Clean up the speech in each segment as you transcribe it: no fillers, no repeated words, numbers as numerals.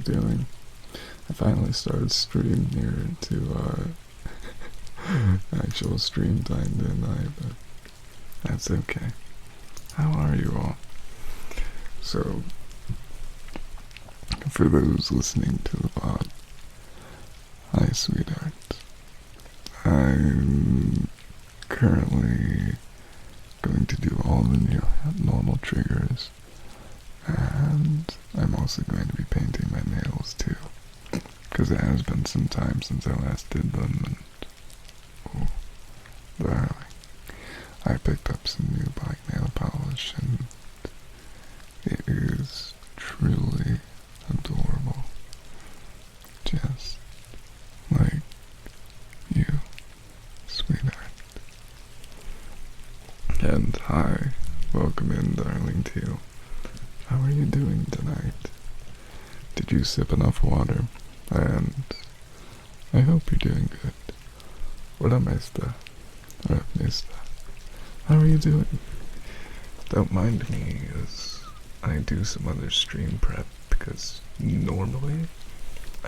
you doing? I finally started streaming here to actual stream time, didn't I? But that's okay. How are you all? So, for those listening to the pod, hi sweetheart. I'm currently going to do all the new normal triggers, and I'm also going to be painting my nails too, because it has been some time since I last did them, and darling, I picked up some new black nail polish, and it is truly adorable, just like you, sweetheart. And hi, welcome in, darling, too. How are you doing tonight? Did you sip enough water? And I hope you're doing good. Hola, maestra. Or mister. How are you doing? Don't mind me as I do some other stream prep, because normally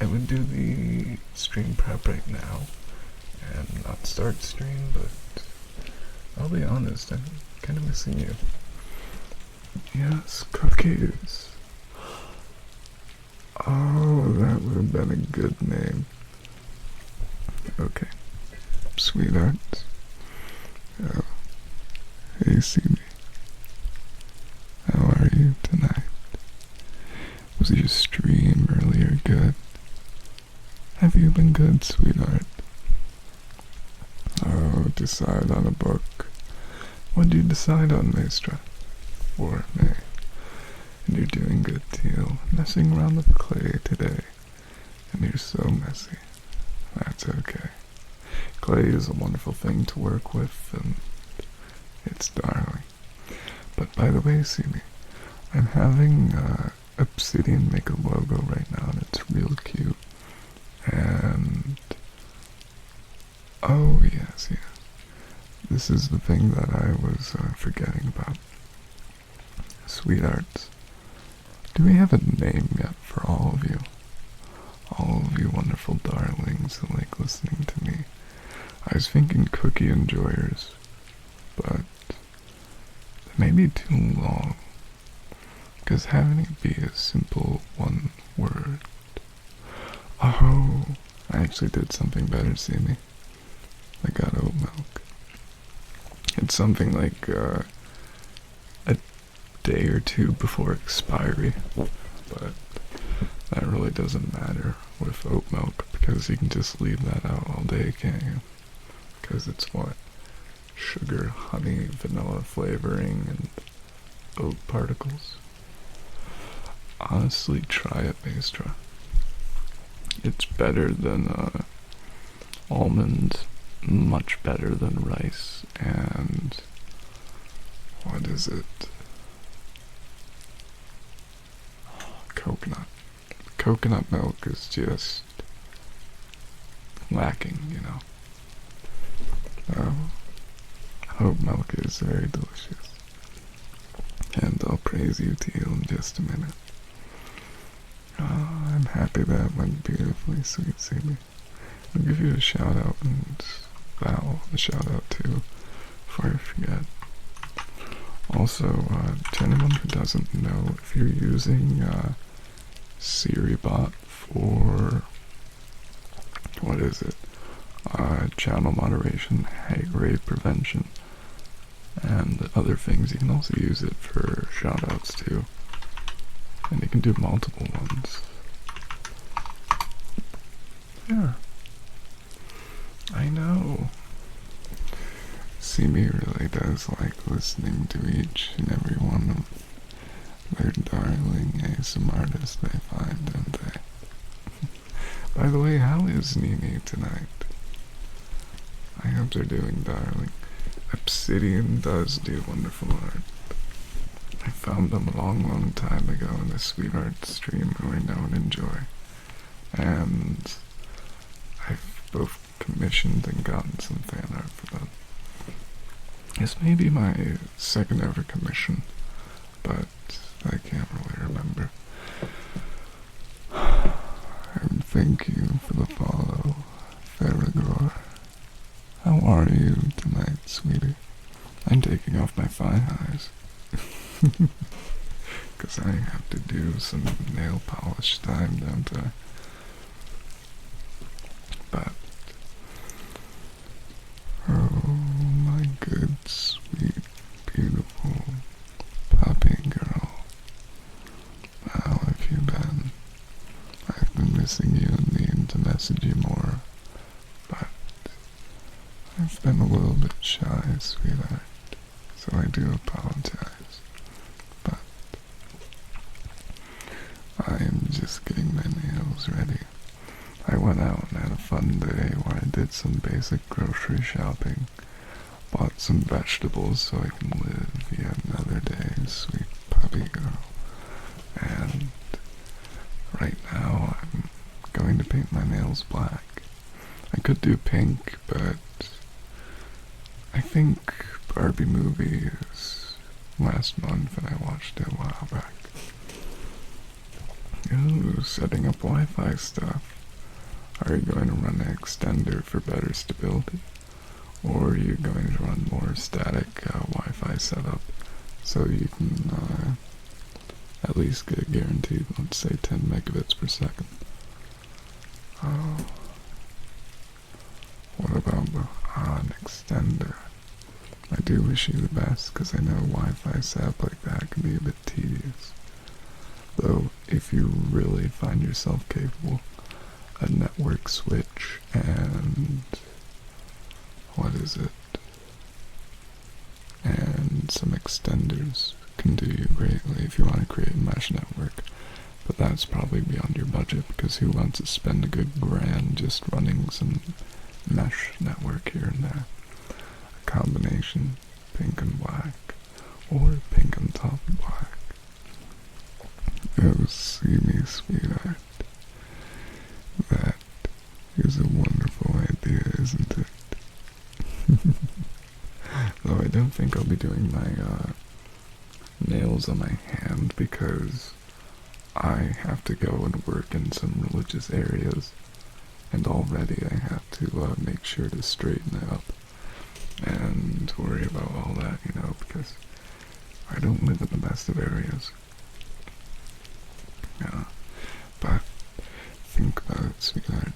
I would do the stream prep right now and not start stream, but I'll be honest, I'm kind of missing you. Yes, cookies. Oh, that would have been a good name. Okay, sweetheart. Oh, hey, see me. How are you tonight? Was your stream earlier good? Have you been good, sweetheart? Oh, decide on a book. What did you decide on, maestra? Or May? And you're doing good too. Messing around with clay today. And you're so messy. That's okay. Clay is a wonderful thing to work with, and it's darling. But by the way, see me, I'm having Obsidian make a logo right now, and it's real cute. And oh yes, this is the thing that I was forgetting about. Sweethearts, do we have a name yet for all of you? All of you wonderful darlings who like listening to me. I was thinking cookie enjoyers, but that may be too long, because having it be a simple one word. Oh, I actually did something better, see me. I got oat milk. It's something like a day or two before expiry, but that really doesn't matter with oat milk, because you can just leave that out all day, can't you? Because it's what? Sugar, honey, vanilla flavoring, and oat particles. Honestly, try it, maestra. It's better than almonds, much better than rice, and what is it? Coconut. Coconut milk is just lacking, you know. Oat milk is very delicious. And I'll praise you to you in just a minute. I'm happy that went beautifully, sweet Sammy. I'll give you a shout out, and Val a shout out too, before I forget. Also, to anyone who doesn't know, if you're using SiriBot for, what is it, channel moderation, hate rate prevention, and other things, you can also use it for shoutouts too. And you can do multiple ones. Yeah. I know. Simi really does like listening to each and every one of their darling ASMR artists they find, don't they? By the way, how is Nini tonight? I hope they're doing darling. Obsidian does do wonderful art. I found them a long time ago in the sweetheart stream who I know and enjoy. And I've both commissioned and gotten some fan art for them. This may be my second ever commission, but I can't really remember. Thank you for the follow, Faragor. How are you tonight, sweetie? I'm taking off my fine eyes. Because I have to do some nail polish time, don't I? But, oh my good, sweet, beautiful puppy girl. How have you been? I've been missing you and needing to message you more, but I've been a little bit shy, sweetheart, so I do apologize. But I am just getting my nails ready. I went out and had a fun day where I did some basic grocery shopping, bought some vegetables so I can live yet another day, sweet puppy girl. And right now I'm going to paint my nails black. I could do pink, but I think Barbie movie is last month and I watched it a while back. Ooh, setting up Wi-Fi stuff. Are you going to run an extender for better stability? Or are you going to run more static Wi-Fi setup so you can at least get a guaranteed, let's say, 10 megabits per second? Oh, what about an extender? I do wish you the best, because I know Wi-Fi setup like that can be a bit tedious. Though, if you really find yourself capable, a network switch and and some extenders can do you greatly if you want to create a mesh network. But that's probably beyond your budget, because who wants to spend a good grand just running some mesh network here and there? A combination pink and black, or pink on top of black. Oh, see me, sweetheart. That is a wonderful idea, isn't it? Though I don't think I'll be doing my nails on my hand, because I have to go and work in some religious areas, and already I have to make sure to straighten it up and worry about all that, because I don't live in the best of areas. Yeah, but think about it, sweetheart.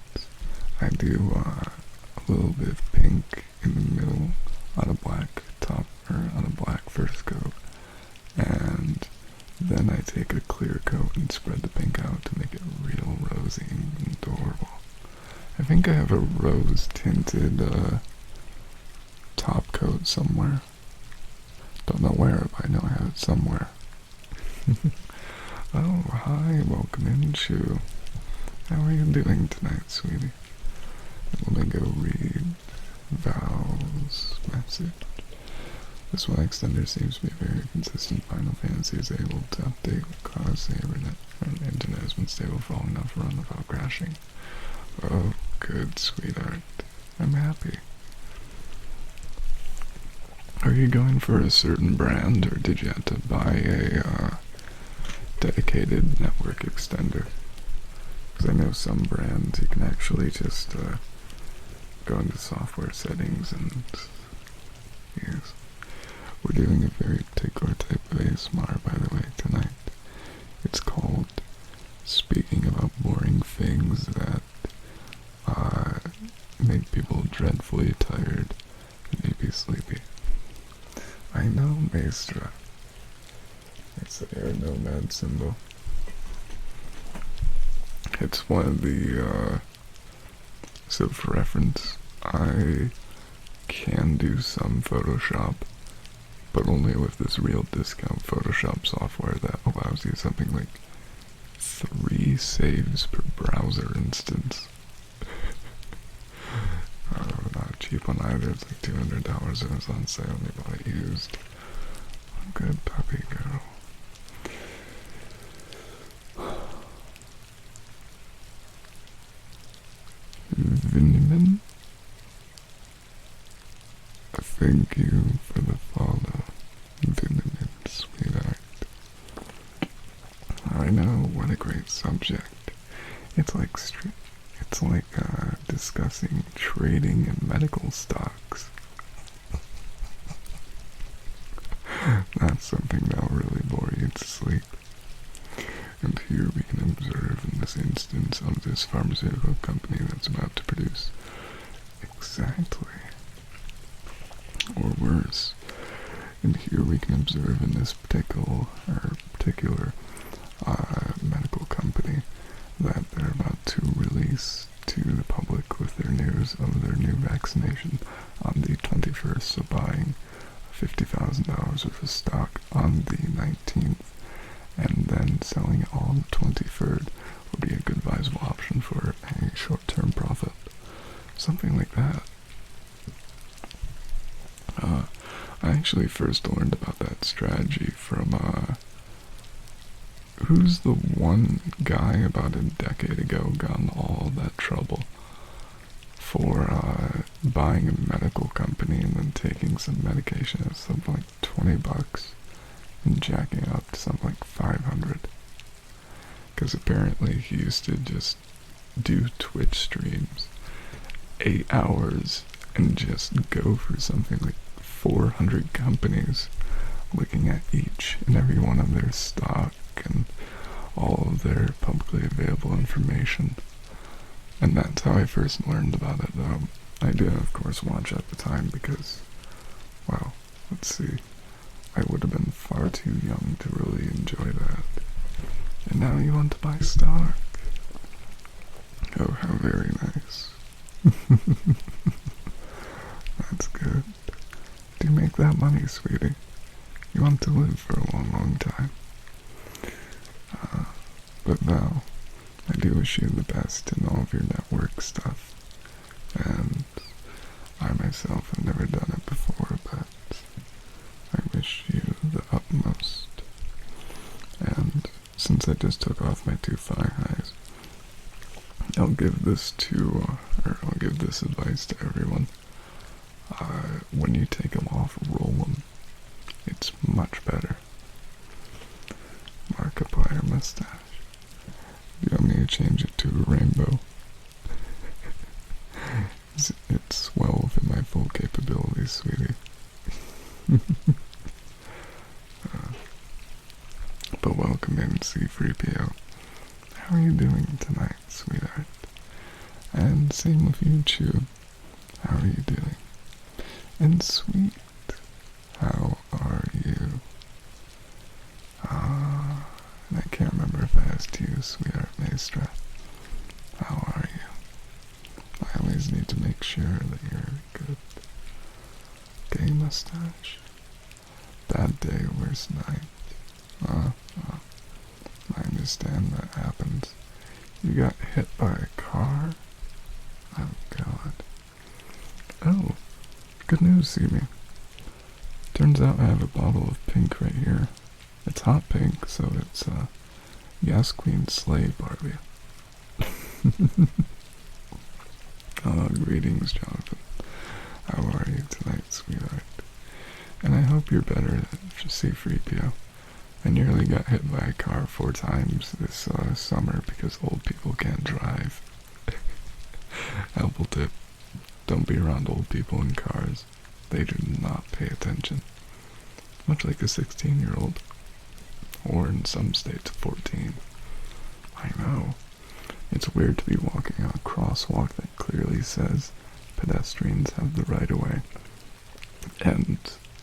I do a little bit of pink in the middle on a black top, or on a black first coat, and then I take a clear coat and spread the pink out to make it real rosy and adorable. I think I have a rose tinted top coat somewhere. Don't know where, but I know I have it somewhere. Oh, hi, welcome in, Shu. How are you doing tonight, sweetie? Let me go read Val's message. This one extender seems to be very consistent. Final Fantasy is able to update because the internet has been stable for long enough to run without crashing. Oh, good, sweetheart. I'm happy. Are you going for a certain brand, or did you have to buy a dedicated network extender? Because I know some brands you can actually just go into software settings and use. We're doing a very particular type of ASMR, by the way, tonight. It's called Speaking About Boring Things That Make People Dreadfully Tired and maybe sleepy. I know, Maestra. It's the air nomad symbol. It's one of the, so for reference, I can do some Photoshop, but only with this real discount Photoshop software that allows you something like 3 saves per browser instance. Not cheap on either. It's like $200 and it's on sale. Maybe bought it used. Good puppy girl. Viniman? Thank you for the follow, Viniman, sweetheart. I know, what a great subject. It's like It's like discussing trading in medical stocks. That's something that'll really bore you to sleep. And here we can observe in this instance of this pharmaceutical company that's about to produce exactly, or worse. And here we can observe in this particular medical company that they're about to release to the public with their news of their new vaccination on the 21st, so buying $50,000 worth of stock on the 19th and then selling it all on the 23rd would be a good advisable option for a short-term profit. Something like that. I actually first learned about that strategy from, who's the one guy about a decade ago got in all that trouble for buying a medical company and then taking some medication at something like $20 and jacking it up to something like $500? Because apparently he used to just do Twitch streams 8 hours and just go for something like 400 companies, looking at each and every one of their stock and all of their publicly available information. And that's how I first learned about it, though. I didn't, of course, watch at the time because, well, let's see, I would have been far too young to really enjoy that. And now you want to buy stock? Oh, how very nice. That's good. Do make that money, sweetie. You want to live for a long, long time. But now, I do wish you the best in all of your network stuff. And I myself have never done it before, but I wish you the utmost. And since I just took off my 2 fly highs, I'll give this advice to everyone. When you take them off, roll them. It's much better. Markiplier mustache. Do you want me to change it to a rainbow? It's well within my full capabilities, sweetie. But welcome in, C3PO. How are you doing tonight, sweetheart? And same with you, Chew. How are you doing? And Sweet, how are you? And I can't remember if I asked you, sweetheart Maestra. How are you? I always need to make sure that you're good. Gay mustache. Bad day, worst night. I understand that happens. You got hit by a car? Oh, God. Oh, good news, Seamy. Turns out I have a bottle of pink right here. It's hot pink, so it's, Yes Queen Slay Barbie. Greetings, Jonathan. How are you tonight, sweetheart? And I hope you're better, C3PO. I nearly got hit by a car 4 times this summer because old people can't drive. Helpful tip. Don't be around old people in cars. They do not pay attention. Much like a 16-year-old. Or in some states, 14. I know. It's weird to be walking on a crosswalk that clearly says pedestrians have the right of way. And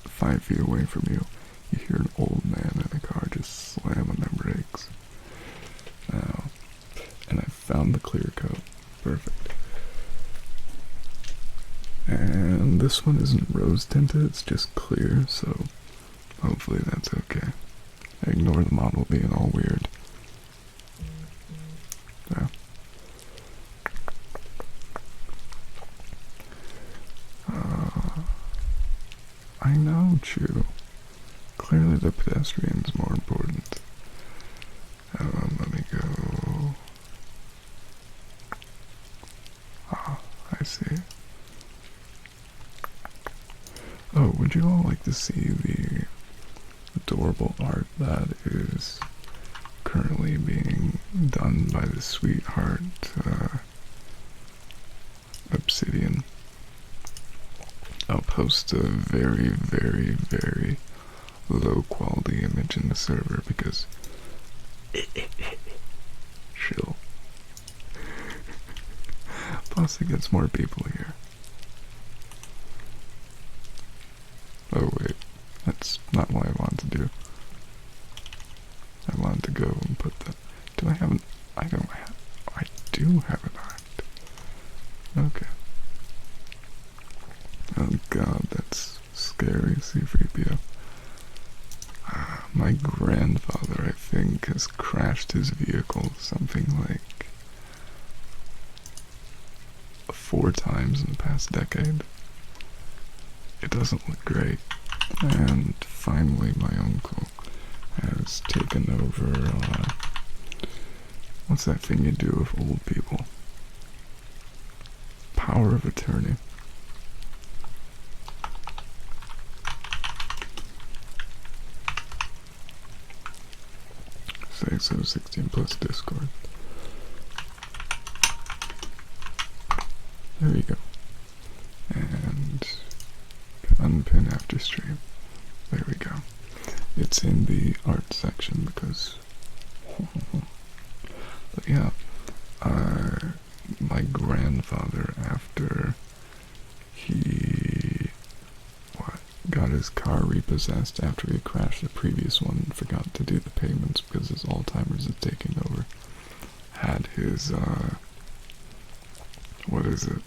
5 feet away from you, you hear an old man in a car just slam on their brakes. Now, and I found the clear coat. Perfect. And this one isn't rose tinted, it's just clear, so hopefully that's okay. I ignore the model being all weird. Yeah. I know, Chew. Clearly the pedestrian's more important. Let me go. I see. Oh, would you all like to see the adorable art that is currently being done by the sweetheart obsidian. I'll post a very, very, very low quality image in the server because chill. Plus it gets more people here. Oh wait, that's not what I want to do. I want to go and put the... Do I have an... I don't have... I do have an act. Okay. Oh god, that's scary, C3PO. My grandfather, I think, has crashed his vehicle something like 4 times in the past decade. It doesn't look great. And finally my uncle has taken over, what's that thing you do with old people? Power of attorney. Say so 16 plus Discord. There you go. And unpin after stream. There we go. It's in the art section because... But yeah, my grandfather, after he got his car repossessed after he crashed the previous one and forgot to do the payments because his Alzheimer's is taking over, had his, what is it?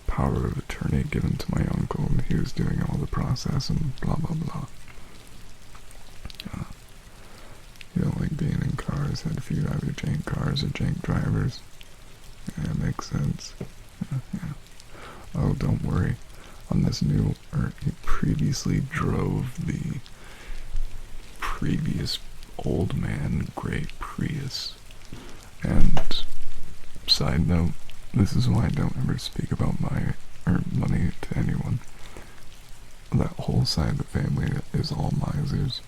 Power of attorney given to my uncle, and he was doing all the process and blah blah blah. You don't like being in cars, had a few either jank cars or jank drivers. Yeah, makes sense. Yeah. Oh, don't worry. On this new, he previously drove the previous old man gray Prius. And side note, this is why I don't ever speak about money to anyone. That whole side of the family is all misers.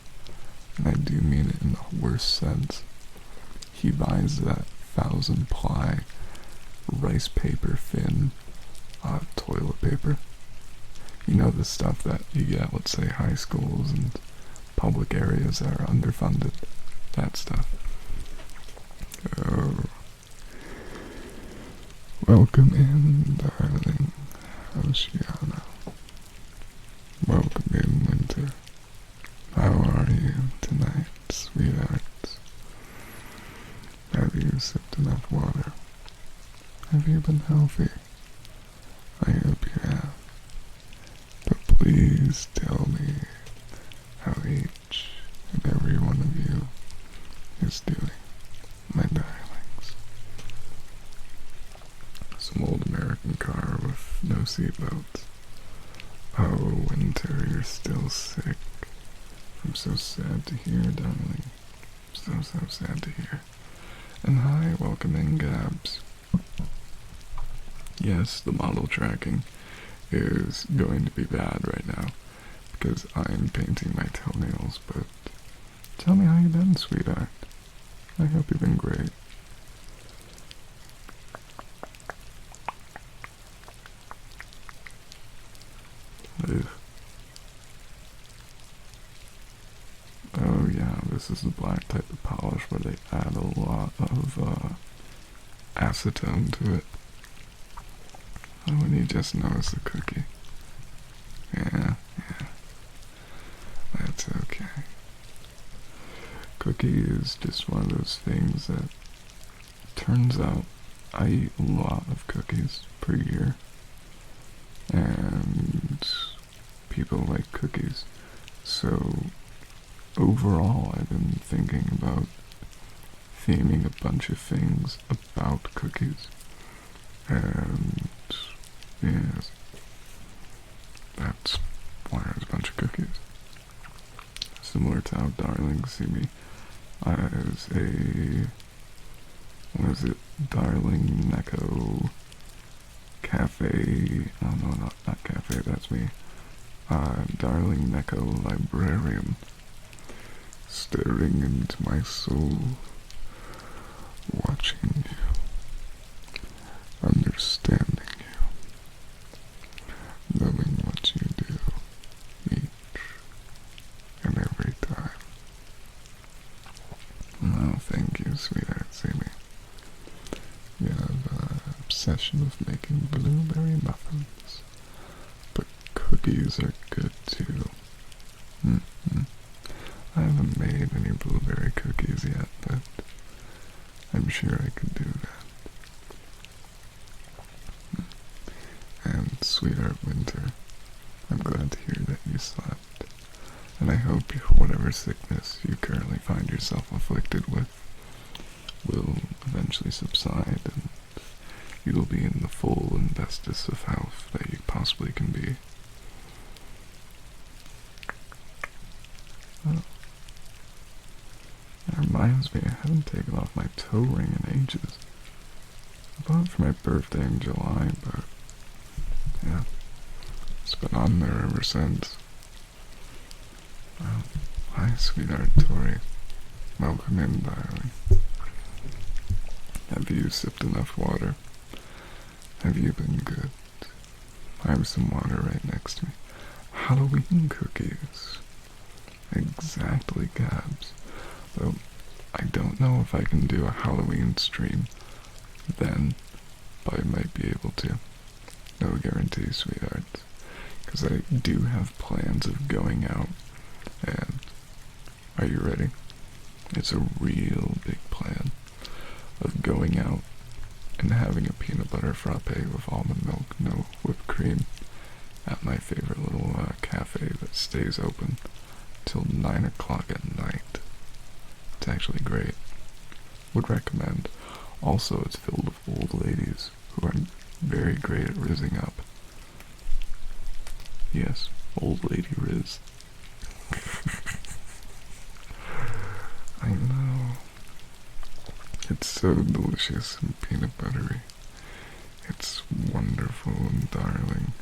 And I do mean it in the worst sense. He buys that 1,000-ply rice paper thin toilet paper. You know, the stuff that you get at, let's say, high schools and public areas that are underfunded. That stuff. Oh. Welcome in, darling Oceana. Welcome in, winter. How are you tonight, sweetheart? Have you sipped enough water? Have you been healthy? I hope you have. But please tell me how each and every one of you is doing, my darlings. Some old American car with no seatbelts. Oh, winter, you're still sick. I'm so sad to hear, darling. So sad to hear. And hi, welcome in, Gabs. Yes, the model tracking is going to be bad right now because I'm painting my toenails, but tell me how you've been, sweetheart. I hope you've been great. Ugh. Oh yeah, this is the black type of polish where they add a lot of acetone to it. Oh, and you just notice the cookie. Yeah, that's okay. Cookie is just one of those things that turns out I eat a lot of cookies per year. And people like cookies. So overall, I've been thinking about theming a bunch of things about cookies. And yes, that's why there's a bunch of cookies. Similar to how darlings see me as a, what is it, Darling Neko Cafe, oh no, not cafe, that's me, Darling Neko Librarian, staring into my soul, watching you. thank you, sweetheart. See me. You have an obsession of making blueberry muffins, but cookies are good too. Mm-hmm. I haven't made any blueberry cookies yet, but I'm sure I could do that. And sweetheart Winter, I'm glad to hear that you slept, and I hope whatever sickness you currently find yourself afflicted with will eventually subside, and you'll be in the full and bestest of health that you possibly can be. Oh. That reminds me, I haven't taken off my toe ring in ages. I bought it for my birthday in July, but yeah, it's been on there ever since. Well, hi, sweetheart Tori. Welcome in, darling. Have you sipped enough water? Have you been good? I have some water right next to me. Halloween cookies. Exactly, Gabs. Though, I don't know if I can do a Halloween stream then, but I might be able to. No guarantee, sweetheart. Because I do have plans of going out, and are you ready? It's a real big plan of going out and having a peanut butter frappe with almond milk, no whipped cream, at my favorite little cafe that stays open till 9 o'clock at night. It's actually great. Would recommend. Also, it's filled with old ladies who are very great at rizzing up. Yes, old lady riz. I know. It's so delicious and peanut buttery. It's wonderful and darling,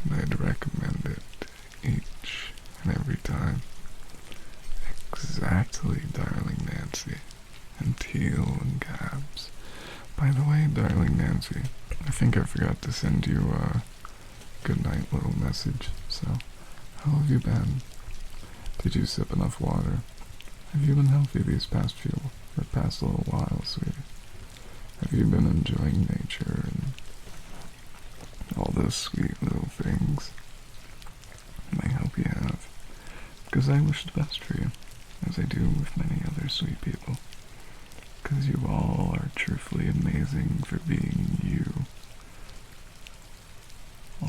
and I'd recommend it each and every time. Exactly, darling Nancy, and Teal and Gabs. By the way, darling Nancy, I think I forgot to send you a good night little message, so how have you been? Did you sip enough water? Have you been healthy these past little while, sweetie? Have you been enjoying nature and all those sweet little things? I hope you have, because I wish the best for you, as I do with many other sweet people, because you all are truthfully amazing for being you.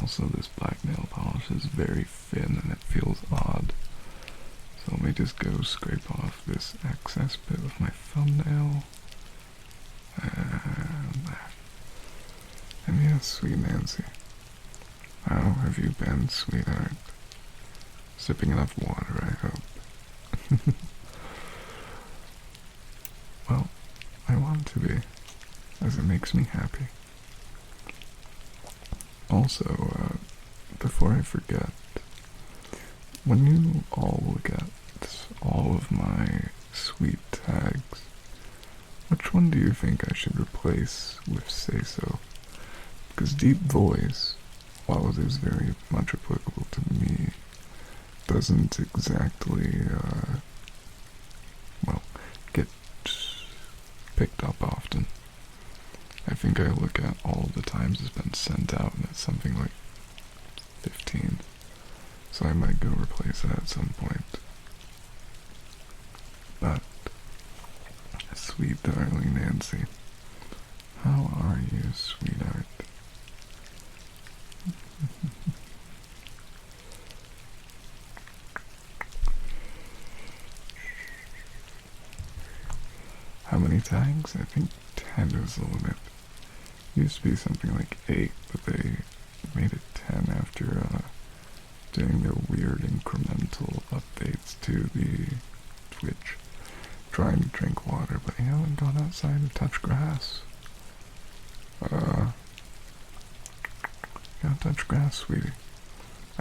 Also, this black nail polish is very thin and it feels odd. So let me just go scrape off this excess bit with my thumbnail. And there. And yes, sweet Nancy. How have you been, sweetheart? Sipping enough water, I hope. Well, I want to be, as it makes me happy. Also, before I forget, when you all look at all of my sweet tags, which one do you think I should replace with Say So? Because Deep Voice, while it is very much applicable to me, doesn't exactly, get picked up often. I think I look at all the times it's been sent out, and it's something like 15. So I might go replace that at some point. But, sweet darling Nancy, how are you, sweetheart? How many tags? I think 10 is the limit. Used to be something like 8, but they made it 10 after doing their weird incremental updates to the Twitch. Trying to drink water, but I haven't gone outside to touch grass. Gotta touch grass, sweetie.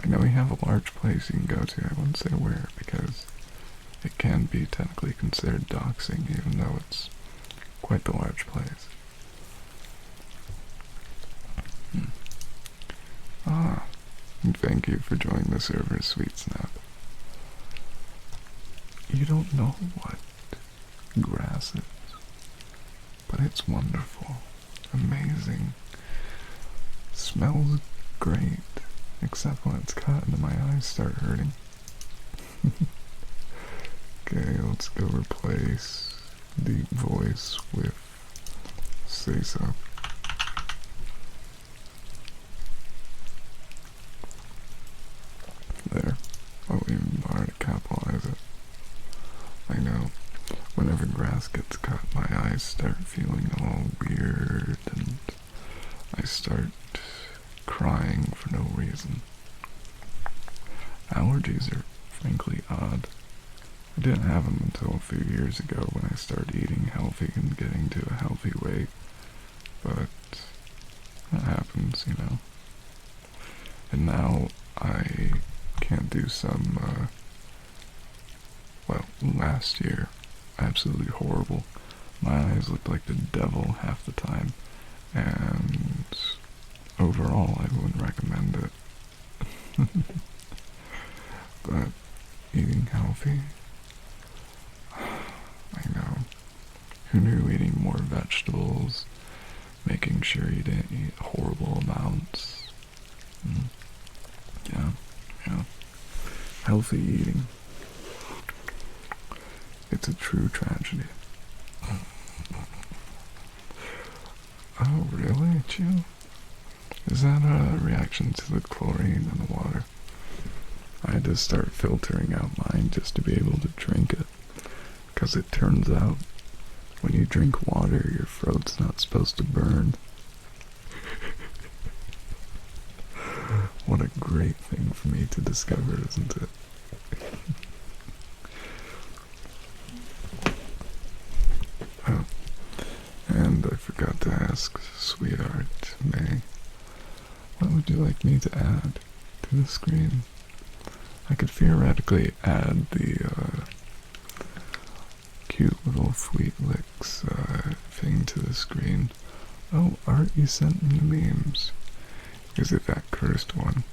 I know we have a large place you can go to. I wouldn't say where, because it can be technically considered doxing, even though it's quite the large place. And thank you for joining the server, Sweet Snap. You don't know what grasses. But it's wonderful, amazing, smells great, except when it's cut and my eyes start hurting. Okay, let's go replace deep voice with say so. There. I'll even bother to capitalize it. I know. Whenever grass gets cut, my eyes start feeling all weird and I start crying for no reason. Allergies are frankly odd. I didn't have them until a few years ago when I started eating healthy and getting to a healthy weight, but that happens, you know. And now I can't do some, well, last year, absolutely horrible. My eyes looked like the devil half the time, and overall I wouldn't recommend it. But eating healthy, I know. Who knew eating more vegetables, making sure you didn't eat horrible amounts. Yeah. Healthy eating. It's a true tragedy. Oh, really, Chew? Is that a reaction to the chlorine in the water? I had to start filtering out mine just to be able to drink it. Because it turns out, when you drink water, your throat's not supposed to burn. What a great thing for me to discover, isn't it? Oh, and I forgot to ask, sweetheart May, what would you like me to add to the screen? I could theoretically add the cute little Sweet Licks thing to the screen. Oh, Art, you sent me memes. Is it that cursed one?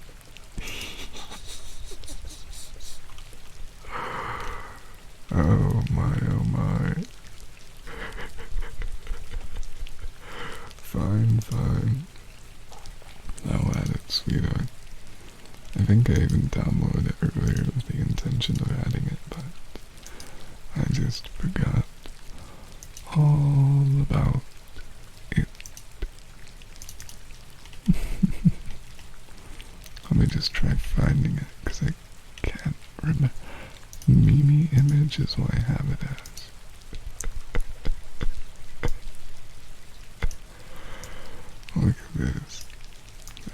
Oh my, oh my. Fine. I'll add it, sweetheart. I think I even downloaded it earlier with the intention of adding it, but I just forgot all about it. Let me just try finding it, because I can't remember. Mimi image is what I have it as. Look at this.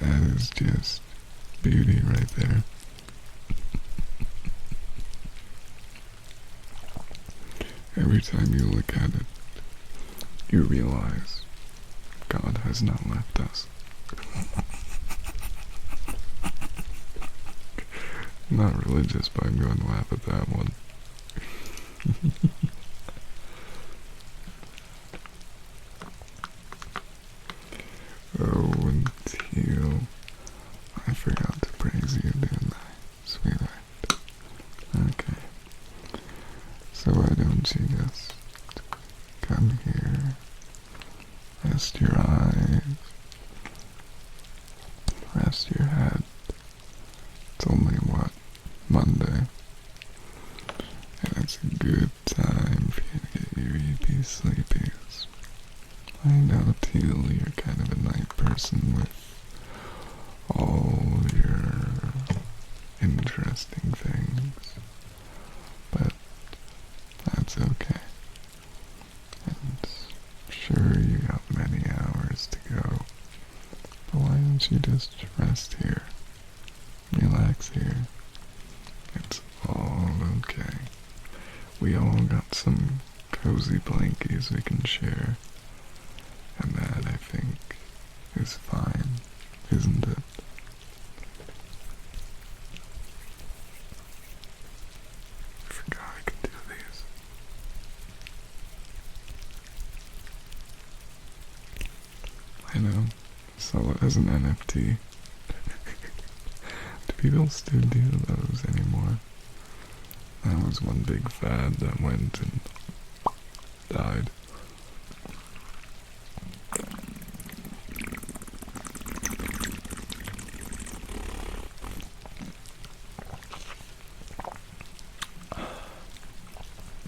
That is just beauty right there. Every time you look at it, you realize God has not left us. I'm not religious, but I'm going to laugh at that one. Oh, and Teal, I forgot to praise you, didn't I, sweetheart? Okay, so why don't you just come here, rest your eyes, rest your head. It's only, what, Monday? And it's a good time for you to get your EP sleepies. I know, Teal, you're kind of a night person with all your interesting things, but that's okay. And sure, you got many hours to go, but why don't you just rest here? Relax here. It's all okay. We all got some cozy blankies we can share, and that, I think, is fine, isn't it? I forgot I could do these. I know. Sell it as an NFT. Do people still do those anymore? That was one big fad that went and died.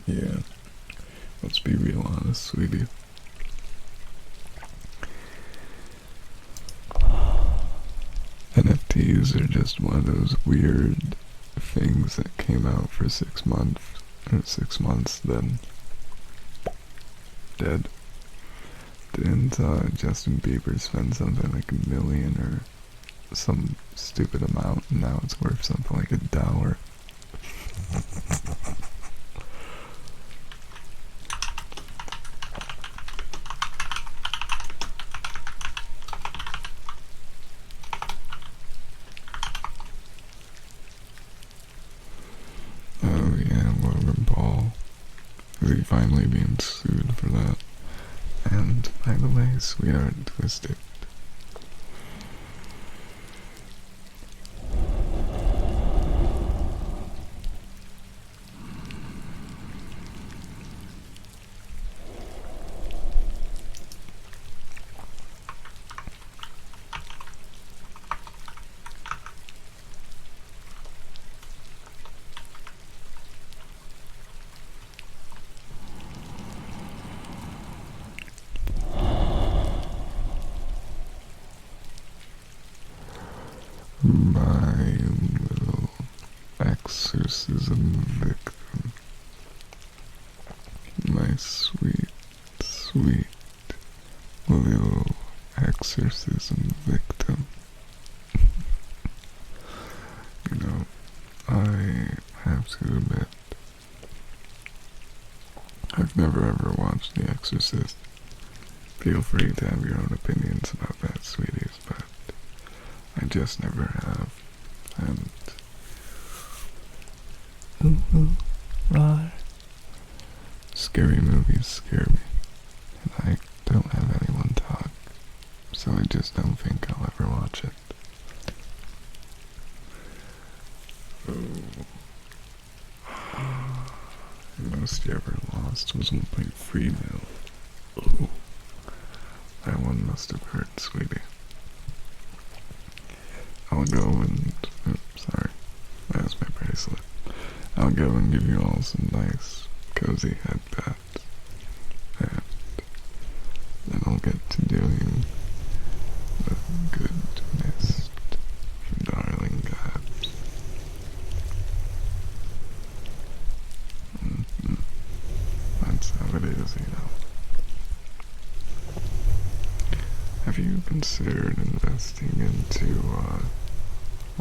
Yeah, let's be real honest, sweetie. NFTs are just one of those weird things that came out for 6 months, then dead. Didn't Justin Bieber spend something like $1 million or some stupid amount, and now it's worth something like $1? Oh yeah, Logan Paul. Is he finally being sued for that? And by the way, sweetheart, Twisted. My little exorcism victim. My sweet, sweet little exorcism victim. You know, I have to admit, I've never ever watched The Exorcist. Feel free to have your own opinions about that, sweeties, but I just never have. And right. Scary movies scare me, and I don't have anyone talk, so I just don't think I'll ever watch it. The most you ever lost was 1.3 mil. Oh, that one must have hurt, sweetie. I'll go and... sorry, that's my bracelet. I'll go and give you all some nice, cozy headpats. And then I'll get to doing the good mist for darling Gabs. That's how it is, you know. Have you considered investing into,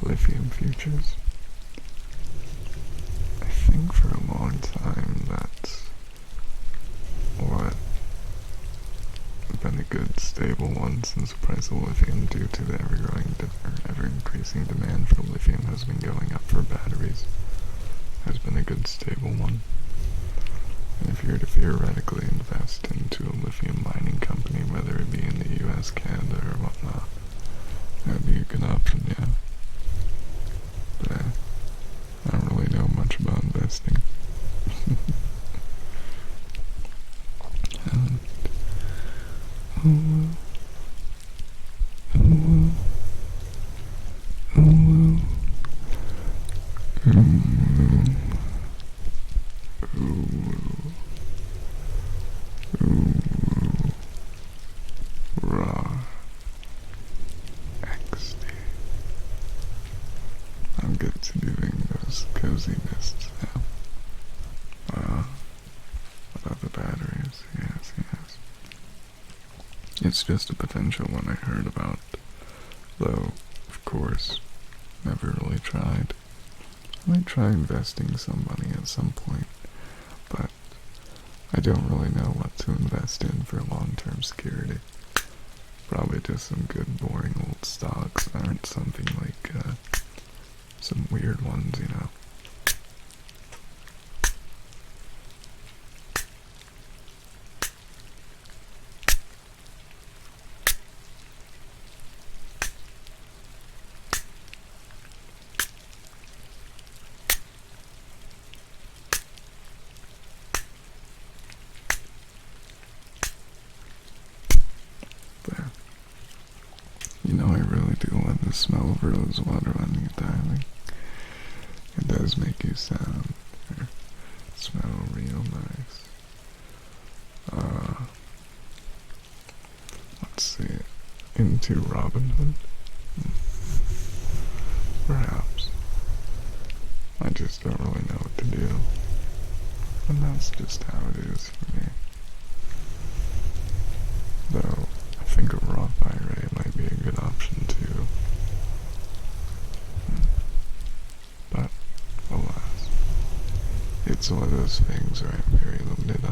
lithium futures? I think for a long time that's what been a good stable one, since the price of lithium due to the ever increasing demand for lithium has been going up for batteries. Has been a good stable one. And if you were to theoretically invest into a lithium mining company, whether it be in the US, Canada, or whatnot, that would be a good option, yeah. But I don't really know much about investing. And, OwO, OwO, OwO, OwO, OwO, raw XD. I'll get to doing those cozy mists now. About the batteries, yes. It's just a potential one I heard about, though, of course, never really tried. I might try investing some money at some point, but I don't really know what to invest in for long-term security. Probably just some good, boring old stocks that aren't something like, some weird ones, you know. the smell of rose water on you, darling. It does make you sound or smell real nice. Let's see. Into Robin Hood? Perhaps. I just don't really know what to do. And that's just how it is for me. Though, I think a Roth IRA might be a good option too. But, alas, it's one of those things where I'm very limited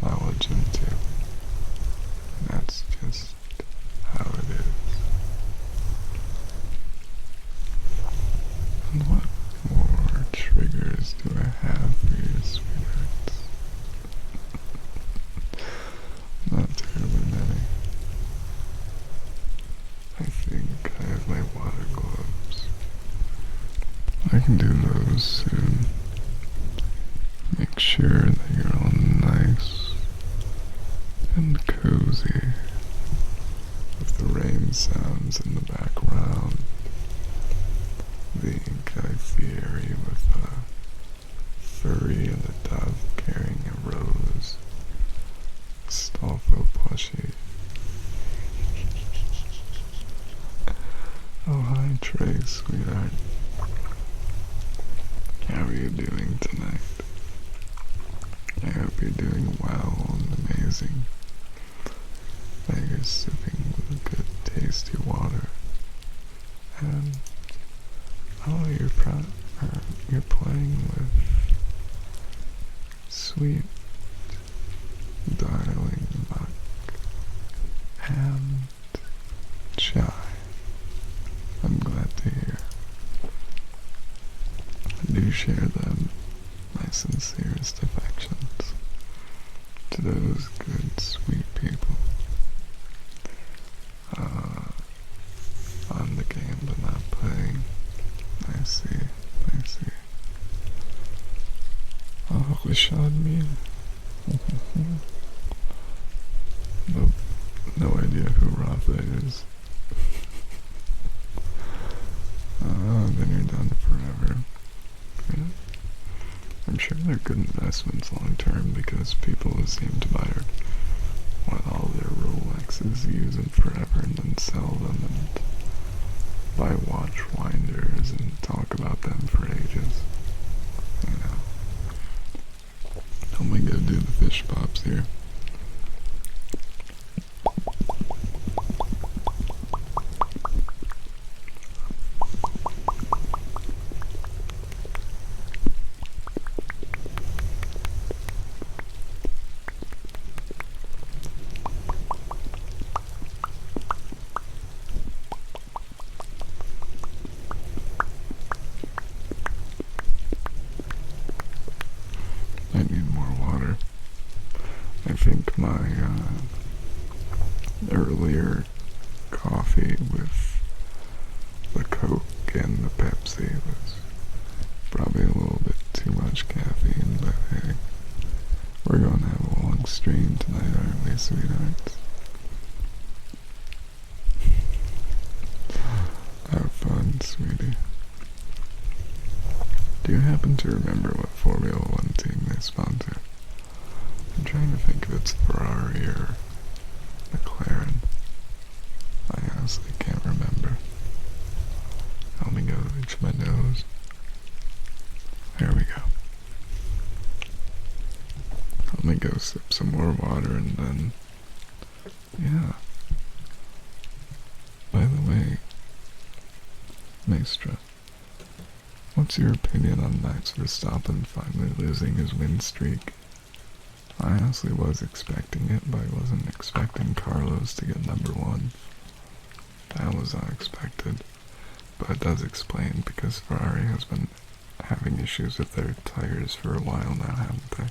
knowledge into. And that's just how it is. And what more triggers do I have for you, sweethearts? Not terribly many. I think I have my water gloves. I can do those soon. Make sure that you're all nice and cozy with the rain sounds in the background. The Guy Fieri with a furry and a dove carrying a rose. Stolfo plushie. Oh, hi Trey, sweetheart. How are you doing tonight? I hope you're doing well and amazing. That you're sipping good, tasty water. And, oh, you're playing with sweet, darling Muck and Chai. I'm glad to hear. I do share them my sincerest affections to those good, sweet people. On the game but not playing. I see. Oh, Rashad me. Nope, no idea who Rafa is. Then you're done forever. Yeah. I'm sure they're good investments long term because people who seem to buy all their Rolexes, use them forever and then sell them and buy watch winders and talk about them for ages. You know. I'm gonna go do the fish pops here. I need more water. I think my earlier coffee with the Coke and the Pepsi was probably a little bit too much caffeine, but hey, we're gonna have a long stream tonight, aren't we, sweethearts? Have fun, sweetie. Do you happen to remember what Formula One team they sponsor? I'm trying to think if it's Ferrari or McLaren. I honestly can't remember. Let me go reach my nose. There we go. Let me go sip some more water and then, yeah. By the way, Maestra, what's your opinion on Max Verstappen finally losing his win streak? I honestly was expecting it, but I wasn't expecting Carlos to get number one. That was unexpected, but it does explain because Ferrari has been having issues with their tires for a while now, haven't they?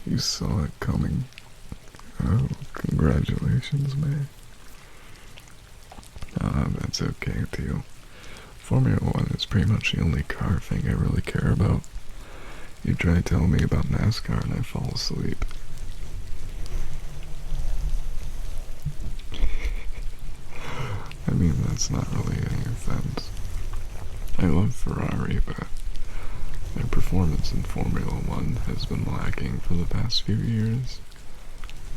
You saw it coming. Oh, congratulations, man. That's okay, too. Formula One is pretty much the only car thing I really care about. You try to tell me about NASCAR and I fall asleep. I mean, that's not really any offense. I love Ferrari, but their performance in Formula One has been lacking for the past few years.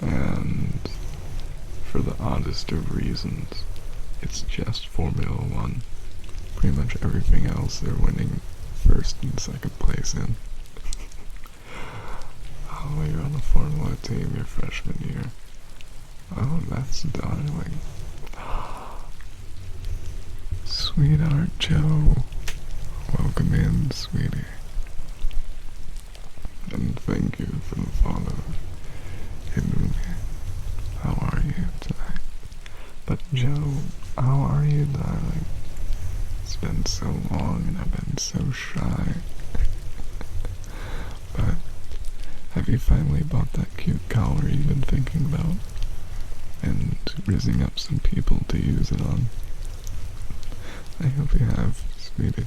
And for the oddest of reasons, it's just Formula One. Pretty much everything else they're winning first and second place in. Oh, you're on the Formula team your freshman year. Oh, that's darling. Sweetheart Joe. Welcome in, sweetie. And thank you for the follow. Hidden. How are you tonight? But Joe, how are you, darling? It's been so long and I've been so shy. But have you finally bought that cute collar you've been thinking about? And rizzing up some people to use it on? I hope you have, sweetie.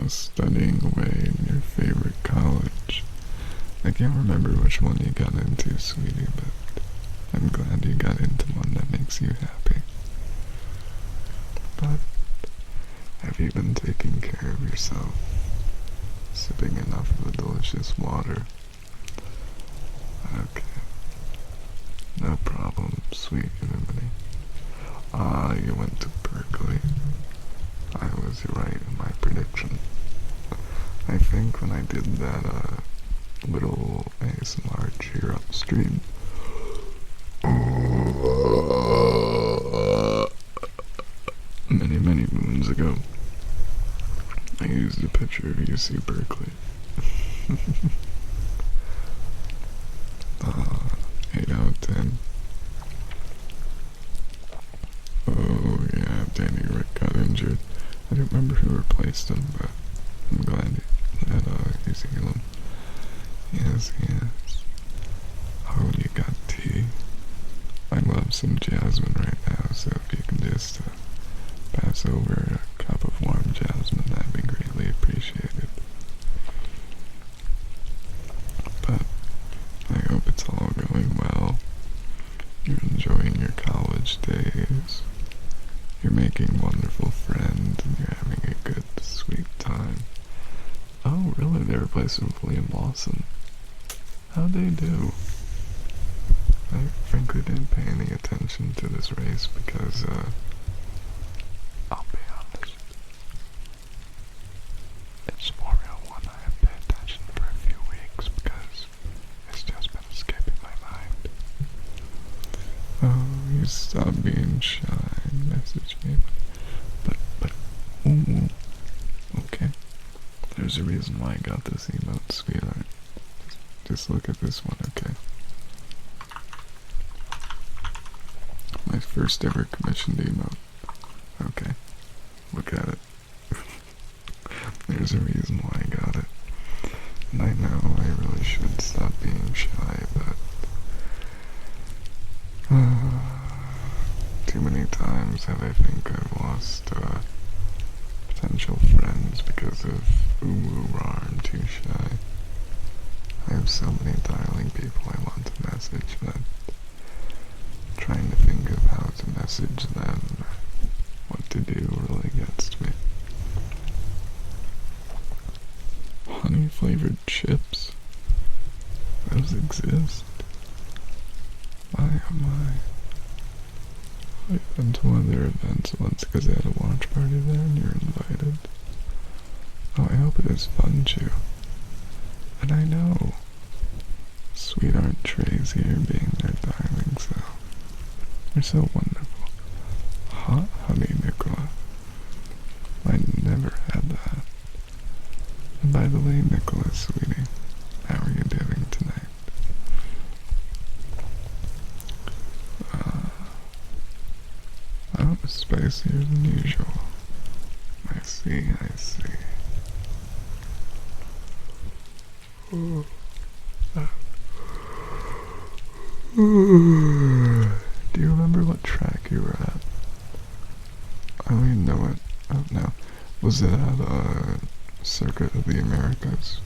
Studying away in your favorite college. I can't remember which one you got into, sweetie, but I'm glad you got into one that makes you happy. But have you been taking care of yourself? Sipping enough of the delicious water? Okay. No problem, sweet Anemone. Ah, you went to Berkeley. I was right in my prediction. I think when I did that, little ASMR cheer up stream, many moons ago, I used a picture of UC Berkeley. 8 out of 10. Oh yeah, Danny Rick got injured. I don't remember who replaced him, but I'm glad that he's healing. Yes. Oh, you got tea. I love some jasmine right now, so if you can just pass over a cup of warm jasmine, that'd be greatly appreciated. But I hope it's all going well. You're enjoying your college days. You're making wonderful friends and you're having a good, sweet time. Oh, really? They replaced him with Liam Lawson. How'd they do? I frankly didn't pay any attention to this race because, I'll be honest. It's Formula One I haven't paid attention for a few weeks because it's just been escaping my mind. Oh, you stop being shy and message me. But, ooh, okay. There's a reason why I got this emote, sweetheart. Just look at this one, okay? My first ever commissioned emote. Okay, look at it. There's a reason why I got it. And I know I really should stop being shy, but too many times have I think I've lost potential friends because of OwO and too shy. I have so many darling people I want to message, but trying to think of how to message them, what to do really gets to me. Honey flavored chips? Those exist? My oh my. I've been to one of their events once because they had a watch party there and you're invited. Oh, I hope it is fun too. And I know sweetheart Trey's here being their darling, so you're so wonderful. Hot honey Nicola. I never had that. And by the way, Nicola, sweetie, how are you doing tonight? Oh, spicier than usual. I see. Oh. Do you remember what track you were at? Was it at Circuit of the Americas?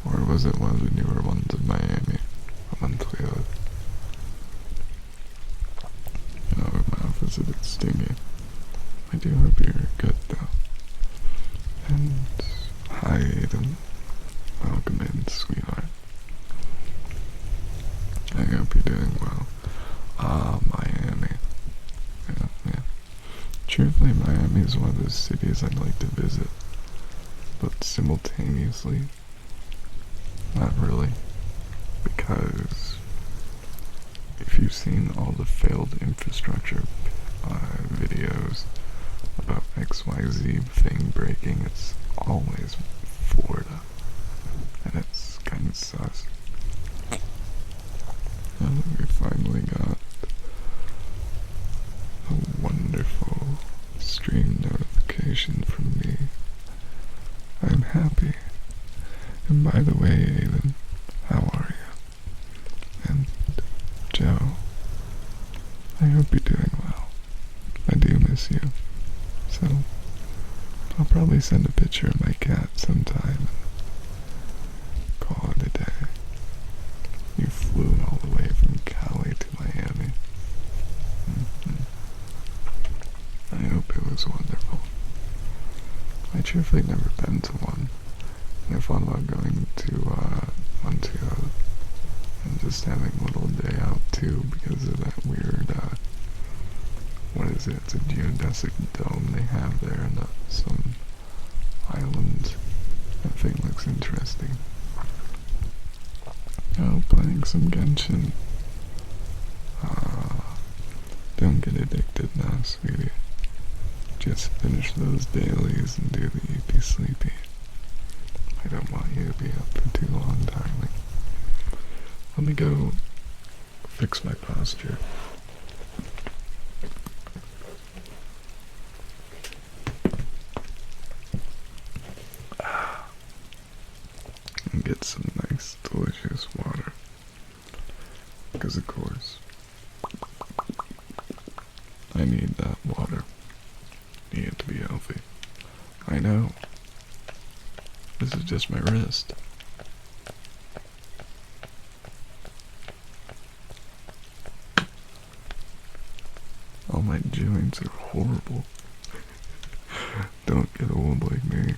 Or was it one of the newer ones in Miami? A monthly You know, my mouth is a bit stingy. I do hope you're good though. And hi Aiden. Welcome in, sweetheart. I hope you're doing well. Miami. Yeah. Truthfully, Miami is one of those cities I'd like to visit. But simultaneously, not really. Because if you've seen all the failed infrastructure videos about XYZ thing breaking, it's always Florida. And it's kind of sus. And we finally got a wonderful stream notification from me. I'm happy. And by the way, Aiden, how are you? And Joe, I hope you're doing well. I do miss you. So, I'll probably send a picture of my cat sometime and call it a day. You flew all the way from Cali to Miami. I hope it was wonderful. I truthfully never been to one. And I thought about going to Montreal and just having a little day out too because of that weird, what is it? It's a geodesic dome they have there in some island. That thing looks interesting. Oh, playing some Genshin. Don't get addicted now, sweetie. Just finish those dailies and do the eepy sleepy. I don't want you to be up for too long, darling. Let me go fix my posture. And get some nice, delicious water. Because of course, I need that water. Need it to be healthy. I know. This is just my wrist. All my joints are horrible. Don't get old like me.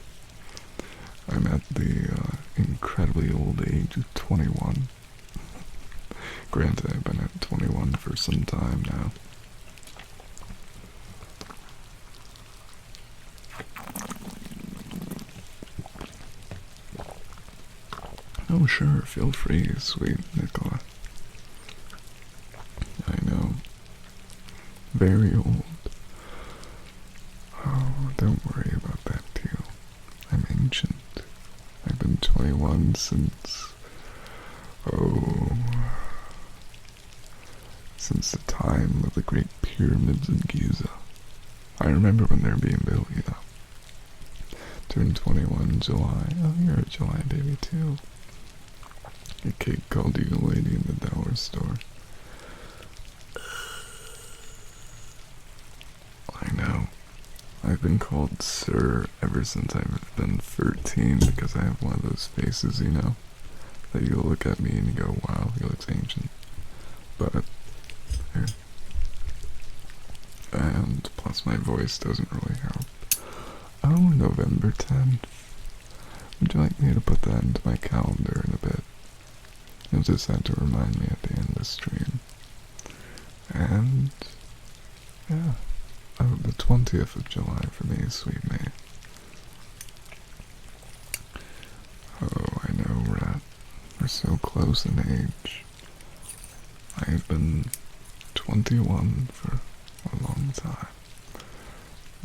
I'm at the incredibly old age of 21. Granted, I've been at 21 for some time now. Oh sure, feel free, sweet Nicola. I know. Very old. Oh, don't worry about that too. I'm ancient. I've been 21 since the time of the Great Pyramids in Giza. I remember when they were being built, you know. Turned 21 in July. Oh, you're a July baby too. A kid called you a lady in the dollar store. I know. I've been called Sir ever since I've been 13 because I have one of those faces, you know, that you look at me and you go, wow, he looks ancient. But, here. And plus my voice doesn't really help. Oh, November 10th. Would you like me to put that into my calendar in a bit? You'll just have to remind me at the end of the stream. And, yeah. Oh, the 20th of July for me, sweet May. Oh, I know, Rat. We're so close in age. I've been 21 for a long time.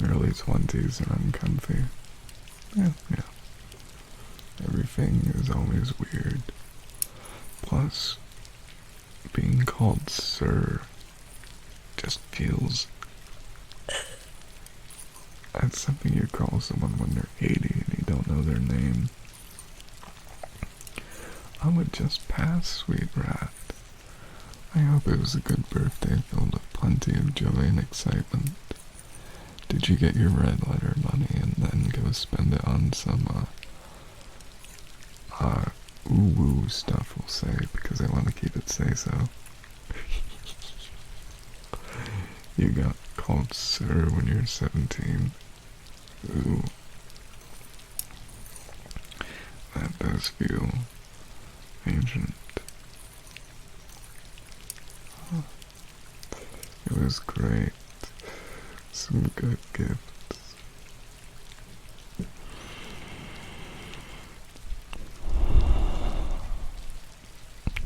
Early 20s are uncomfy. Yeah. Everything is always weird. Plus, being called Sir just feels... That's something you call someone when they're 80 and you don't know their name. I would just pass, sweet Rat. I hope it was a good birthday filled with plenty of joy and excitement. Did you get your red letter money and then go spend it on some, OwO stuff, we'll say, because I want to keep it say-so. You got called sir when you're 17. Ooh. That does feel ancient. Huh. It was great. Some good gifts.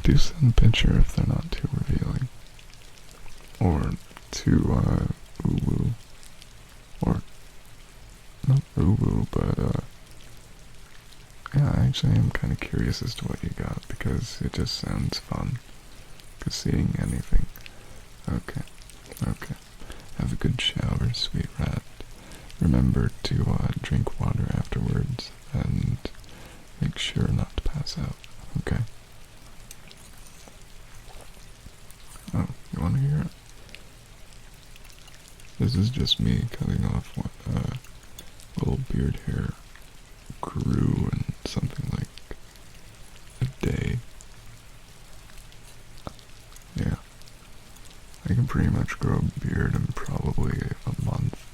Do send a picture if they're not too revealing. Or too, OwO. Or, not OwO, but, yeah, actually I'm kind of curious as to what you got, because it just sounds fun. Because seeing anything. Okay, okay. Have a good shower, sweet rat. Remember to, drink water afterwards, and make sure not to pass out, okay? Oh, you want to hear it? This is just me cutting off what, little beard hair grew in something like a day. Yeah. I can pretty much grow a beard in probably a month.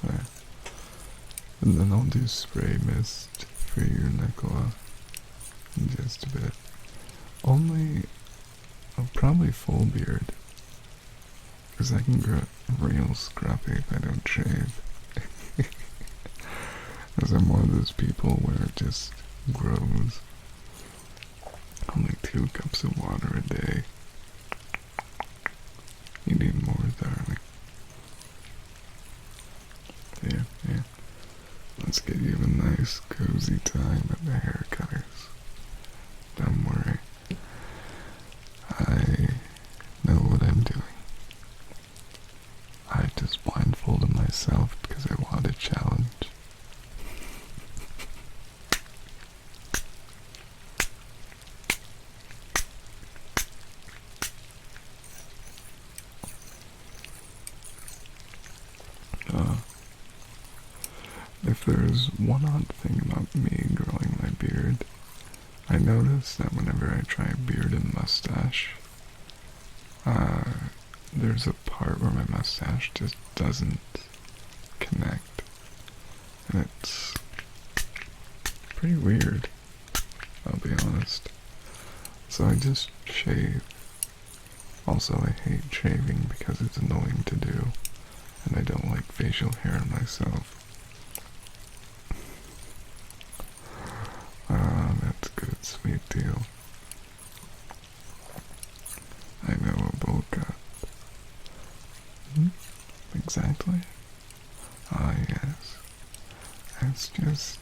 There. And then I'll do spray mist for you, Nicola, in just a bit. Only, probably full beard, because I can grow real scruffy if I don't shave. Because I'm one of those people where it just grows. Only 2 cups of water a day. You need more, darling. Yeah. Let's get you a nice, cozy time at the hair cutters. Don't worry. I know what I'm doing. I just blindfolded myself because I wanted a challenge. If there's one odd thing about me growing my beard, I notice that whenever I try beard and mustache, there's a part where my mustache just doesn't connect. And it's pretty weird, I'll be honest. So I just shave. Also, I hate shaving because it's annoying to do, and I don't like facial hair on myself. That's good, sweet deal. I know a bowl cut. Exactly. Ah, yes. It's just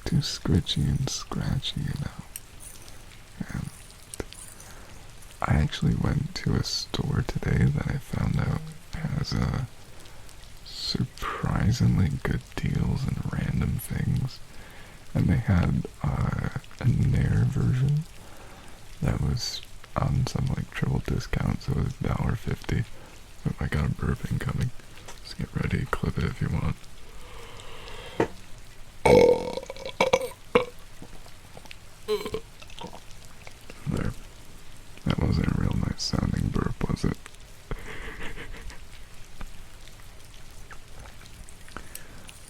too scritchy and scratchy, you know. And I actually went to a store today that I found out has surprisingly good deals and random things. And they had a Nair version that was on some like triple discount, so it was $1.50. Oh, I got a burp incoming. Just get ready, clip it if you want. There. That wasn't a real nice sounding burp, was it?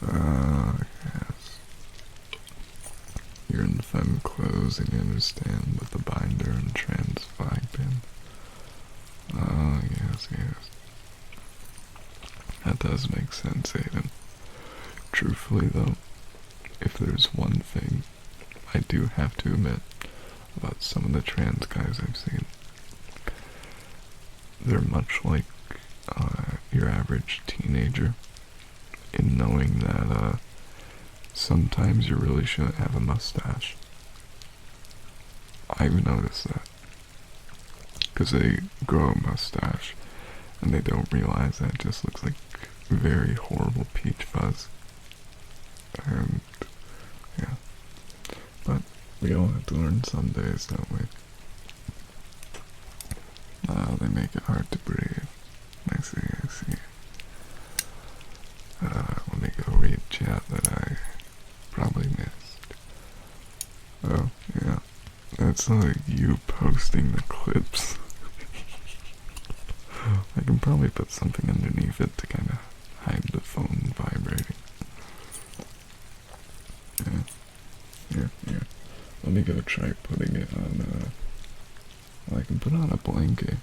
Yes. You're in femme clothes and you understand with the binder and trans flag pin. Oh, yes. That does make sense, Aiden. Truthfully, though, if there's one thing I do have to admit about some of the trans guys I've seen, they're much like your average teenager in knowing that sometimes you really shouldn't have a mustache. I've noticed that. Because they grow a mustache and they don't realize that it just looks like very horrible peach fuzz. And yeah, but we all have to learn some days, don't we? They make it hard to breathe. I see, I see. Let me go read chat that I probably missed. Oh, yeah. That's like you posting the clips. I can probably put something underneath it to kind of hide the phone vibrating. Yeah. Let me go try putting it on, well, I can put on a blanket.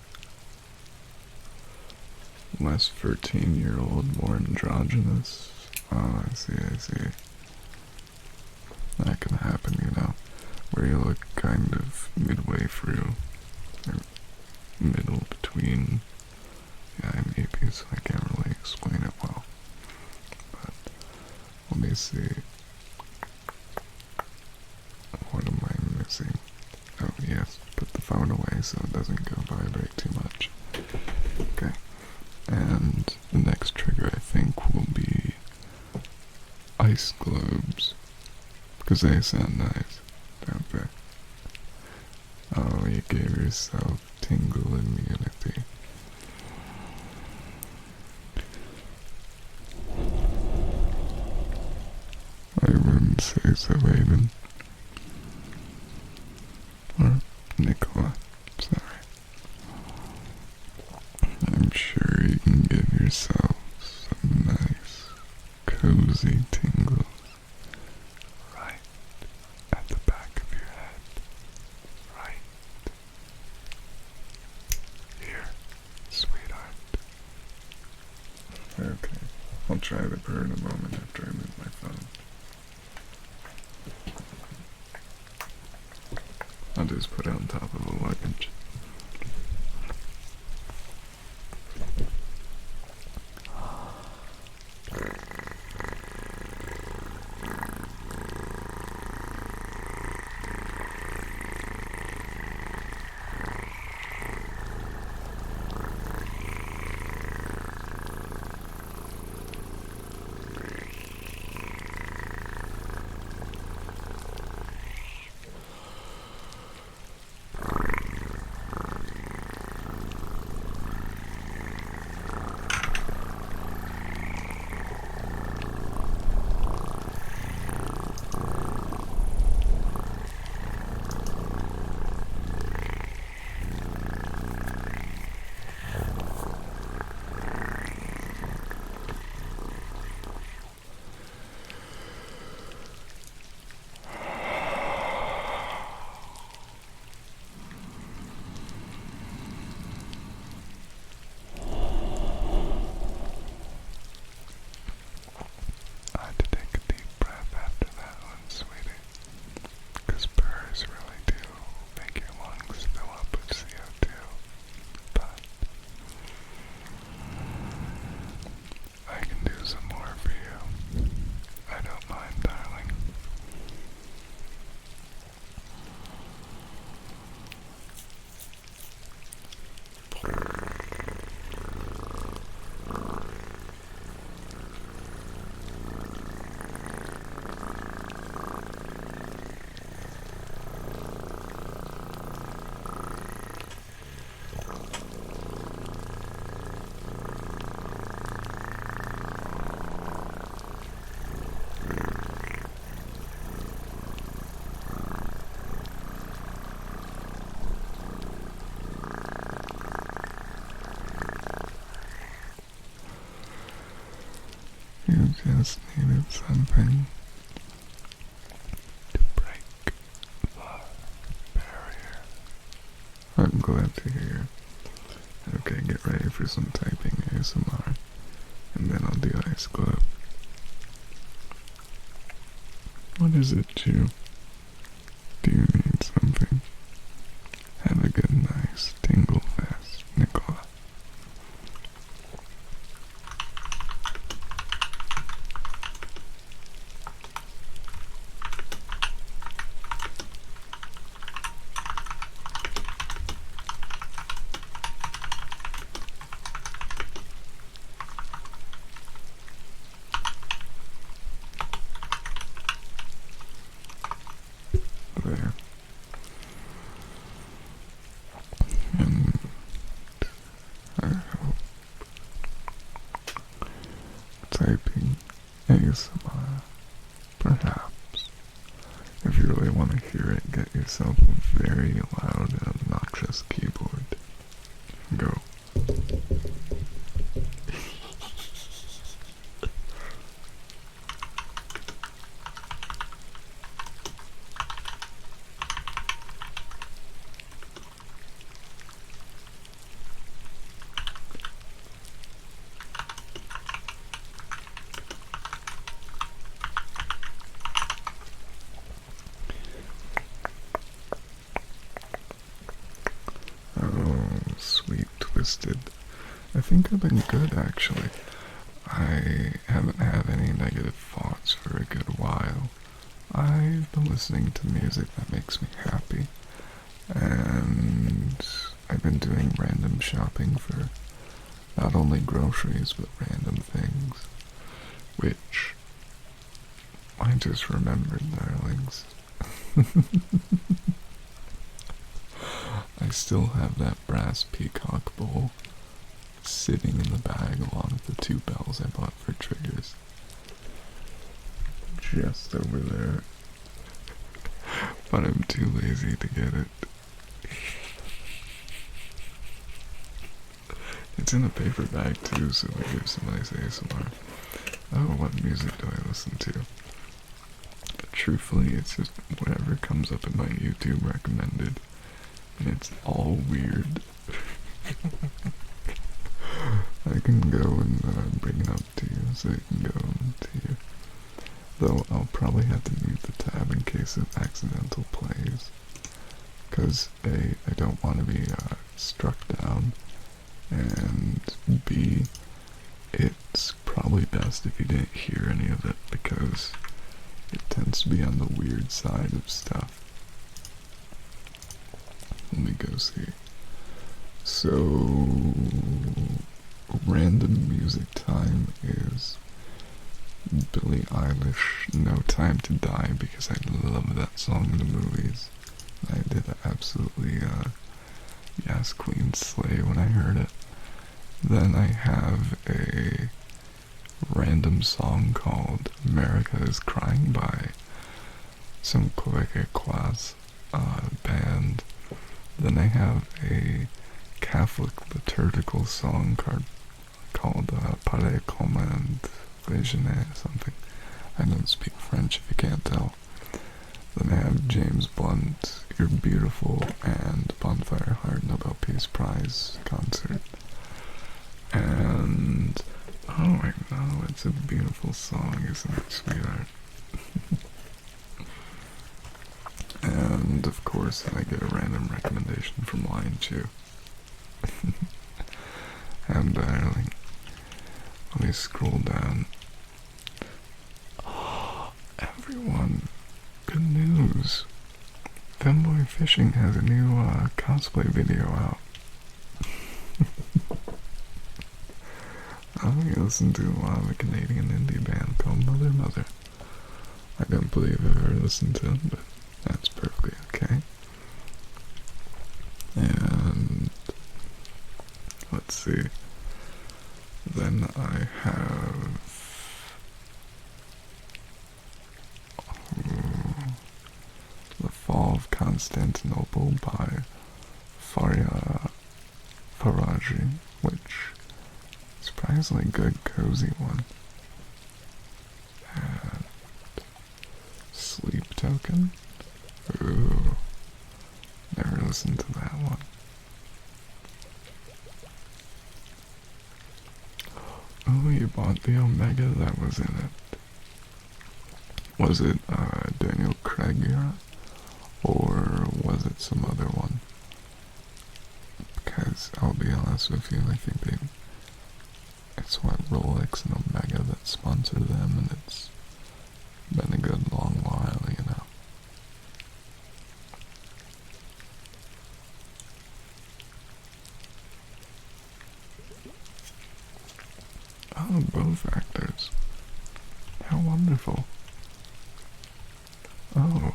Less 13-year-old, more androgynous. Oh, I see. That can happen, you know, where you look kind of midway through, or middle between. Yeah, I'm AP, so I can't really explain it well. But let me see. What am I missing? Oh, yes, put the phone away so it doesn't go vibrate too much. Okay. And the next trigger, I think, will be ice globes, because they sound nice, don't they? Oh, you gave yourself tingle immunity. I wouldn't say so, Aiden. Or Nicola, sorry. I'm sure you can give yourself some nice, cozy tingles right at the back of your head. Right here, sweetheart. Okay, I'll try the purr in a moment after I move my phone. I'll just put it on top of the luggage. You just needed something to break the barrier. I'm glad to hear. Okay, get ready for some typing ASMR, and then I'll do ice globe. What is it, Jew? Do you need something? Have a good, nice tingle fest, Nicola. typing ASMR. Perhaps. If you really want to hear it, get yourself a very loud and obnoxious keyboard. Go. Oh, sweet twisted. I think I've been good actually. I haven't had any negative thoughts for a good while. I've been listening to music that makes me happy, and I've been doing random shopping for not only groceries but random things, which I just remembered, darlings. I still have that brass peacock bowl sitting in the bag along with the 2 bells I bought for triggers. Just over there. But I'm too lazy to get it. It's in a paper bag too, so we give some nice ASMR. Oh, what music do I listen to? But truthfully, it's just whatever comes up in my YouTube recommended. And it's all weird. I can go and bring it up to you so you can go to you. Though I'll probably have to mute the tab in case of accidental plays. Because A, I don't want to be struck down, and B, it's probably best if you didn't hear any of it because it tends to be on the weird side of stuff. Let me go see. So, random music time is Billie Eilish, No Time to Die, because I love that song in the movies. I did absolutely, yes, Queen slay when I heard it. Then I have a random song called America is Crying by some Quebecois band. Then I have a Catholic liturgical song called Pare Command Virginie something. I don't speak French if you can't tell. Then I have James Blunt, You're Beautiful, and Bonfire Heart Nobel Peace Prize concert. And, oh I know, it's a beautiful song, isn't it, sweetheart? And, of course, I get a random recommendation from Lion Chew. And, darling, let me scroll down. Oh, everyone, good news. Femboy Fishing has a new cosplay video out. I listen to a Canadian indie band called Mother Mother. I don't believe I've ever listened to them, but that's perfectly okay. And let's see. Then I have The Fall of Constantinople by Faraji, which is surprisingly good, cozy one. And Sleep Token. Ooh, never listened to that one. Oh, you bought the Omega that was in it. Was it Daniel Craig era? Or was it some other one? Because I'll be honest with you, I think it's what Rolex and Omega that sponsor them, and it's been a good long while, you know. Oh, both actors. How wonderful. Oh,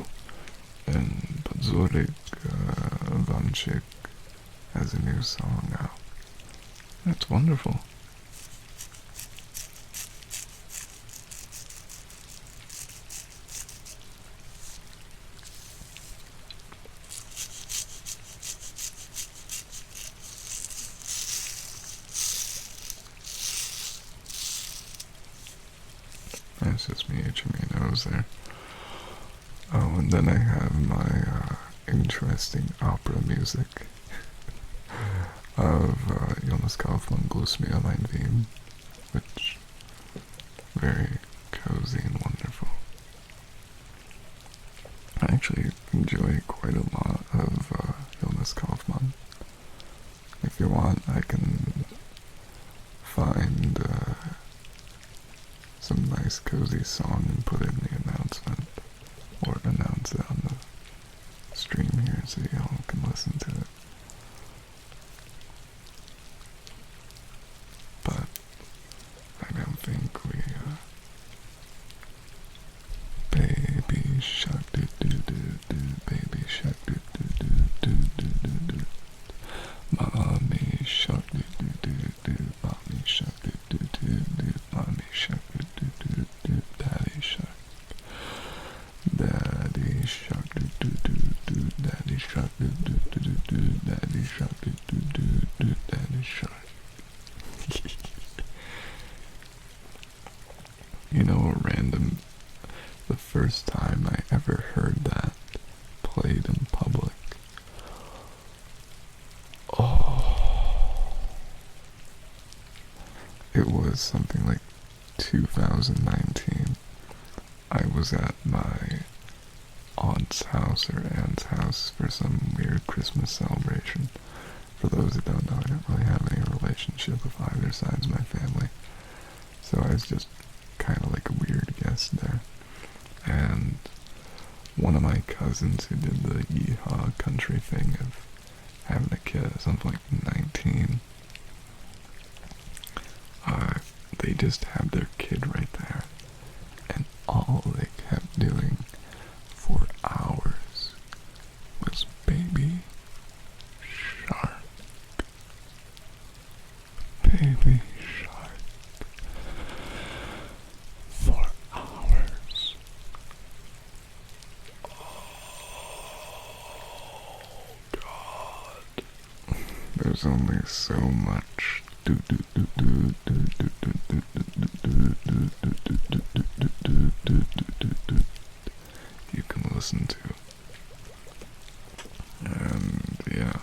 and Pazurik Vanchik has a new song out. That's wonderful. it's just me itching my nose there. Oh, and then I have my interesting opera music of Jonas Kaufmann Blues Me Allein Wien, which very cozy and wonderful. I actually enjoy quite a lot of Jonas Kaufmann. If you want, I can find some nice cozy song and put it in the announcement, or announce it on the stream here so y'all can listen to it. But I don't think we baby shark do do do do, baby shark do do do do do do do, mommy shark do do do do, mommy shark do do do do, mommy shark do do do do, daddy shark do do do do, daddy shark do do do do do, daddy shark do do do do, daddy shark. You know, the first time I ever heard that played in public, oh, it was something like 2019. I was at my aunt's house or aunt's house for some weird Christmas celebration. For those who don't know, I don't really have any relationship with either sides of my family, so I was just kind of like a weird guest there. And one of my cousins who did the yeehaw country thing of having a kid at something like 19, they just had their kid right there, and all they kept doing for hours was baby shark, baby shark, for hours. Oh God, there's only so much you can listen to. And yeah,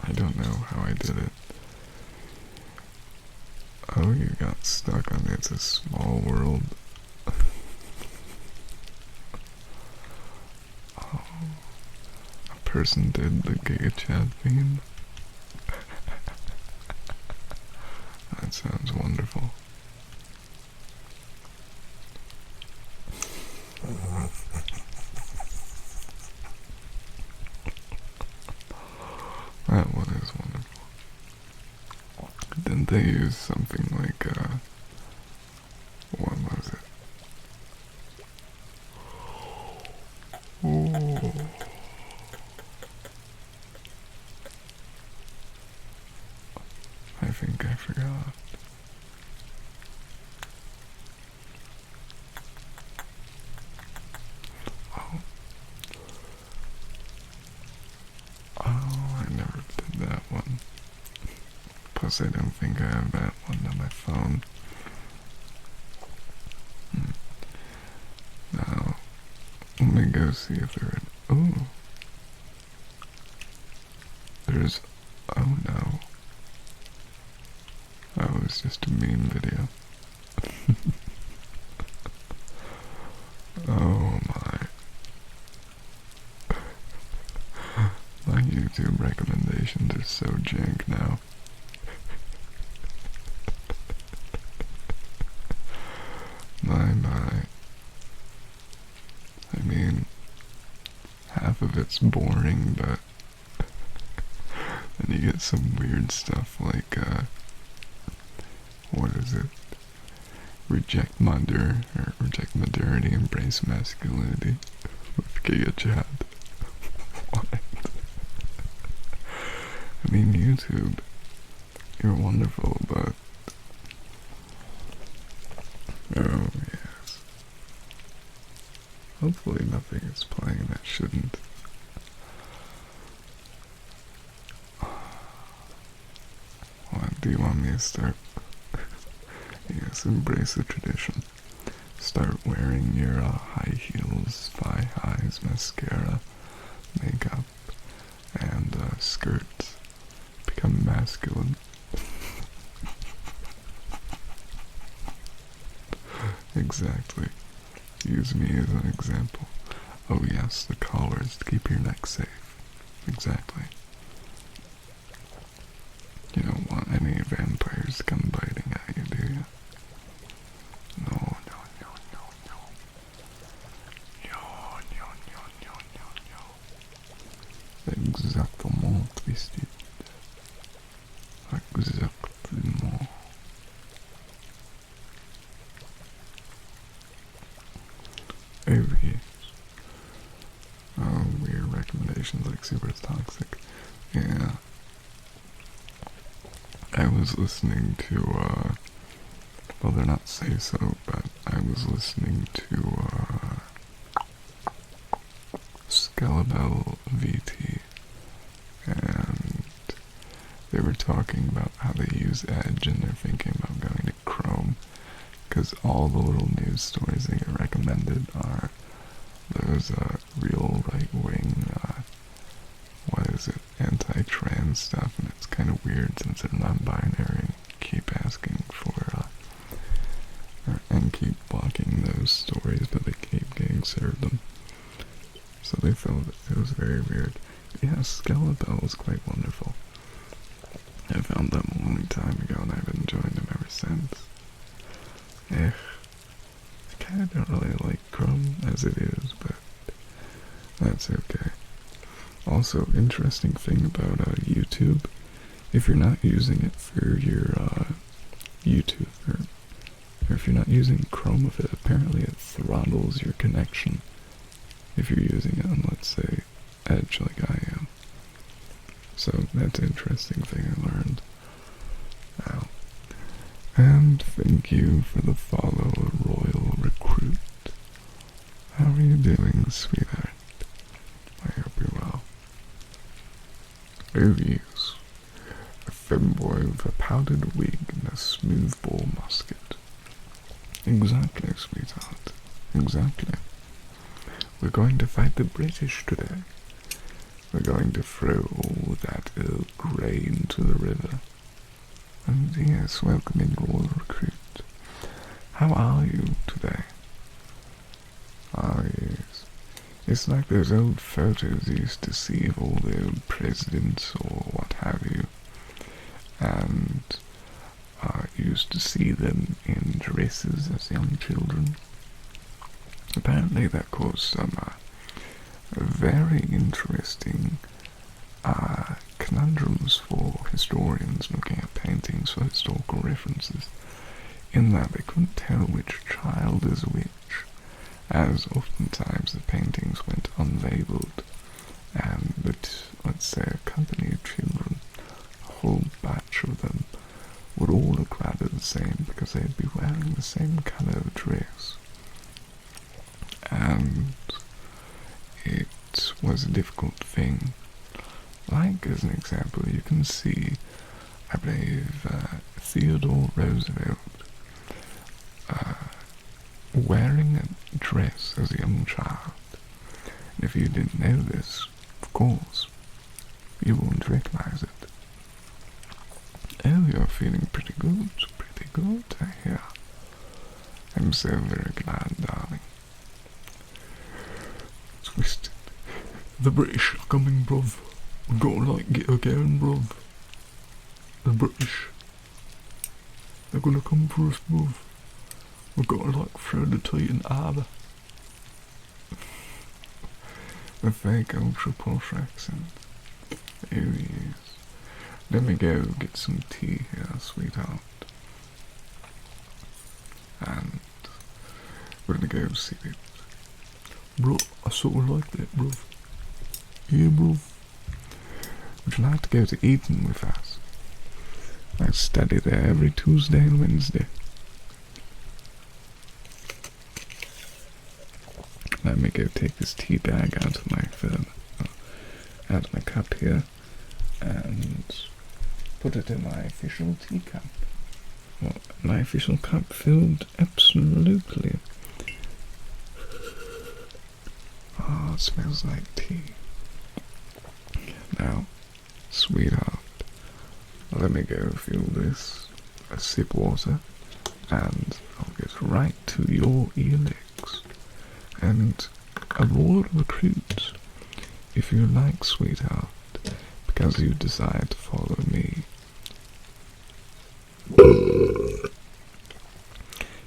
I don't know how I did it. Oh, you got stuck on It's a Small World. Oh, a person did the gay chat theme. That sounds wonderful. That one is wonderful. Didn't they use something like, what was it? Oh. I think I forgot. Oh, I never did that one. Plus, I don't think I have that one on my phone. Now, let me go see if there are. Ooh. There's. Oh no. That was just a meme video. Oh my. My YouTube recommendations are so jank now. My. I mean, half of it's boring, but then you get some weird stuff like, what is it? Reject modernity, embrace masculinity with Giga Chat. What? I mean, YouTube, you're wonderful, but oh yes. Hopefully nothing is playing that shouldn't. What, do you want me to start Yes, embrace the tradition. Start wearing your high heels, thigh highs, mascara, makeup, and skirts. Become masculine. Exactly. Use me as an example. Oh yes, the collars to keep your neck safe. Exactly. You don't want any vampires to come biting at you, do you? No, no, no, no, no. No, no, no, no, no, no. Exactement, twisted. Exactement. Oh yes. Oh, weird recommendations like super toxic. Yeah. I was listening to, well, they're not say so, but I was listening to, Scalabel VT, and they were talking about how they use Edge and they're thinking about going to Chrome, because all the little news stories they get recommended are those, real right-wing, what is it, anti-trans stuff, and it's kind of weird since they're non-binary and keep asking for, and keep blocking those stories, but they keep getting served them. So they felt it was very weird. Yeah, Skeletal was quite wonderful. I found them a long time ago and I've enjoyed them ever since. I kinda don't really like Chrome as it is, but that's okay. Also, interesting thing about YouTube, if you're not using it for your YouTube, or if you're not using Chrome with it, apparently it throttles your connection if you're using it on, let's say, Edge like I am. So that's an interesting thing I learned. Wow. And thank you for the follow, Royal Recruit. How are you doing, sweetheart? I hope you're well. Oh yes, a femboy with a powdered wig and a smoothbore musket. Exactly, sweetheart. Exactly. We're going to fight the British today. We're going to throw all that Earl Grey into the river. And yes, welcome in, Royal Recruit. How are you today? Ah, yes. It's like those old photos you used to see of all the old presidents or what have you. And you used to see them in dresses as young children. Apparently that caused some very interesting conundrums for historians looking at paintings for historical references, in that they couldn't tell which child is which, as oftentimes the paintings went unlabeled, and let's say a company of children, a whole batch of them, would all look rather the same because they'd be wearing the same colour of dress. And it was a difficult thing. Like, as an example, you can see, I believe, Theodore Roosevelt wearing a dress as a young child. And if you didn't know this, of course, you wouldn't recognize it. Oh, you're feeling pretty good, I hear. I'm so very glad, darling. Twisted. The British are coming, bruv. We gotta, get again, bruv. The British. They're gonna come for us, bruv. We gotta, throw the tea in Arbor. The fake ultra posh accent. Oh yes. Let me go get some tea here, sweetheart. And we're gonna go see it. Bro, I sort of like that, bruv. Yeah, bruv. Would you like to go to Eton with us? I study there every Tuesday and Wednesday. Let me go take this tea bag out of my cup here, and put it in my official teacup. My official cup filled? Absolutely. Oh, it smells like tea. Now, sweetheart, let me go fill this a sip water, and I'll get right to your earlicks. And a roll of recruits, if you like, sweetheart, because you decide to follow me.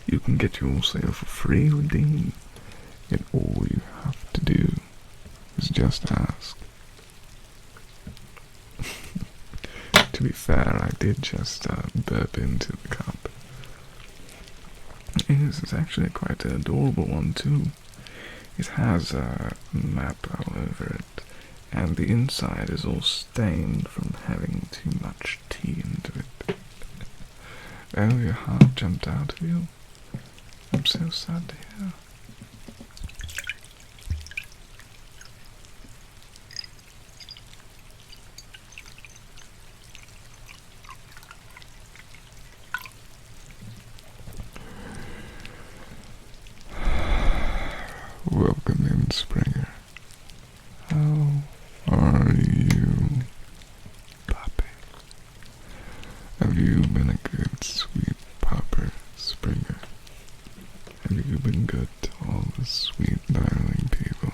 You can get yourself a free redeem, and all you have to do is just ask. To be fair, I did just burp into the cup. Yes, it's actually quite an adorable one too. It has a map all over it, and the inside is all stained from having too much tea into it. Oh, your heart jumped out of you? I'm so sad to hear. Welcome in, Springer. How are you, puppy? Have you been a good, sweet pupper, Springer? Have you been good to all the sweet, darling people?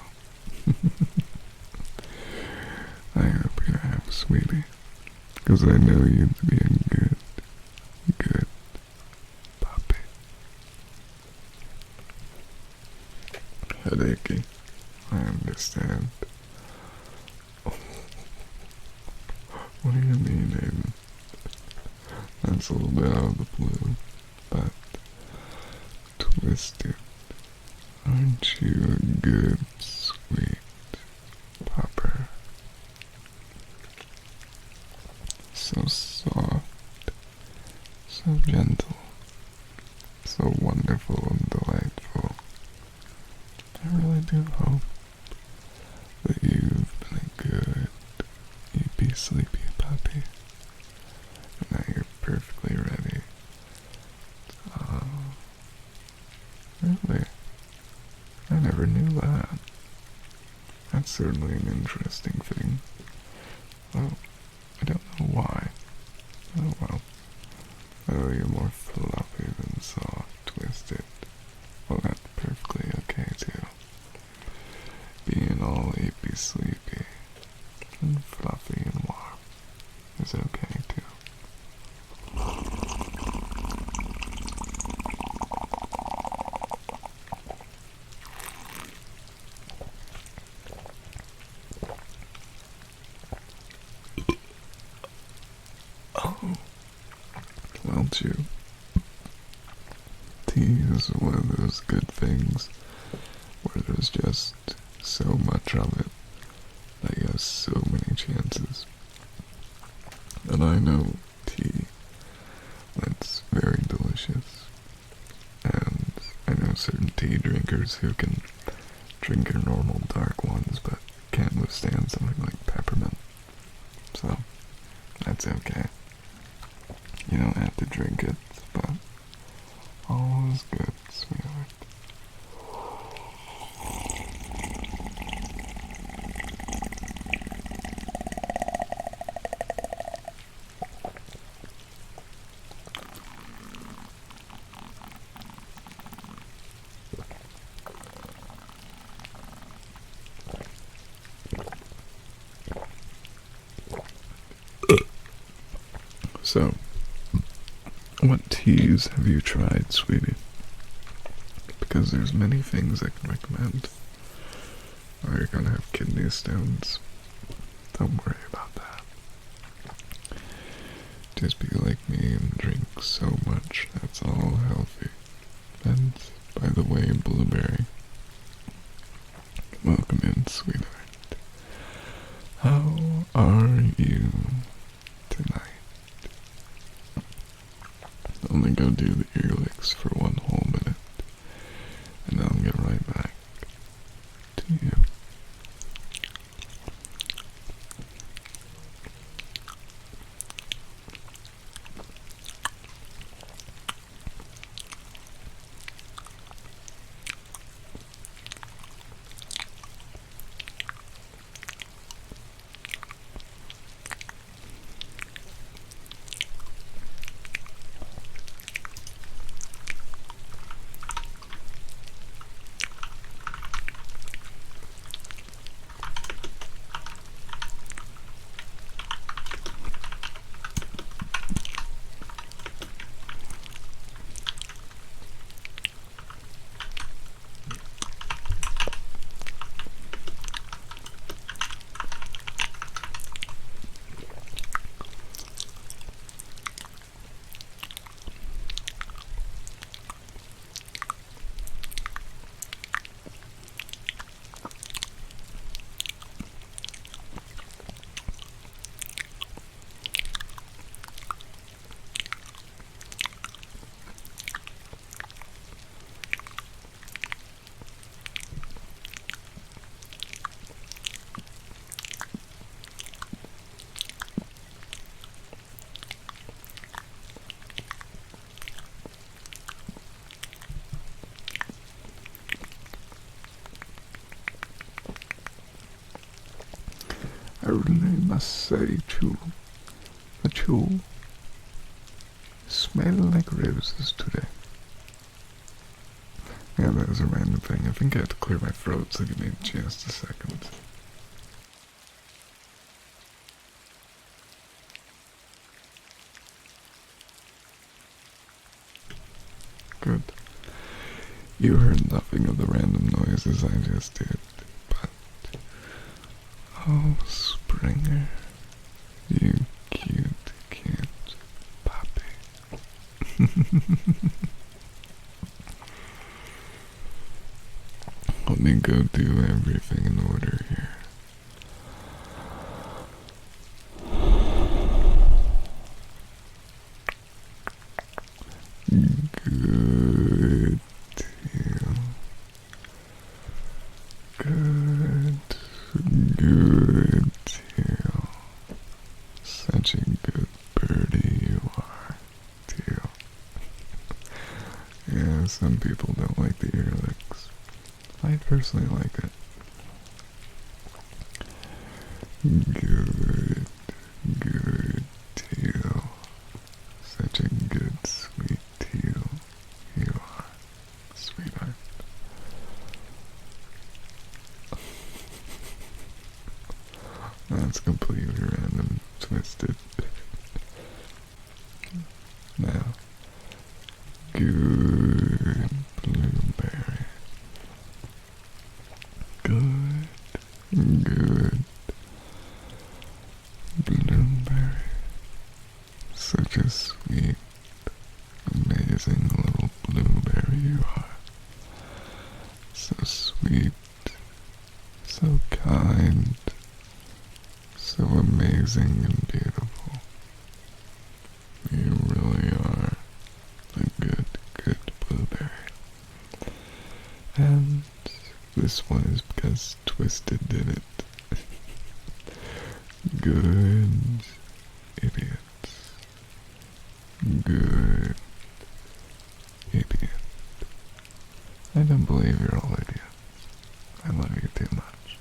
I hope you have, sweetie, because I know you to be a good puppy. Headachy, I understand. What do you mean, Aiden? That's a little bit out of the blue, but twisted. Aren't you a good, sweet pupper? So soft, so gentle, so wonderful and delightful. I really do hope that you've been a good, eepy, sleepy puppy, and that you're perfectly ready. Really? I never knew that. That's certainly an interesting thing. Well, I don't know why. Oh well. Oh, you're more fluffy than soft, twisted. Well, that's perfectly okay too. Being all eepy sleepy and fluffy and warm is okay too. Oh, well, too. Tea is one of those good things where there's just so much of it that you have so many chances. And I know tea that's very delicious, and I know certain tea drinkers who can drink your normal dark ones but can't withstand something like peppermint. So, that's okay. You don't have to drink it, but all is good, sweetheart. So, what teas have you tried, sweetie? Because there's many things I can recommend. Are you gonna have kidney stones? Don't worry about that. Just be like me and drink so much that's all healthy. And, by the way, Blueberry, welcome in, sweetheart. How are you tonight? Only go do the ear licks for 1 whole minute, and then I'll get right back to you. only must say too that you smell like roses today. Yeah, that was a random thing. I think I had to clear my throat, so give me just a second. Good. You heard nothing of the random noises I just did, but... Oh, Springer, you cute puppy. Let me go do everything in order here. Good tail. Good tail. Such a good birdie you are, tail. Yeah, some people don't like the ear licks. I personally like it. Good tail. Such a good, sweet tail you are, sweetheart. That's completely random, twisted. Now, good blueberry. Good blueberry. Such a sweet, amazing little blueberry you are. So sweet, so kind, so amazing and beautiful. You really are a good blueberry. And this one is because Twisted did it. Good idiots. Good idiot. I don't believe you're all idiots. I love you too much.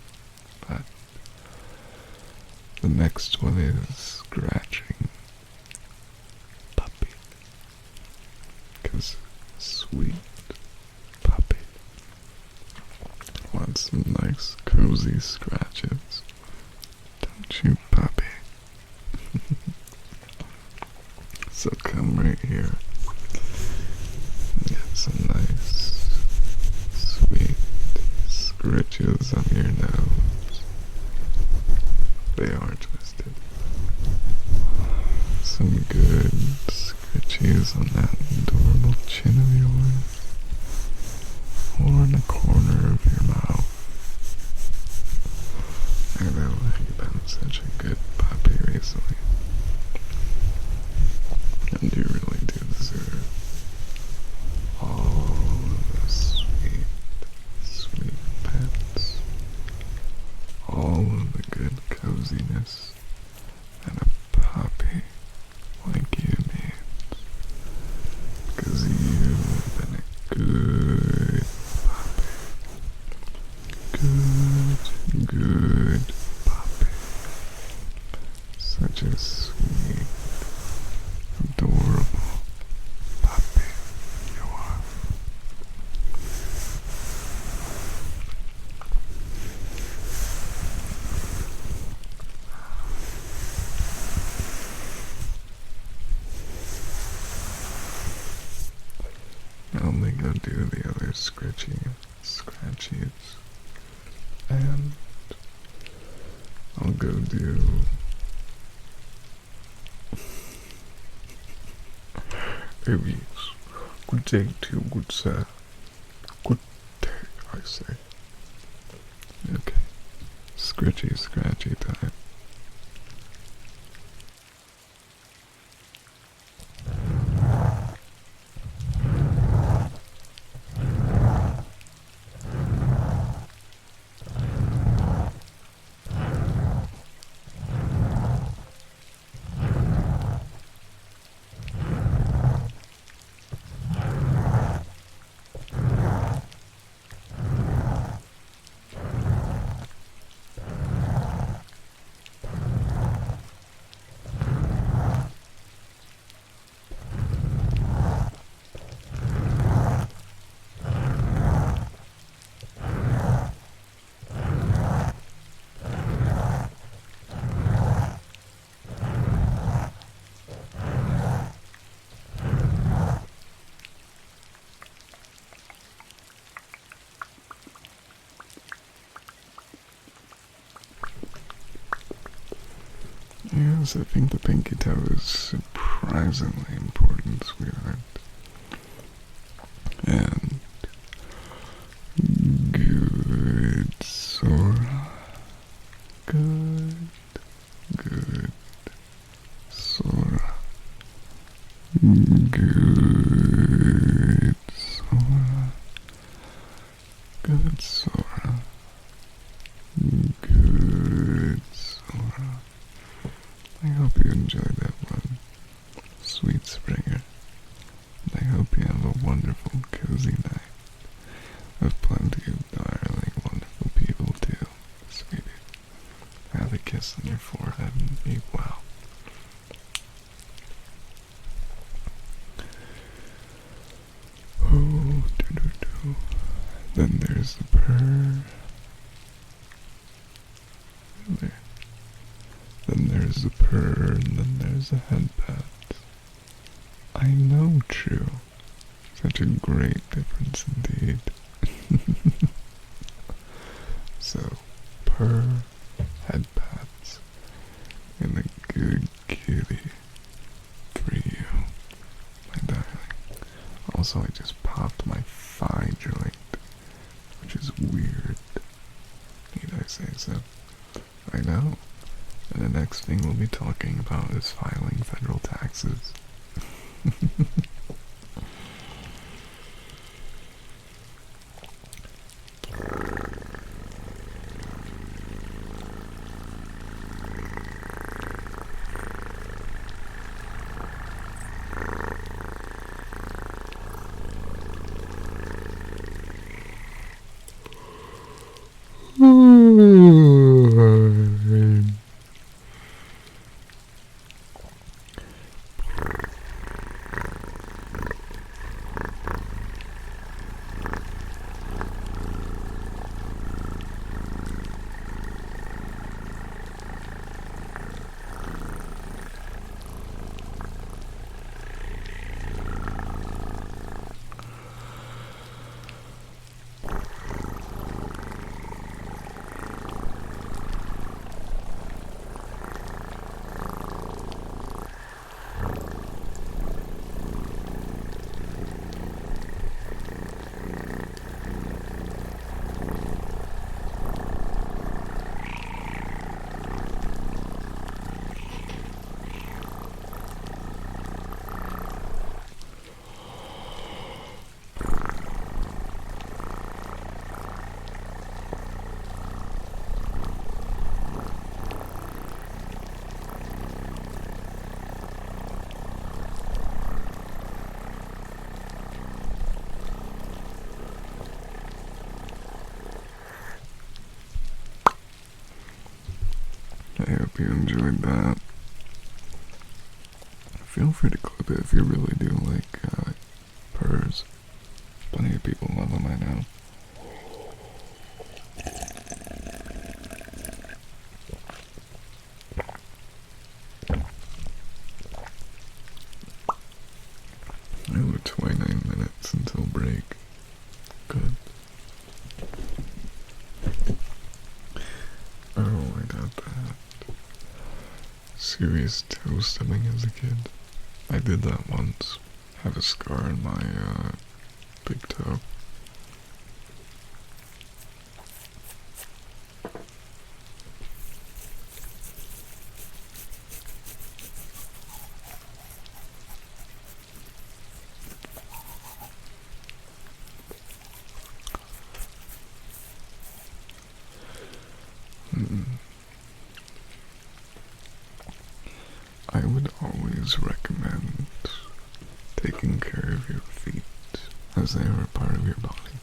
But the next one is scratching puppy. 'Cause sweet puppy wants some nice cozy scratches. Don't you, puppy? So come right here. Get some nice, sweet scratches on your nose. They are twisted. Some good scratches on that adorable chin of yours. Or in the corner of your mouth. I know you've been such a good puppy recently. And you really do deserve all of the sweet, sweet pets. All of the good coziness that a puppy like you needs. Because you've been a good puppy. Good puppy. Such a sweet, adorable puppy you are. Let me go do the other scratchies, and I'll go do yes. Good day to you, good sir. Good day, I say. Okay. Scratchy time. Yes, I think the pinky toe is surprisingly important, sweetheart. And good, Sora. Good, good, Sora. Good, Sora. Good, Sora. Good, Sora. I hope you enjoyed that one, sweet Springer. And I hope you have a wonderful, cozy night with plenty of darling, wonderful people too, sweetie. Have a kiss on your forehead and be well. Oh, do. Then there's the purr. Then there's the purr, and then there's the head pat. I know, true. Such a great difference indeed. So, purr, head pats, and a good kitty for you, my darling. Also, I just popped my thigh joint, which is weird. Need I say so? I know. And the next thing we'll be talking about is filing federal taxes. I hope you enjoyed that. Feel free to clip it if you really do like purrs. Plenty of people love them, I know. Oh, 29 minutes until break. Good. Oh, I got that. Serious toe stubbing as a kid. I did that once. Have a scar on my big toe. I would always recommend taking care of your feet, as they are a part of your body,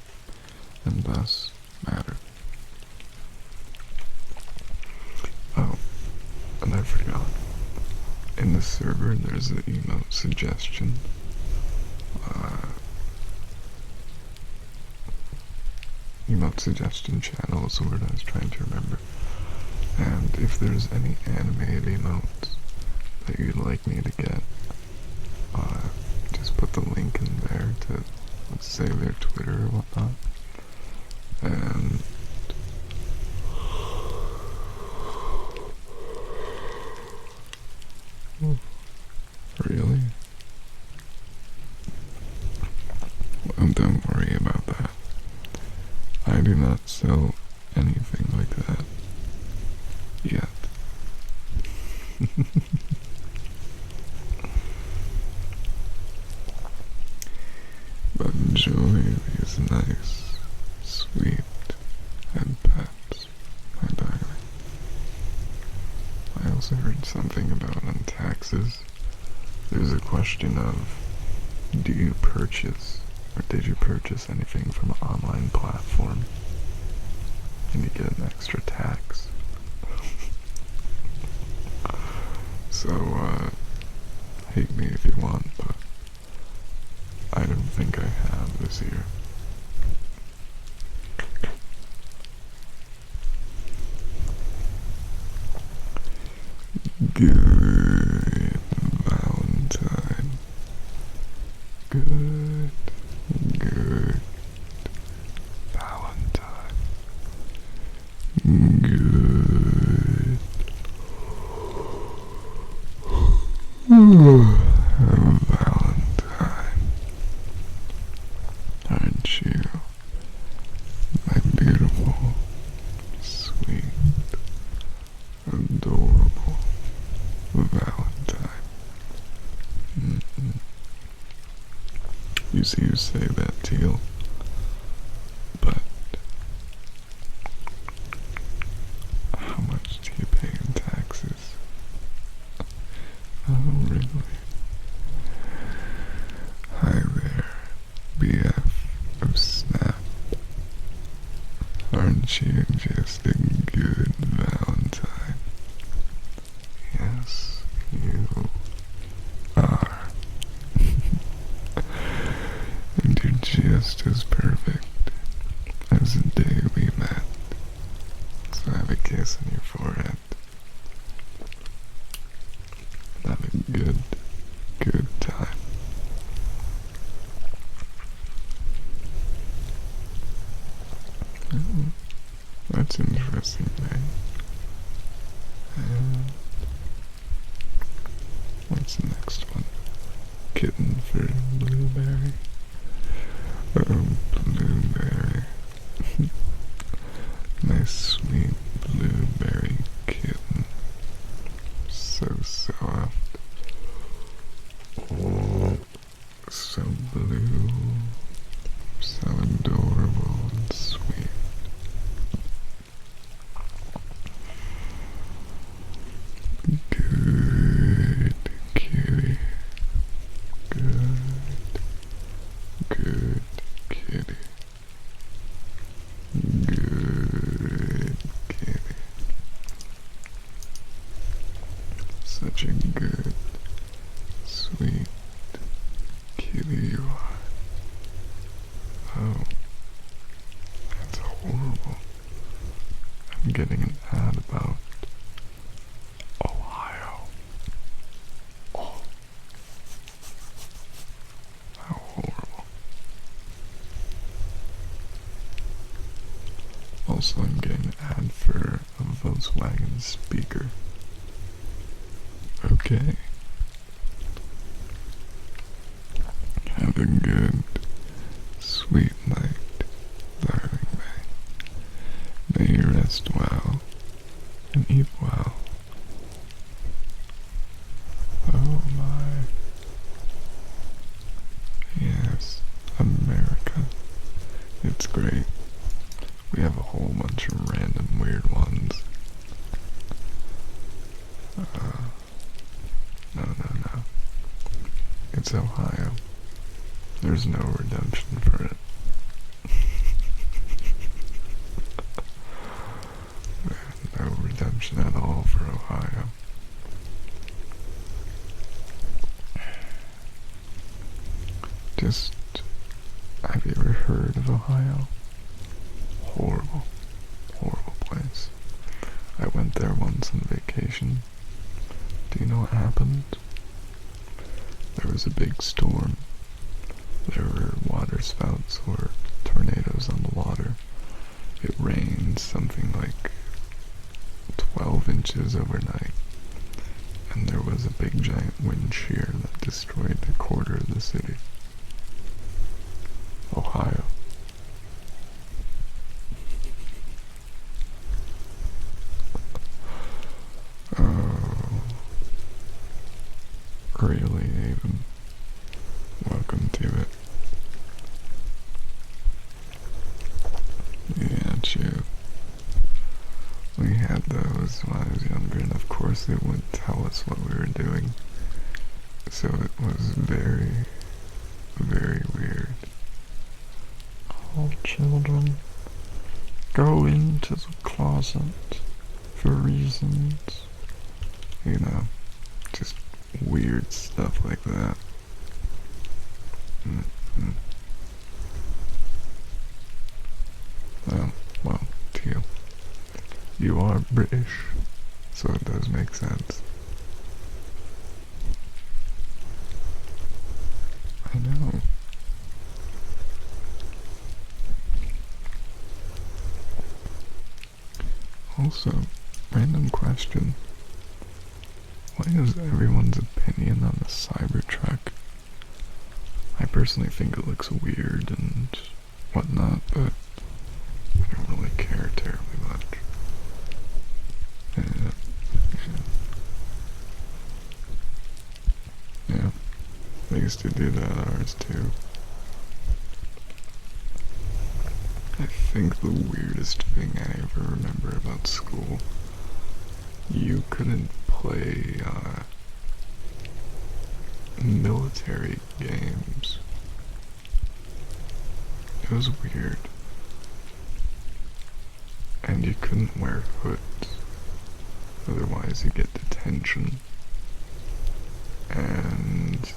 and thus matter. Oh, and I forgot. In the server, there's an emote suggestion. Emote suggestion channel is the word I was trying to remember. And if there's any animated emotes that you'd like me to get, just put the link in there to, let's say, their Twitter or whatnot. And Don't worry about that. I do not sell anything like that. Yet. But enjoy these nice, sweet head pats, my darling. I also heard something about on taxes. There's a question of, do you purchase, or did you purchase anything from an online platform, and you get an extra tax? So, hate me if you want, but I don't think I have this year. Good Valentine. Good Valentine. Good Valentine. Aren't you my beautiful, sweet, adorable Valentine? You see, you say that, Teal, but how much do you pay in taxes? Oh, really? Hi there, BF of Snap. Aren't you just a good Valentine? Yes, you are. And you're just as perfect as the day we met. So have a kiss on your forehead. Have a good time. That's interesting, man. And what's the next one? Kitten for Blueberry. Oh, Blueberry. My sweet blueberry kitten. So soft. So blue. So adorable and sweet. Good kitty. Good kitty. Good kitty. Such a good, sweet kitty you are. Oh, that's horrible. I'm getting an ad about Ohio. Oh, how horrible. Also, I'm getting an ad for a Volkswagen speaker. Okay. Have a good, sweet night, darling May. May you rest well and eat well. Oh my. Yes, America. It's great. We have a whole bunch of random weird ones. No. It's Ohio. There's no redemption for it. No redemption at all for Ohio. Just, have you ever heard of Ohio? Horrible place. I went there once on vacation. Do you know what happened? There was a big storm. There were water spouts or tornadoes on the water. It rained something like 12 inches overnight. And there was a big giant wind shear that destroyed a quarter of the city. Ohio because it would tell us what we were doing. So it was very, very weird. All children go into the closet for reasons. You know, just weird stuff like that. Mm-hmm. Well, Teal, you are British, so it does make sense. I know. Also, random question. What is everyone's opinion on the Cybertruck? I personally think it looks weird and whatnot, but I don't really care terribly much. Yeah. They used to do that at ours too. I think the weirdest thing I ever remember about school, you couldn't play military games. It was weird. And you couldn't wear hoods, otherwise you get detention. And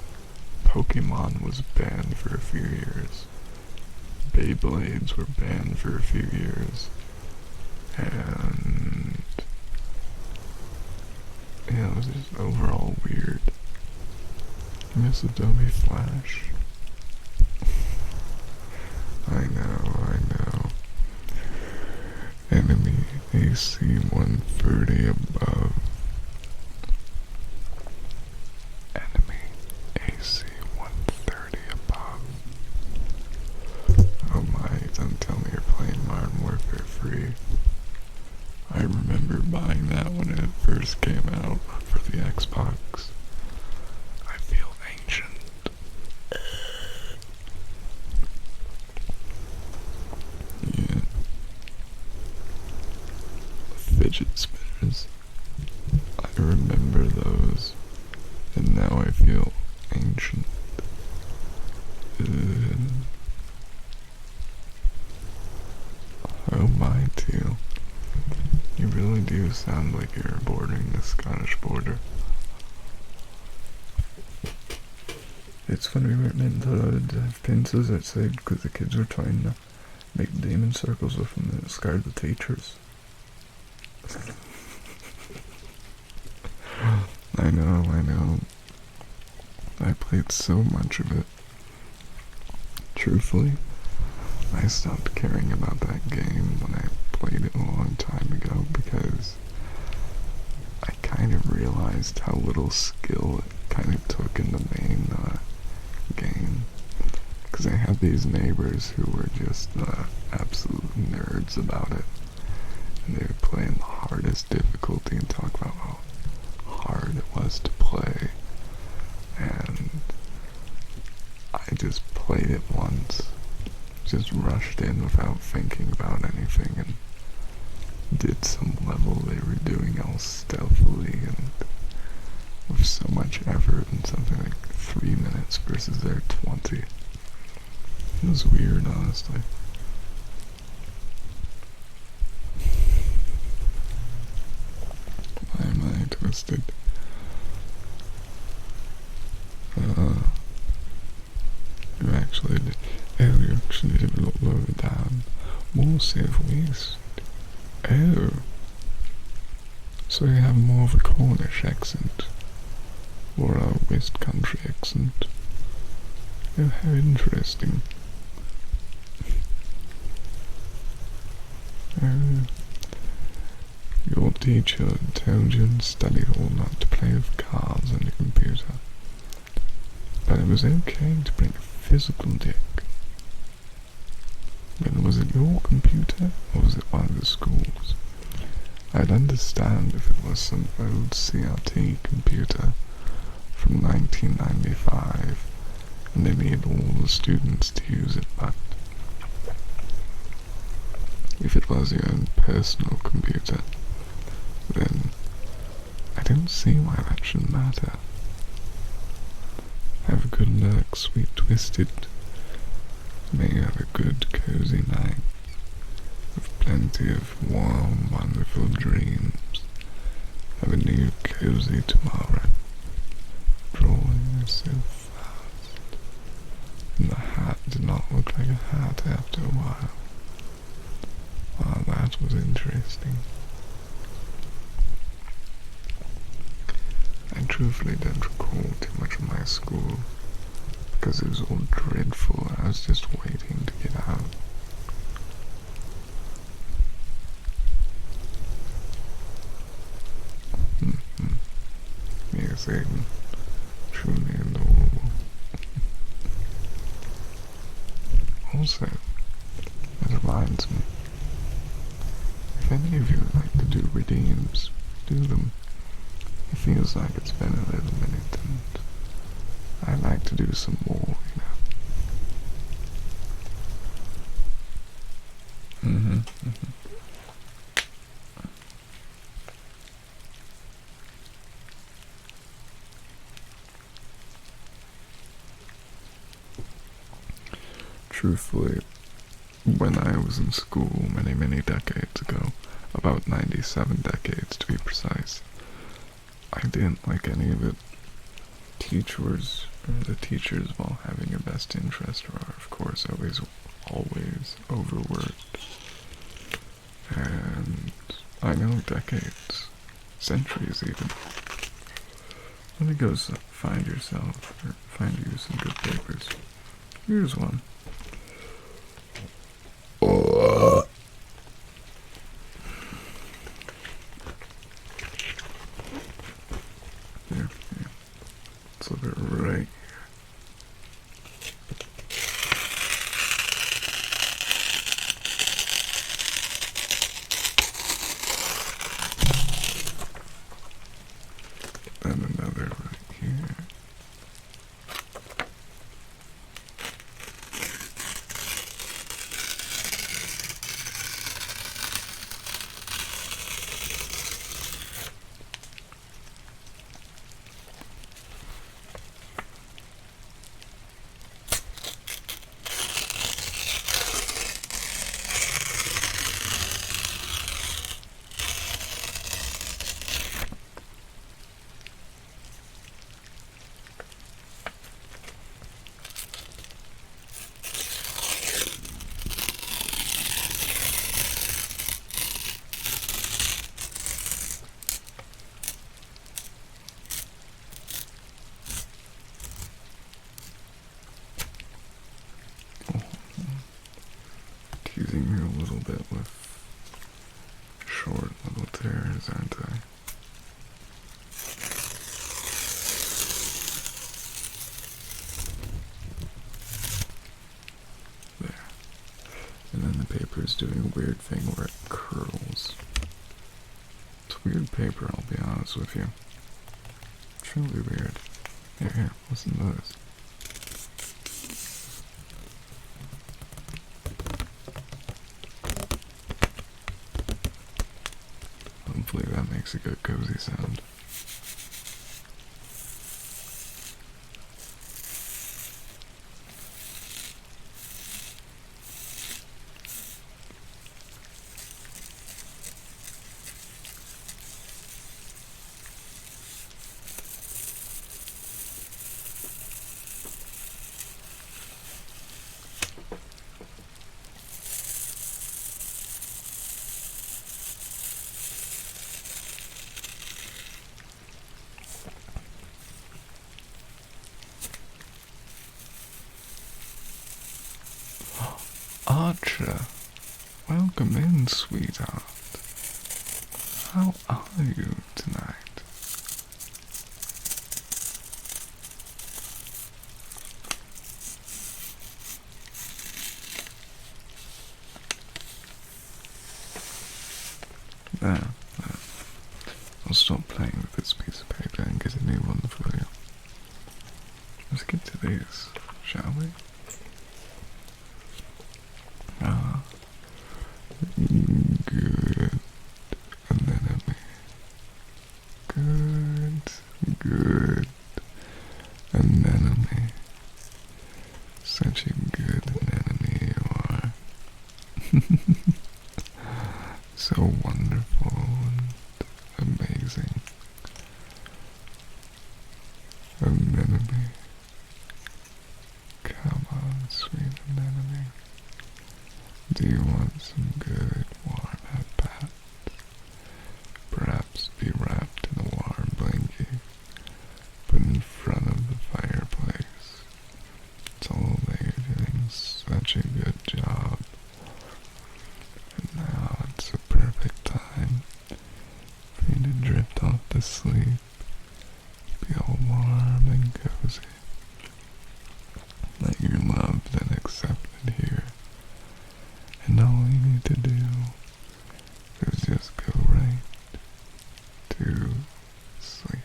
Pokemon was banned for a few years. Beyblades were banned for a few years. And yeah, it was just overall weird. I miss Adobe Flash. I know. Enemy AC 130 above. Enemy AC 130 above. Oh my, don't tell me you're playing Modern Warfare 3. I remember buying that when it first came out for the Xbox. I feel ancient. Yeah. Fidget spinners. I remember those. And now I feel ancient. Oh my, Teal. You really do sound like you're bordering the Scottish border. It's funny we weren't meant to have fences outside because the kids were trying to make demon circles with them and it scared the teachers. I know. I played so much of it. Truthfully, I stopped caring about that game when I played it a long time ago because I kind of realized how little skill it kind of took in the main game. Because I had these neighbors who were just absolute nerds about it. And they would play in the hardest difficulty and talk about how hard it was to play. And I just played it once. Just rushed in without thinking about anything and did some level they were doing all stealthily and with so much effort in something like 3 minutes versus their 20. It was weird, honestly. Why am I twisted? You actually live a lot lower down, more southwest. Oh. So you have more of a Cornish accent, or a West Country accent. Oh, how interesting. Your teacher told you in study hall not to play with cards on your computer, but it was okay to bring a physical deck. But was it your computer, or was it one of the school's? I'd understand if it was some old CRT computer from 1995, and they needed all the students to use it, but if it was your own personal computer, then I don't see why that should matter. Have a good luck, sweet twisted. May you have a good, cozy night, with plenty of warm, wonderful dreams. Have a new, cozy tomorrow. Drawing so fast. And the hat did not look like a hat after a while. Wow, that was interesting. I truthfully don't recall too much of my school, because it was all dreadful. I was just waiting to get out. Yes, Aiden. Truly adorable. Also, that reminds me, if any of you would like to do redeems, do them. It feels like it's been a little minute, and I'd like to do some more, you know. Truthfully, when I was in school many, many decades ago, about 97 decades to be precise, I didn't like any of it. The teachers, while having your best interest, are of course always overworked. And I know decades, centuries even. Let me go find you some good papers. Here's one. Here. Let's look at it right. And another right here. Teasing you a little bit with short little tears, aren't I? There. And then the paper is doing a weird thing where it curls. It's weird paper, I'll be honest with you. It's really weird. Here, listen to this. Hopefully that makes a good cozy sound. Archer, welcome in, sweetheart. How are you tonight? There. I'll stop playing with this piece of paper and get a new one for you. Let's get to this, shall we? Good. And then at me. Good. so wonderful and amazing. Anemone. Come on, sweet anemone. Do you want some good warm head pat? Perhaps be wrapped in a warm blanket, put in front of the fireplace. Told that you're doing such a good job. And now it's a perfect time for you to drift off to sleep. Be all warm and cozy. That you're loved and accepted here. And all you need to do is just go right to sleep.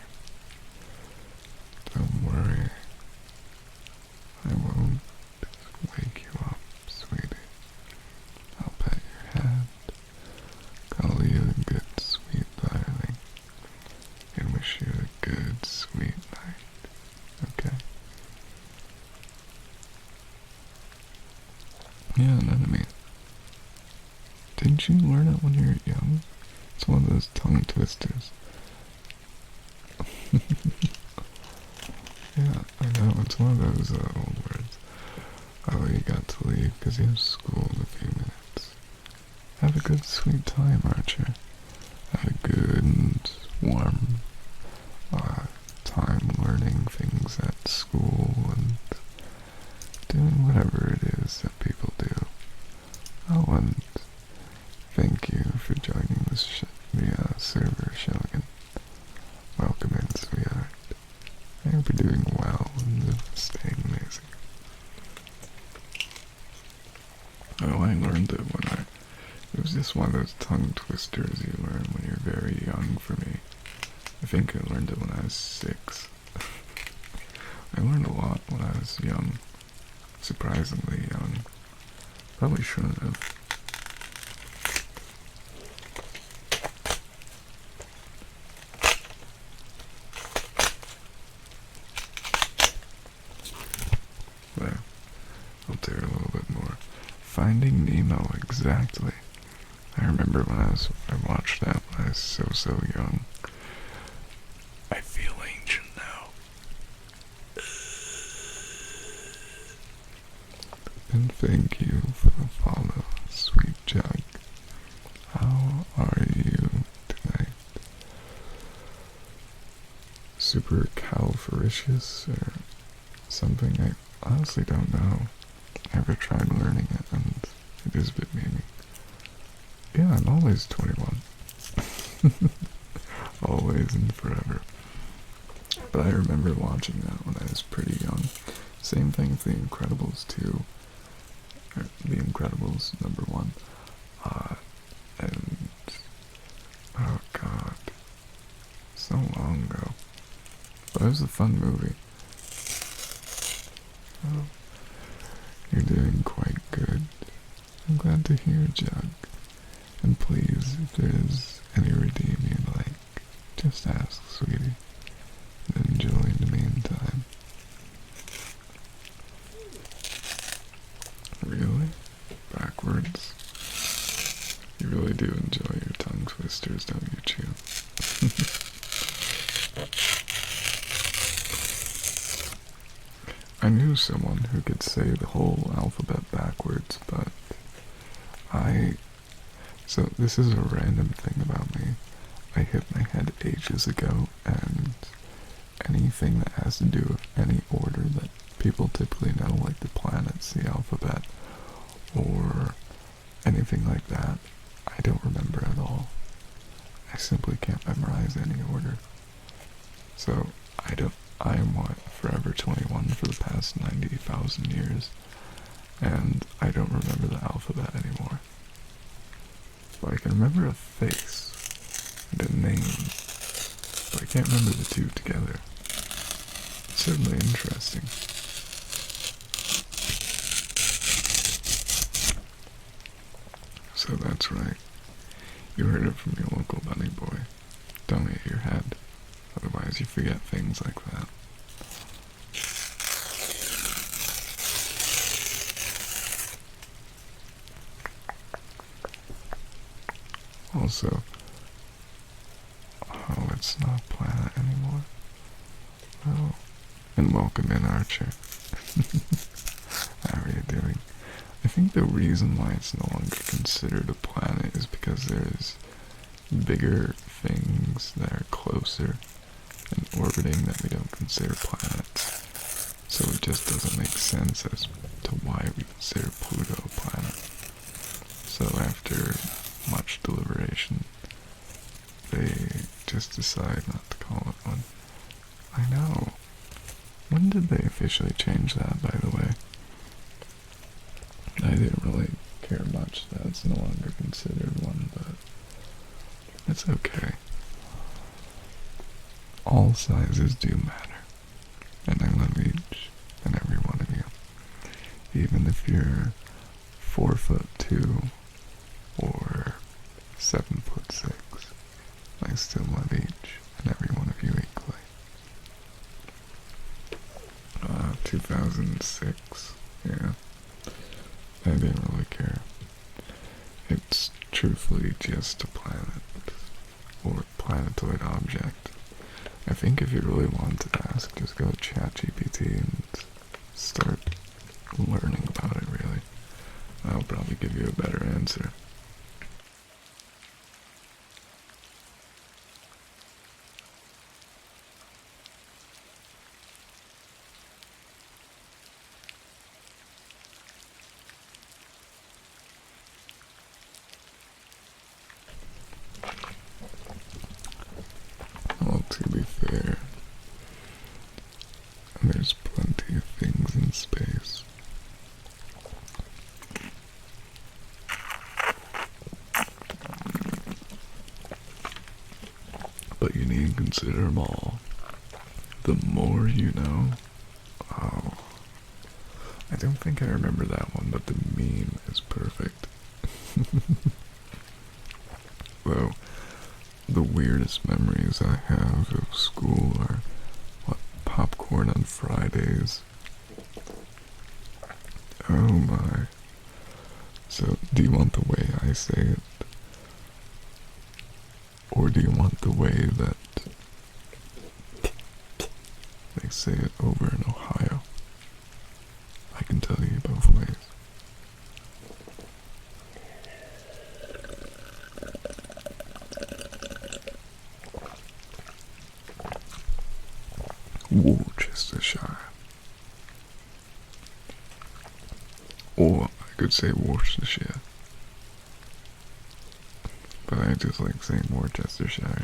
Don't worry. I won't wake you up, sweetie. I'll pet your head, call you a good sweet darling, and wish you a good sweet night. Okay? Yeah, anemone. Didn't you learn it when you were young? It's one of those tongue twisters. Yeah, I know, it's one of those old words. Oh, you got to leave because you have school in a few minutes. Have a good sweet time, Archer. Have a good, warm time learning things at school and doing whatever it is that people do. Oh, and thank you for joining the server, Shilligan. Welcome in, sweetheart. I hope you're doing well and staying amazing. Oh, I learned it it was just one of those tongue twisters you learn when you're very young for me. I think I learned it when I was 6. I learned a lot when I was young. Surprisingly young. Probably shouldn't have. There. I'll tear a little bit more. Finding Nemo, exactly. I remember when I watched that when I was so young. I feel ancient now. And thank you for the follow, sweet Jug. How are you tonight? Super califragious or something? I honestly don't know. I never tried learning it and it is a bit meaning. Yeah, I'm always 21. Always and forever. But I remember watching that when I was pretty young. Same thing with The Incredibles 2. The Incredibles #1. And oh god, so long ago. But it was a fun movie. Oh, you're doing quite good. I'm glad to hear, Jug. And please, if there's any redeem you'd like, just ask, sweetie. And enjoy in the meantime. Really? Backwards? You really do enjoy your tongue twisters, don't you, Chew? I knew someone who could say the whole alphabet backwards, but so this is a random thing about me. I hit my head ages ago, and anything that has to do with any order that people typically know, like the planets, the alphabet, or anything like that, I don't remember at all. I simply can't memorize any order. So, I am Forever 21 for the past 90,000 years, and I don't remember the alphabet anymore. But I can remember a face and a name, but I can't remember the two together. It's certainly interesting. So that's right. You heard it from your local bunny boy. Don't hit your head, otherwise you forget things like that. Also, oh, it's not planet anymore. Oh, and welcome in, Archer. How are you doing? I think the reason why it's no longer considered a planet is because there's bigger things that are closer and orbiting that we don't consider planets. So it just doesn't make sense as to why we consider Pluto a planet. So after much deliberation, they just decide not to call it one. I know. When did they officially change that, by the way? I didn't really care much that it's no longer considered one, but it's okay. All sizes do matter, and I love each and every one of you. Even if you're 4'2" or 7'6", I still love each and every one of you equally. 2006, yeah. I didn't really care. It's truthfully just a planet, or planetoid object. I think if you really want to ask, just go to ChatGPT and start learning about it, really. I'll probably give you a better answer. Well, to be fair, there's plenty of things in space. But you need to consider them all. The more you know. Oh, I don't think I remember that one, but the meme is perfect. Though, the weirdest memories I have of school are, what, popcorn on Fridays. Oh my. So, do you want the way I say it? Or do you want the way that they say it over in Ohio? I can tell you both ways. Worcestershire. Or I could say Worcestershire. But I just like saying Worcestershire.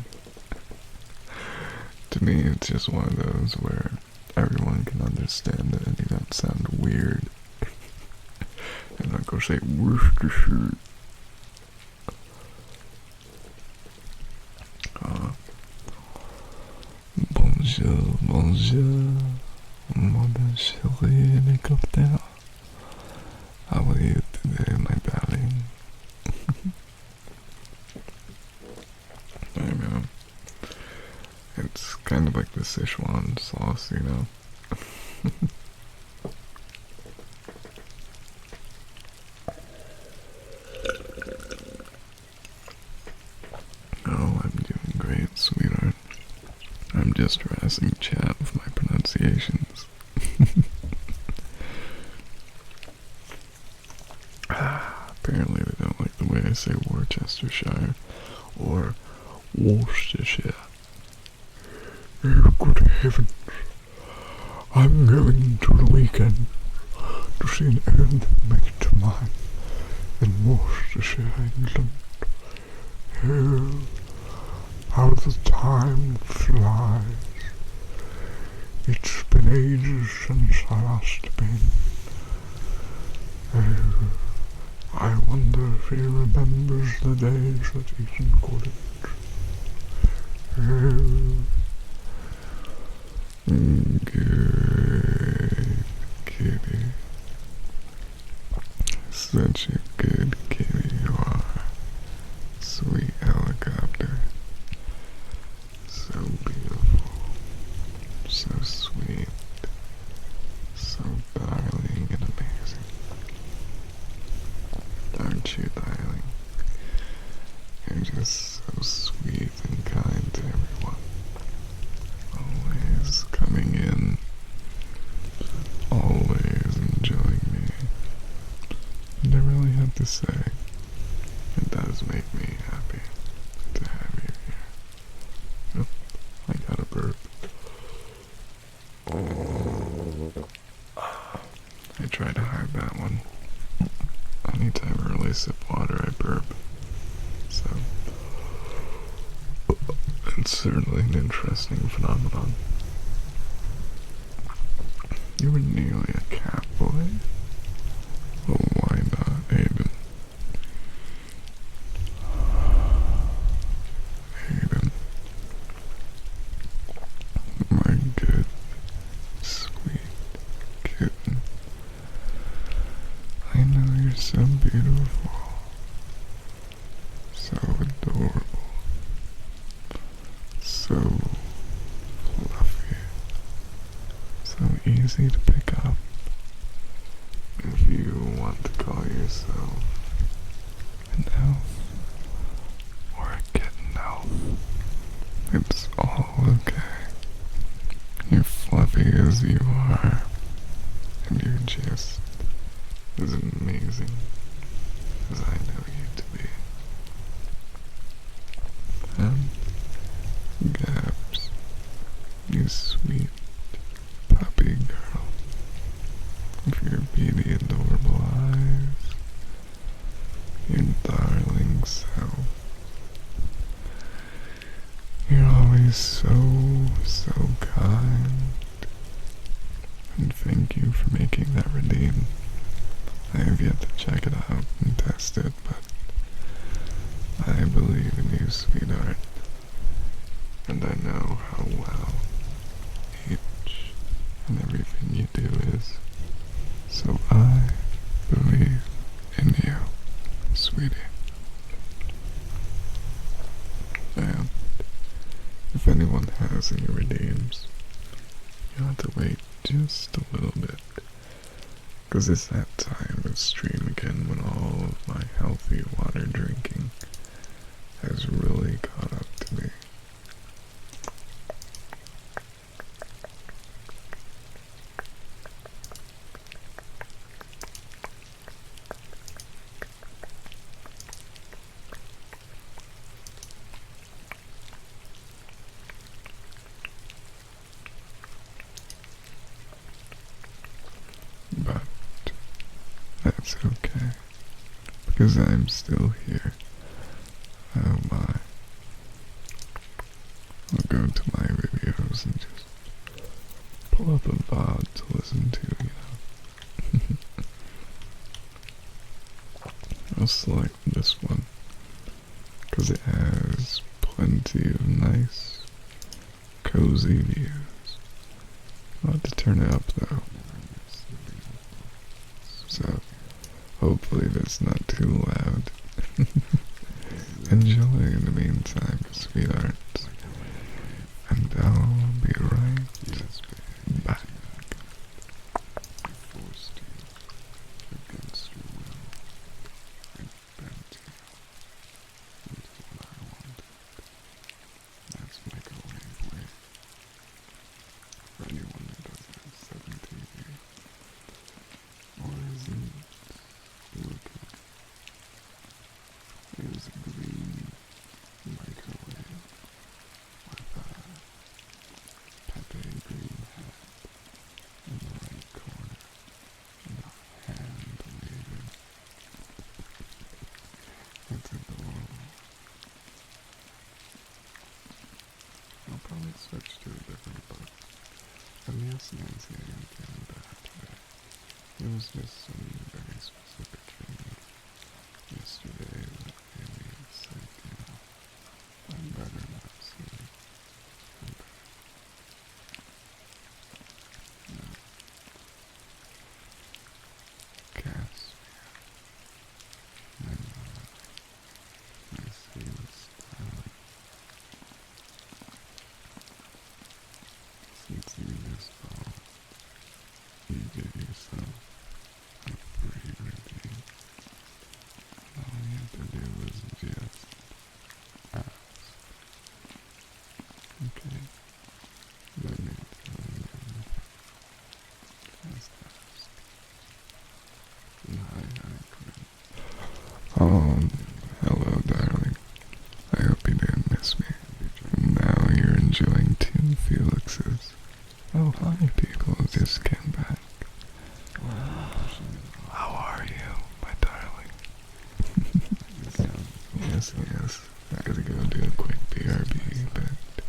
To me, it's just one of those where everyone can understand it and you don't sound weird. And I'll go say Worcestershire. Bonjour, bonjour, mon chéri hélicoptère. How are you today, my darling? I know. It's kind of like the Sichuan sauce, you know? Oh, I'm doing great, sweetheart. I'm just harassing chat with my pronunciations. Apparently they don't like the way I say Worcestershire or Worcestershire. Oh, good heavens. I'm going to the weekend to see an old mate of mine in Worcestershire, England. Oh, how the time flies. It's been ages since I last been. Oh, I wonder if he remembers the days that he's in college. Oh, good kitty. Such a good kitty you are. Sweet helicopter. So beautiful. So sweet. So darling and amazing. Aren't you, darling? You're just so sweet and kind to everyone. Always coming in. Always enjoying me. And I really have to say, it does make me happy to have you here. Oh, I got a burp. I try to hide that one. Anytime I really sip water, I burp. So, it's certainly an interesting phenomenon. You were nearly a cat boy. Well, why not, Aiden? Aiden. My good, sweet kitten. I know you're so beautiful. So adorable. So fluffy. So easy to pick up. If you want to call yourself an elf or a kitten elf, it's all okay. You're fluffy as you are, and you're just as amazing as I know you to be. And Gabs, you sweet puppy girl, with your beady adorable eyes, your darling self. You're always so kind. And thank you for making that redeem. I have yet to check it out and test it, but I believe in you, sweetheart. And I know how well each and everything you do is. So I believe in you, sweetie. And if anyone has any redeems, you'll have to wait just a little bit. Because it's that time of stream again when all of my healthy water drinking has really caught up to me. But that's okay, because I'm still here. Oh my. I'll go to my videos and just pull up a VOD to listen to, you know. I'll select this one, because it has plenty of nice, cozy views. I'll have to turn it up though. So, hopefully that's not too loud. Enjoy in the meantime, sweethearts. And I'll be right back. I forced you against your will. I bent you into what I wanted. That's microwave way. For anyone that doesn't have 7 TV or isn't looking, there's a green microwave with a Pepe green hat in the right corner and a hand waving. It's adorable. I'll probably switch to a different book. And yes, Nancy, I am feeling better today. It was just some very specific thing yesterday that made me sick, you know. I'm better now, see. I'm better. No. Cass, my sweetest darling. Since you this fall, you give yourself a Oh, hello, darling. I hope you didn't miss me. Now you're enjoying two Felixes. Oh, hi, people. Just came back. How are you, my darling? Yes, yes. I gotta go do a quick BRB, but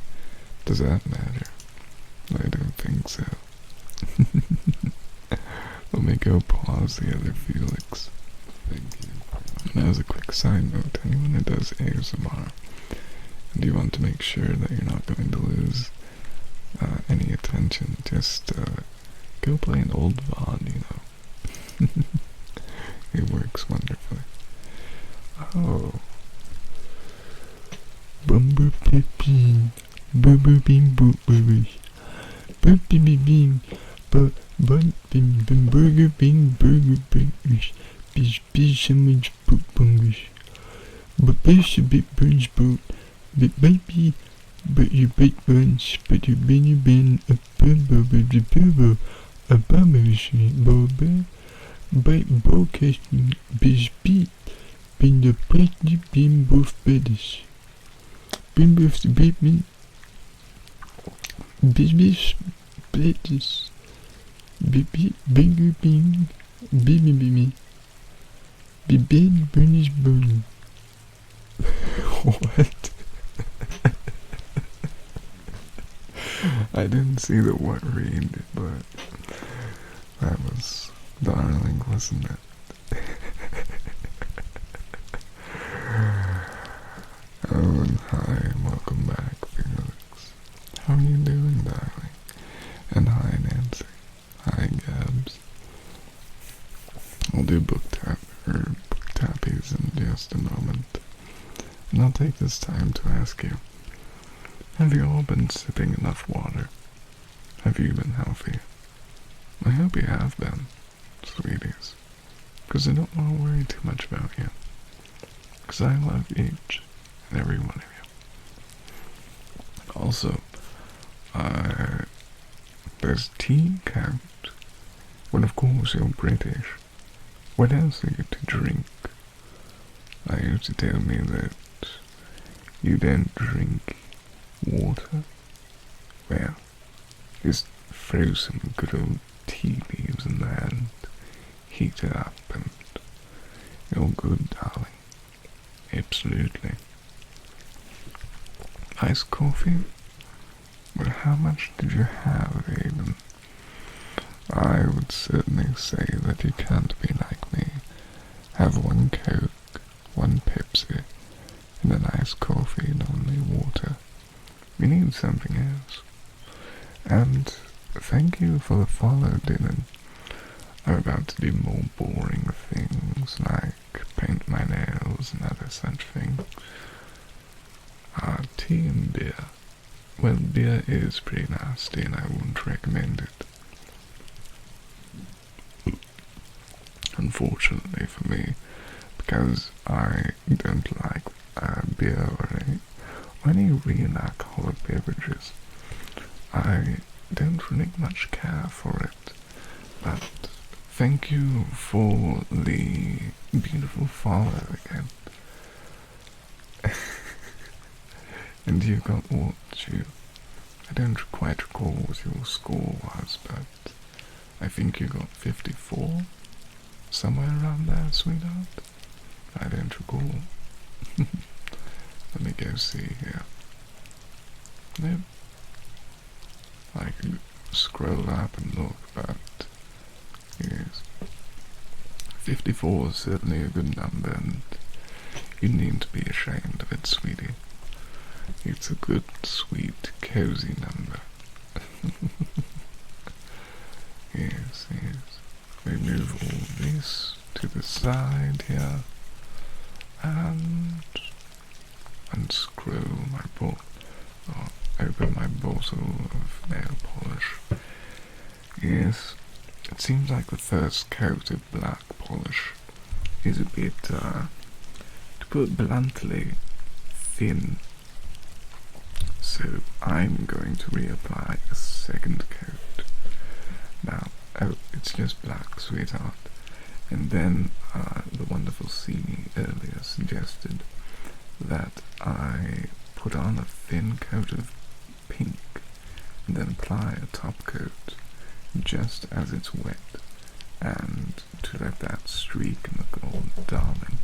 does that matter? I don't think so. Let me go pause the other Felix. Thank you. And as a quick side note, anyone who does ASMR, and you want to make sure that you're not going to lose any attention, just go play an old VOD, you know. It works wonderfully. Oh. Bumper pippin, bumper beam boop boobish, burpy beam, but bun bim bim burger bingish, bish bish sandwich boop bungish, but bish a bit burns boot, but baby, but you bit bunch, but you been a bubble, a bumbish, bobber, bite bokish, bish beat, been the pretty beam both beddish. Bim both the baby, bish beddish, baby, binger bing, bimmy, be bed burnish burn. What? I didn't see the what read, but that was darling, wasn't it? Oh, and hi, and welcome back, Felix. How are you doing, darling? And hi, Nancy. Hi, Gabs. I'll do book tappies in just a moment. And I'll take this time to ask you, have you all been sipping enough water? Have you been healthy? I hope you have been, sweeties, because I don't want to worry too much about you, because I love each and every one of you. Also, there's tea count. Well, of course you're British. What else are you to drink? I used to tell me that you don't drink water. Well, just throw some good old tea leaves in there and heat it up and you're good, darling. Absolutely. Iced coffee? Well, how much did you have, Aiden? I would certainly say that you can't be like me. Have one Coke, one Pepsi, and an iced coffee and only water. You need something else. And thank you for the follow, Dylan. I'm about to do more boring things like paint my nails and other such things. Tea and beer. Well, beer is pretty nasty and I wouldn't recommend it. Unfortunately for me, because I don't like beer or any real alcoholic beverages. I don't really much care for it, but thank you for the beautiful follow again. And you got what I don't quite recall what your score was, but I think you got 54, somewhere around there, sweetheart. I don't recall. Let me go see here. Nope. I can scroll up and look, but yes. 54 is certainly a good number, and you needn't be ashamed of it, sweetie. It's a good, sweet, cozy number. Yes, yes. We move all this to the side here, and unscrew my open my bottle of nail polish. Yes, it seems like the first coat of black polish is a bit, to put it bluntly, thin. So I'm going to reapply a second coat. Now, it's just black, sweetheart. And then the wonderful Sini earlier suggested that I put on a thin coat of pink and then apply a top coat just as it's wet, and to let that streak look all darling.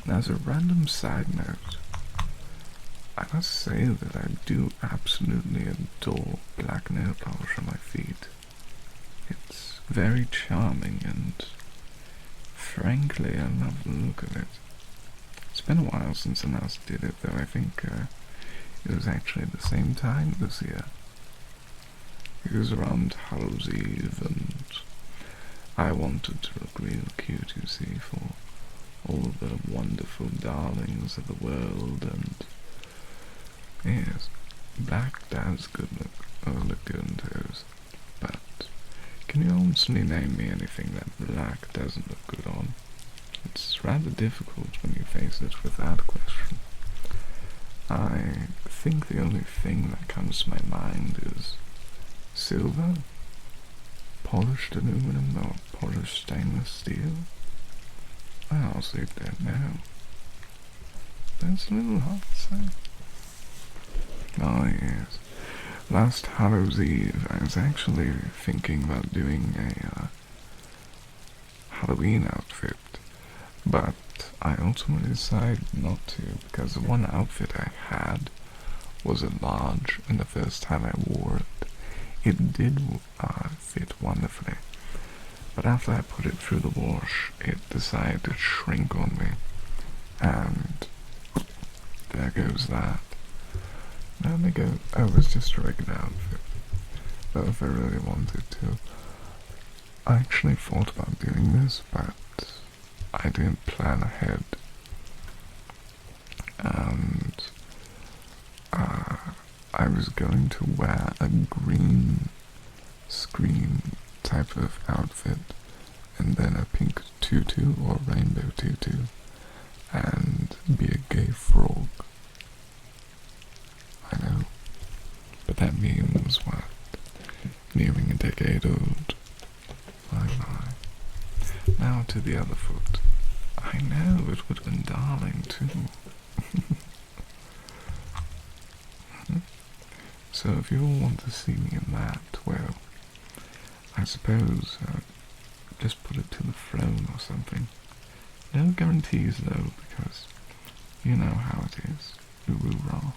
And as a random side note, I must say that I do absolutely adore black nail polish on my feet. It's very charming, and frankly I love the look of it. It's been a while since I last did it, though. I think it was actually at the same time this year. It was around Hallows Eve, and I wanted to look real cute, you see, for all of the wonderful darlings of the world, and yes, black does look good on toes, but can you honestly name me anything that black doesn't look good on? It's rather difficult when you face it with that question. I think the only thing that comes to my mind is silver, polished aluminum, or polished stainless steel. I honestly don't know. That's a little hard to say. Oh yes, last Hallows Eve I was actually thinking about doing a Halloween outfit, but I ultimately decided not to, because the one outfit I had was a large, and the first time I wore it did fit wonderfully. But after I put it through the wash, it decided to shrink on me, and there goes that. Now they go, oh, it's just a regular outfit. Though if I really wanted to, I actually thought about doing this, but I didn't plan ahead, and I was going to wear a green screen type of outfit, and then a pink tutu or rainbow tutu, and be a gay frog. I know, but that meme was what? Nearing a decade old. My. Now to the other foot. I know, it would have been darling too. So if you all want to see me in that, well, I suppose just put it to the throne or something. No guarantees though, because you know how it is. Ooh-rah.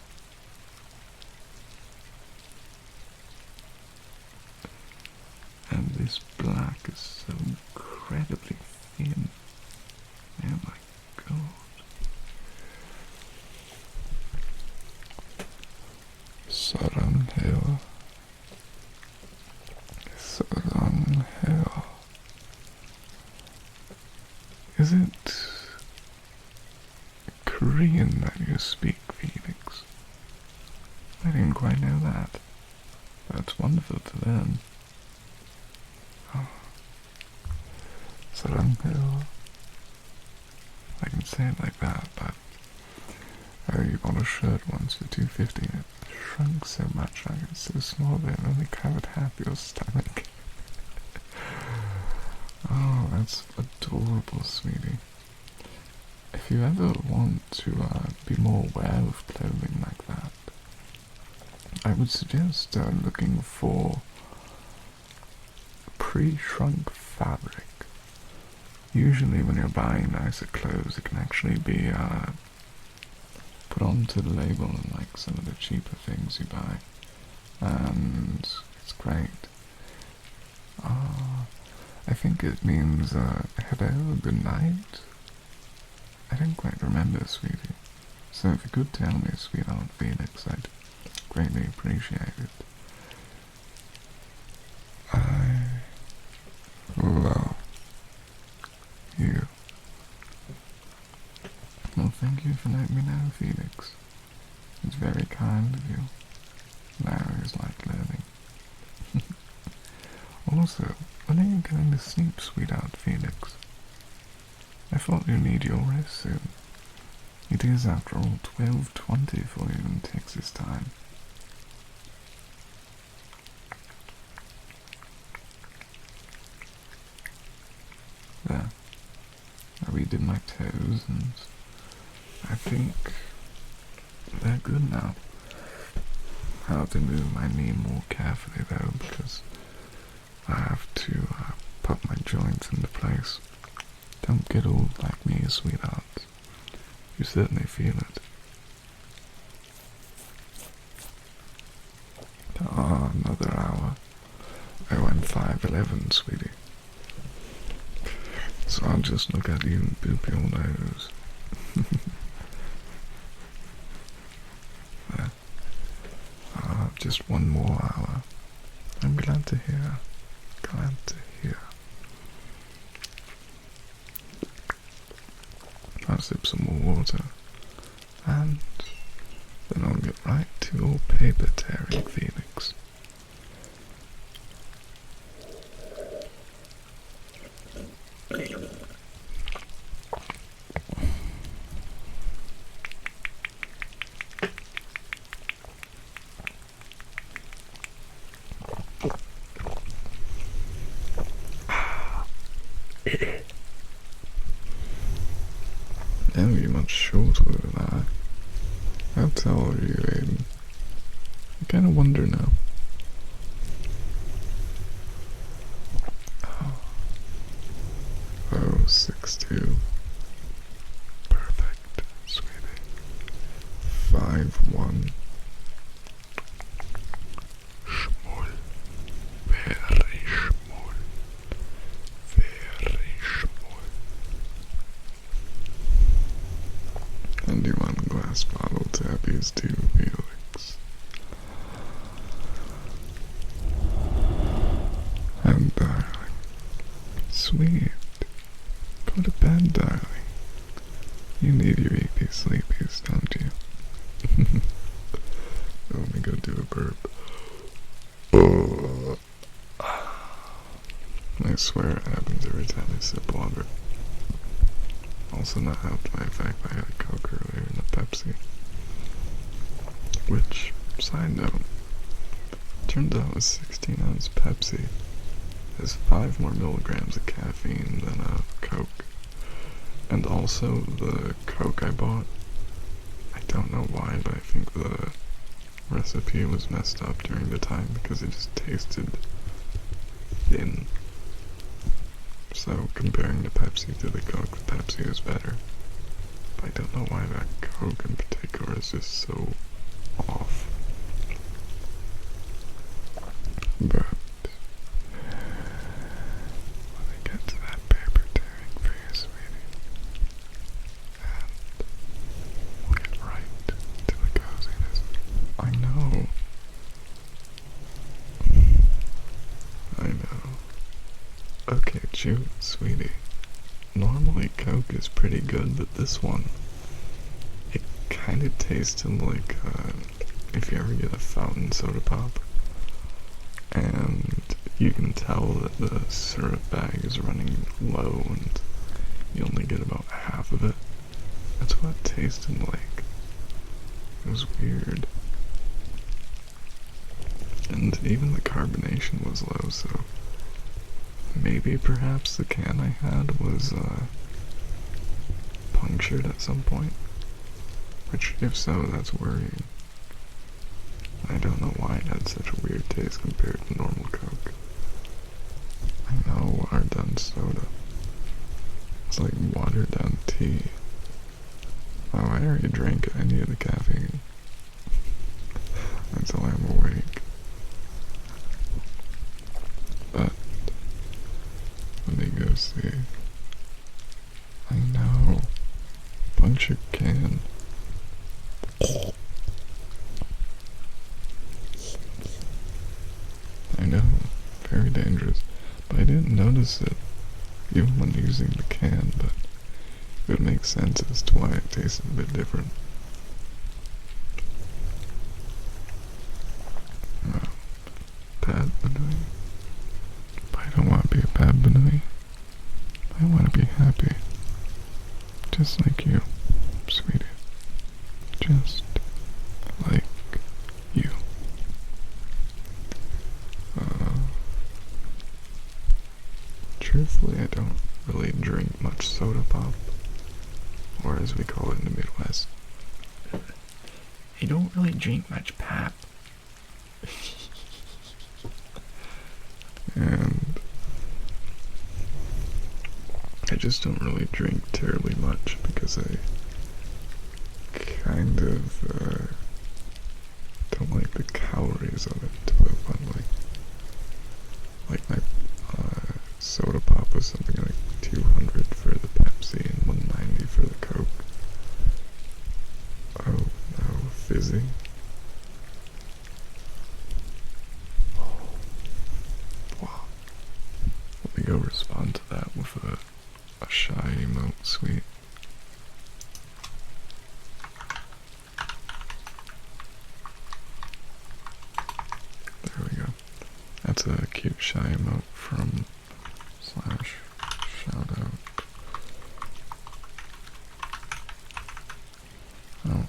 And this black is so incredibly thin. Oh my god. Sudden hill. Sudden hill. Is it Korean that you speak, Phoenix? I didn't quite know that. That's wonderful to learn. Oh. Sudden hill. I can say it like that, but you bought a shirt once for $2.50 and it shrunk so much, like it's so small that it only covered half your stomach. Oh, that's adorable, sweetie. If you ever want to be more aware of clothing like that, I would suggest looking for pre-shrunk fabric. Usually when you're buying nicer clothes, it can actually be put onto the label in like some of the cheaper things you buy, and it's great. I think it means hello, good night. I don't quite remember, sweetie. So if you could tell me, sweetheart Felix, I'd greatly appreciate it. I love you. Well, thank you for letting me know, Felix. It's very kind of you. Now is like learning. Also, when are you going to sleep, sweetheart Felix? I thought you need your rest soon. It is, after all, 12:20 for you in Texas time. There. I redid my toes, and I think they're good now. I have to move my knee more carefully though, because I have to put my joints into place. Don't get old like me, sweetheart. You certainly feel it. Ah, another hour. I went 5:11, sweetie. So I'll just look at you and boop your nose. There. Just one more hour. I'm glad to hear. Glad to hear. I'll sip some more water. And then I'll get right to your paper tearing, Felix. Now you're much shorter than I. How tall are you, Aiden? I kind of wonder now. Oh, 6'2". Perfect, sweetie. 5'1". Schmoll. Very schmoll. Very schmoll. And you want glass bottle tappies too, Felix. And darling. Sweet. Go to bed, darling. You need your eepy sleepies, don't you? Let me go do a burp. Oh. I swear it happens every time I sip water. Also not helped by the fact that I had a Coke earlier and a Pepsi. Which, side note, turns out a 16-ounce Pepsi has 5 more milligrams of caffeine than a Coke. And also the Coke I bought, I don't know why, but I think the recipe was messed up during the time because it just tasted thin. So comparing the Pepsi to the Coke, the Pepsi is better. But I don't know why that Coke in particular is just so off. But let me get to that paper tearing for you, sweetie. And we'll get right to the coziness. I know. I know. Okay, shoot, sweetie. Normally Coke is pretty good, but this one, it kinda tasted like, if you ever get a fountain soda pop, and you can tell that the syrup bag is running low and you only get about half of it. That's what it tasted like. It was weird. And even the carbonation was low, so maybe perhaps the can I had was punctured at some point. Which, if so, that's worrying. I don't know why it had such a weird taste compared to normal Coke. I know, watered down soda. It's like watered down tea. Oh, I already drank any of the caffeine until I'm awake. But let me go see. I know. Punctured can. I know. Very dangerous. But I didn't notice it even when using the can, but it would make sense as to why it tasted a bit different. Bad Benui. But I don't want to be a bad Benui. I want to be happy. Just like you, sweetie. Just like you. Truthfully, I don't really drink much much soda pop, or as we call it in the Midwest, I don't really drink much pop. and I just don't really drink terribly much because I kind of don't like the calories of it, to put it bluntly. Like my soda pop was something like 200 for the Pepsi and 190 for the Coke. Oh no, fizzy. Oh, wow. Let me go respond to that with a shy emote, sweet. There we go. That's a cute shy emote from slash shout out. Oh.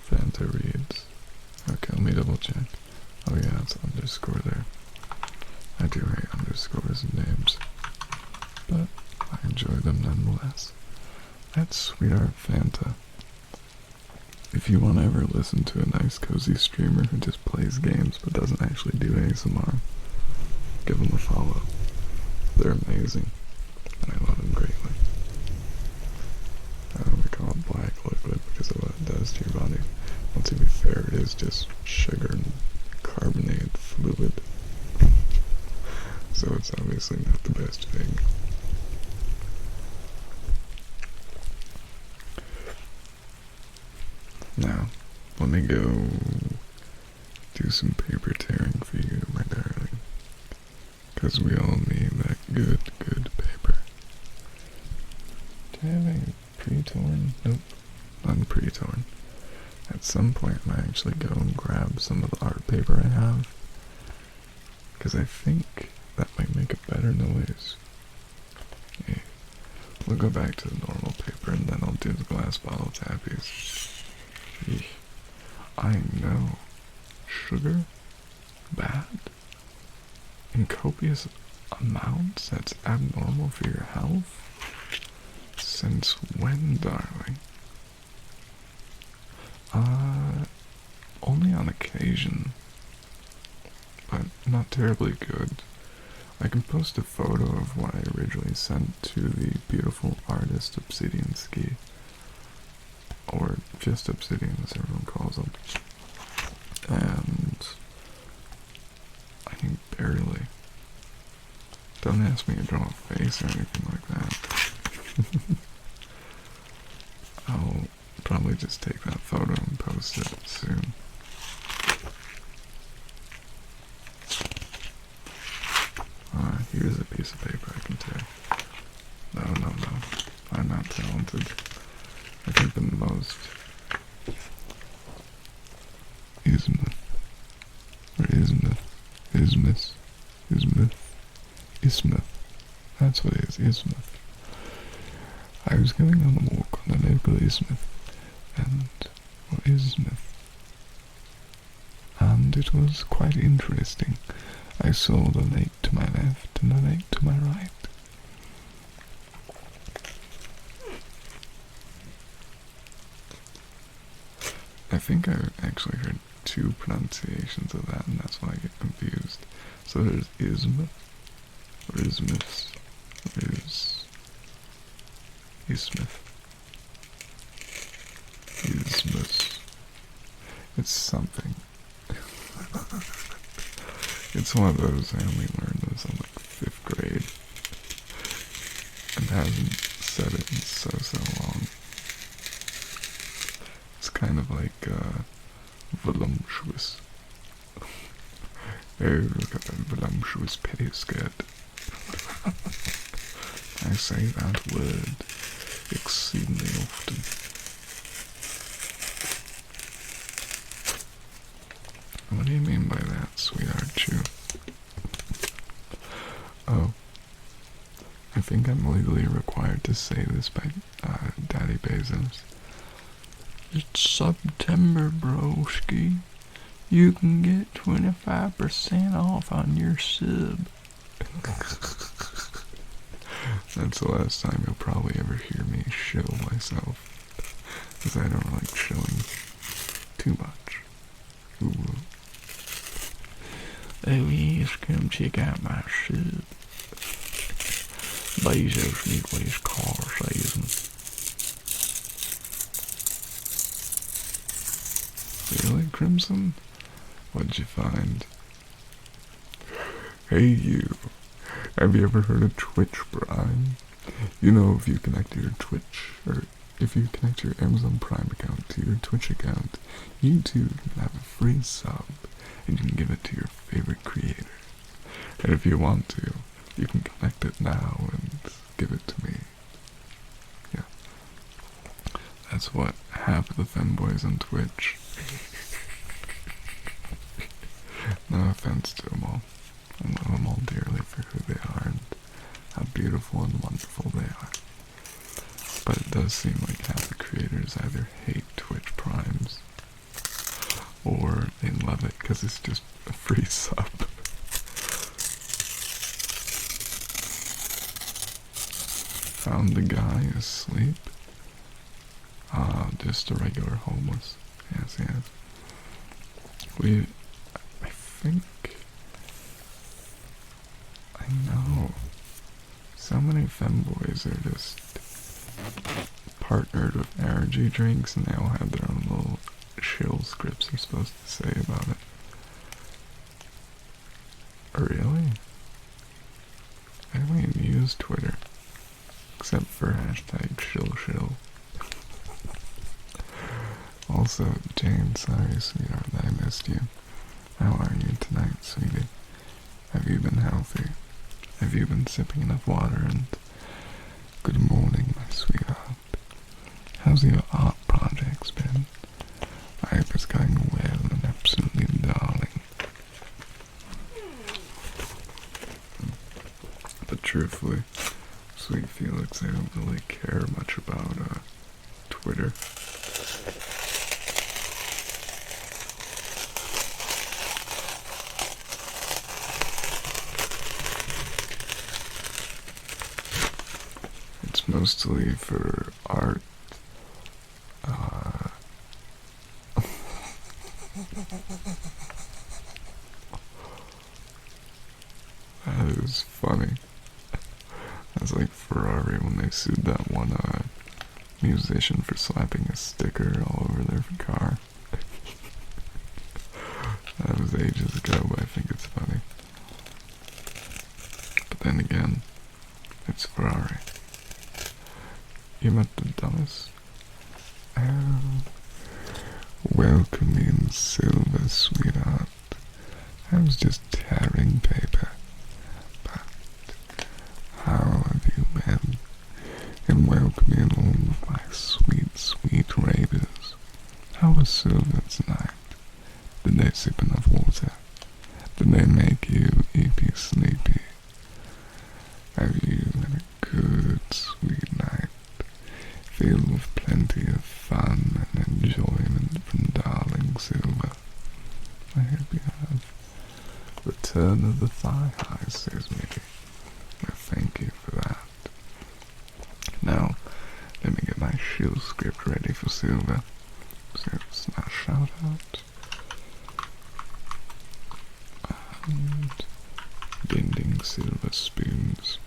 Fanta reads. Okay, let me double check. Oh yeah, it's underscore there. I do hate underscores and names, but I enjoy them nonetheless. That's Sweetheart Fanta. If you want to ever listen to a nice cozy streamer who just plays games but doesn't actually do ASMR, give them a follow. They're amazing, and I love them greatly. We call it black liquid because of what it does to your body. Well, to be fair, it is just sugar and carbonated fluid. So it's obviously not the best thing. Now, let me go do some paper tearing for you, my darling. Because we all need that good paper. Do I have any pre-torn? Nope, none pre-torn. At some point I might actually go and grab some of the art paper I have. Because I think that might make a better noise. Yeah. We'll go back to the normal paper and then I'll do the glass bottle tappies. Eesh. I know. Sugar? Bad? In copious amounts? That's abnormal for your health? Since when, darling? Only on occasion. But not terribly good. I can post a photo of what I originally sent to the beautiful artist Obsidian Ski. Or just Obsidian, as everyone calls them. And I mean, barely. Don't ask me to draw a face or anything like that. I'll probably just take that photo and post it soon. Here's a piece of paper I can tear. No. I'm not talented. I think the most ismith, or ismith. That's what it is, ismith. I was going on a walk on the local ismith, and it was quite interesting. I saw the lake to my left and the lake to my right. I think I actually heard two pronunciations of that, and that's why I get confused. So there's ismith, or ismiths, or ismith. Ismiths. It's something. It's one of those I only learned this in like 5th grade and haven't said it in so long. It's kind of like voluptuous. Oh, look at that voluptuous pettiskirt. I say that word exceedingly often. What do you mean by that, sweetheart chew? Oh, I think I'm legally required to say this by Daddy Bezos. It's September, broski. You can get 25% off on your sub. That's the last time you'll probably ever hear me shill myself, because I don't like shilling too much. Ooh. Oh yes, come check out my shop. Bezos Nucleus car salesman. Really, Crimson? What'd you find? Hey you, have you ever heard of Twitch Prime? You know, if you connect your Twitch, or if you connect your Amazon Prime account to your Twitch account, you too can have a free sub, and you can give it to your favorite creator. And if you want to, you can connect it now and give it to me. Yeah. That's what half of the femboys on Twitch. No offense to them all. I love them all dearly for who they are and how beautiful and wonderful they are. But it does seem like half the creators either hate Twitch Primes or they love it because it's just a free sub. Found the guy asleep. Just a regular homeless. Yes, yes. I think, I know, so many femboys are just partnered with energy drinks and they all have their own little shill scripts they're supposed to say about it. Really? I don't even use Twitter, except for hashtag shill. Also, Jane, sorry sweetheart that I missed you. How are you tonight, sweetie? Have you been healthy? Have you been sipping enough water? And good morning, my sweetheart. How's your art projects been? I hope it's going well and absolutely darling. But truthfully, sweet Felix, I don't really care much about Twitter. It's mostly for art. That is funny. That's like Ferrari when they sued that one musician for slapping a sticker all over their car. That was ages ago, but I think it's funny. But then again, it's Ferrari. You met the dumbest? Oh, welcome in, Silver, sweetheart. I was just tearing paper. But how have you been? And welcome in all of my sweet, sweet raiders. How was Silver tonight? Did they sip enough water? Did they make you eepy sleepy? Have you had a good, sweet night, filled with plenty of fun and enjoyment from darling Silver? I hope you have. Return of the thigh highs, says Mickey. Well, thank you for that. Now, let me get my shill script ready for Silver. So it's now shout out. And bending silver spoons.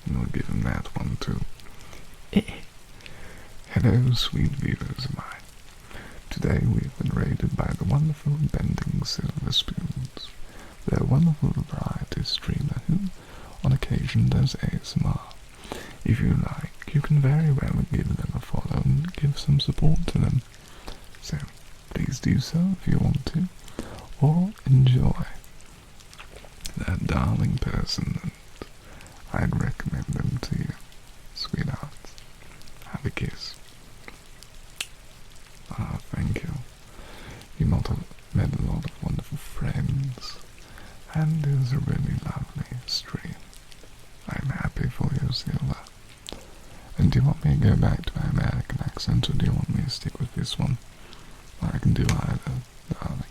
And we'll give him that one too. Hello, sweet viewers of mine. Today we've been raided by the wonderful Bending Silver Spoons. They're a wonderful variety streamer who, on occasion, does ASMR. If you like, you can very well give them a follow and give some support to them. So, please do so if you want to, or enjoy that darling person, and I'd recommend them to you, sweetheart. Have a kiss. Ah, thank you. You must have met a lot of wonderful friends, and it was a really lovely stream. I'm happy for you, Silver. And do you want me to go back to my American accent, or do you want me to stick with this one? Or I can do either, darling.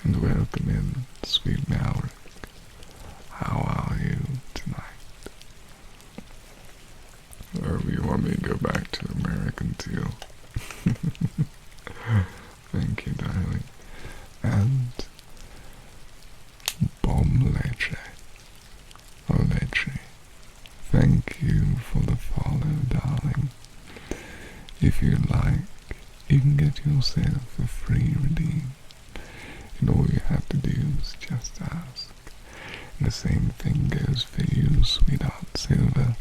And welcome in, sweet Malric. How are you tonight? morning too. Thank you, darling. And bom leche, o leche. Thank you for the follow, darling. If you like, you can get yourself a free redeem. And all you have to do is just ask. And the same thing goes for you, sweetheart Silver.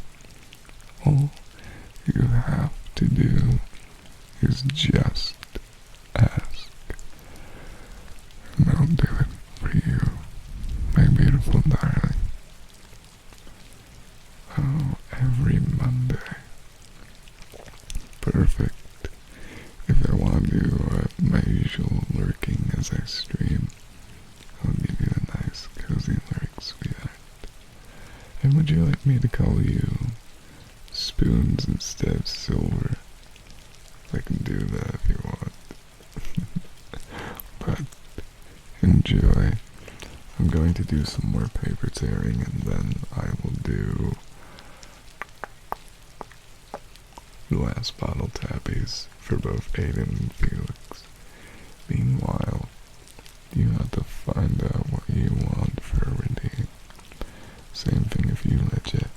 All you have to do is just ask. And I'll do it for you, my beautiful darling. Oh, every Monday. Perfect. If I want to do my usual lurking as I stream, I'll give you a nice cozy lurk, sweetheart. And would you like me to call you Spoons instead of Silver? I can do that if you want. But enjoy. I'm going to do some more paper tearing, and then I will do the last bottle tappies for both Aiden and Felix. Meanwhile, you have to find out what you want for a redeem. Same thing if you legit.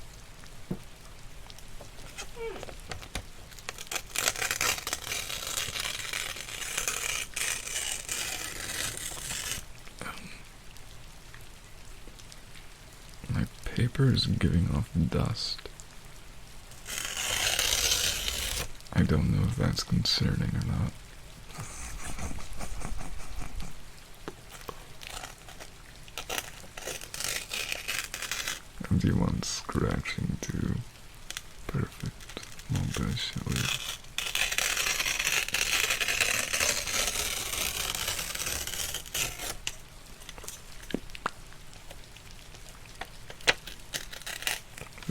My paper is giving off dust. I don't know if that's concerning or not. And do you want scratching too? Perfect. Well, then shall we?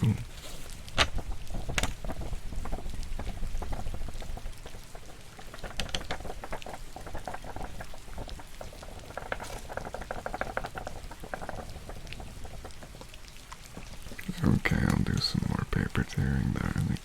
Ooh. Okay, I'll do some more paper tearing, darling.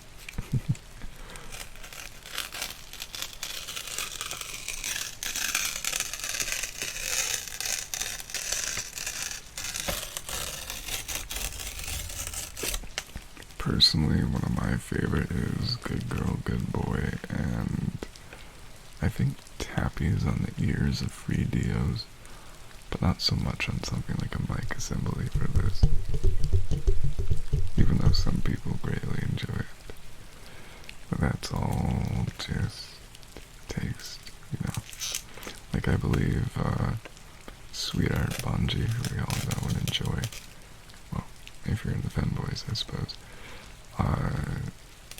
Personally, one of my favorite is Good Girl, Good Boy, and I think tappies on the ears of free Dios, but not so much on something like a mic assembly for this. Even though some people greatly enjoy it. But that's all just taste, you know. Like I believe Sweetheart Bungie, who we all know and enjoy, well, if you're in the femboys, I suppose,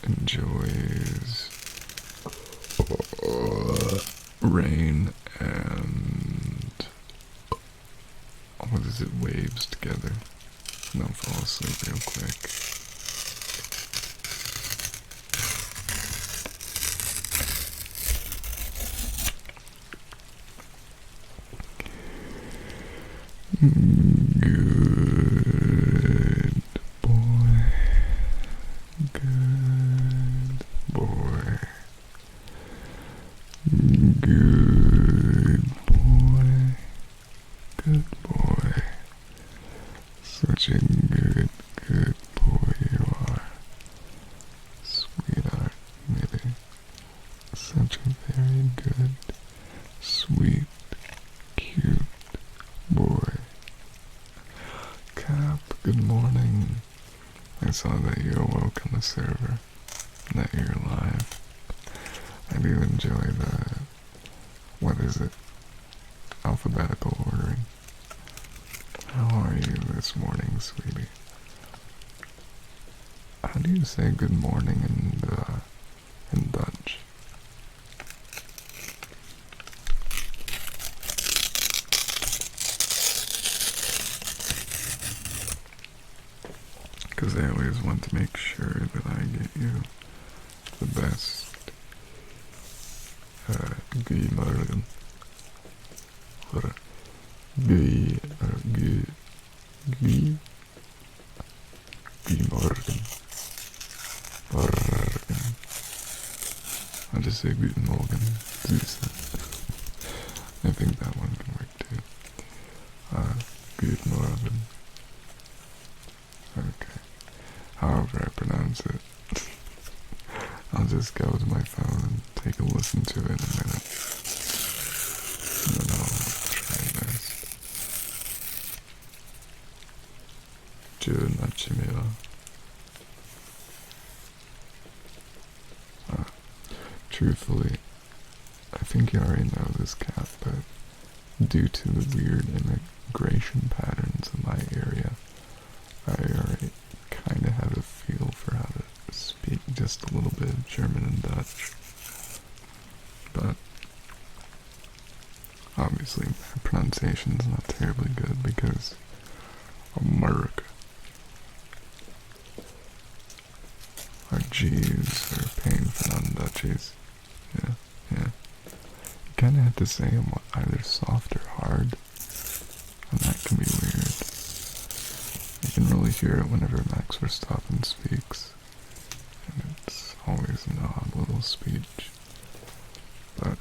enjoys rain and what is it, waves together. And I'll fall asleep real quick. Good boy. Good boy. Good boy. Good boy. Such a good boy you are. Sweetheart, Mitty. Such a very good, sweet, cute boy. Cap, good morning. I saw that you awoke on the server, and that you're live. I do enjoy the, what is it, alphabetical ordering. How are you this morning, sweetie? How do you say good morning in Dutch? Because I always want to make sure that I get you the best goeiemorgen. Or goeiemorgen. Morgen. say Guten Morgen, Süße. I think that one can work too. Guten Morgen. Okay. However I pronounce it. I'll just go to my phone and take a listen to it in a minute. And then I'll try this. Jun Achimira. Truthfully, I think you already know this, Cat, but due to the weird immigration patterns in my area, I already kind of have a feel for how to speak just a little bit of German and Dutch. But obviously my pronunciation's not terribly good because America. Our G's are paying for non-Dutchies. Yeah. You kind of have to say them either soft or hard, and that can be weird. You can really hear it whenever Max Verstappen speaks, and it's always an odd little speech. But,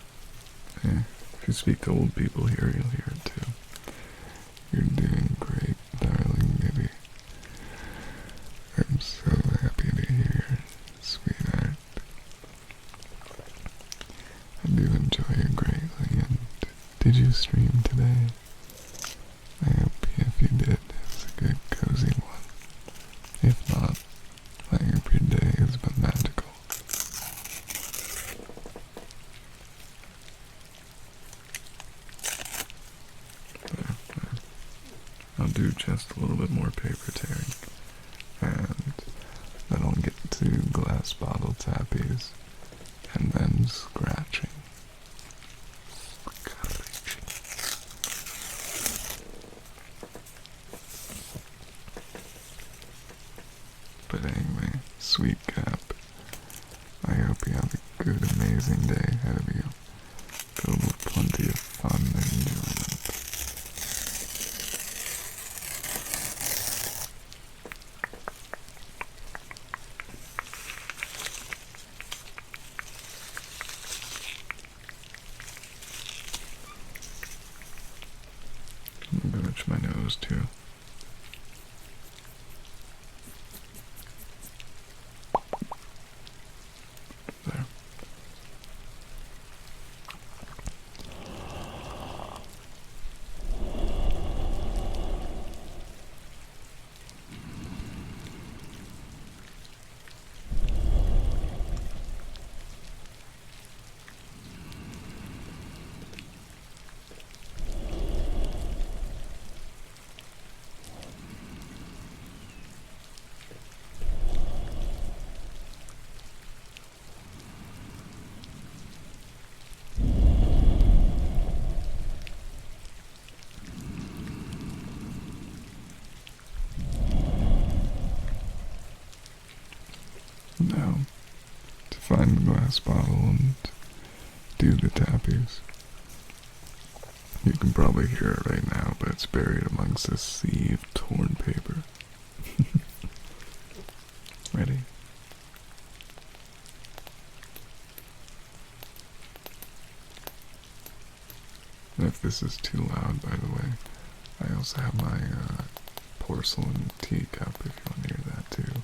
if you speak to old people here, you'll hear it too. You're doing great, darling Nibby. I'm so happy to hear, sweetheart. I do enjoy you greatly, and did you stream today? I hope if you did, it's a good cozy one. If not, I hope your day has been magical. There. I'll do just a little bit more paper tearing, and then I'll get to glass bottle tappies, and then scratching. But anyway, sweet Cap, I hope you have a good, amazing day ahead of you, filled with plenty of fun and enjoyment. I'm gonna itch my nose too. There. Now, to find the glass bottle and do the tappies. You can probably hear it right now, but it's buried amongst a sea of torn paper. Ready? And if this is too loud, by the way, I also have my porcelain teacup if you want to hear that too.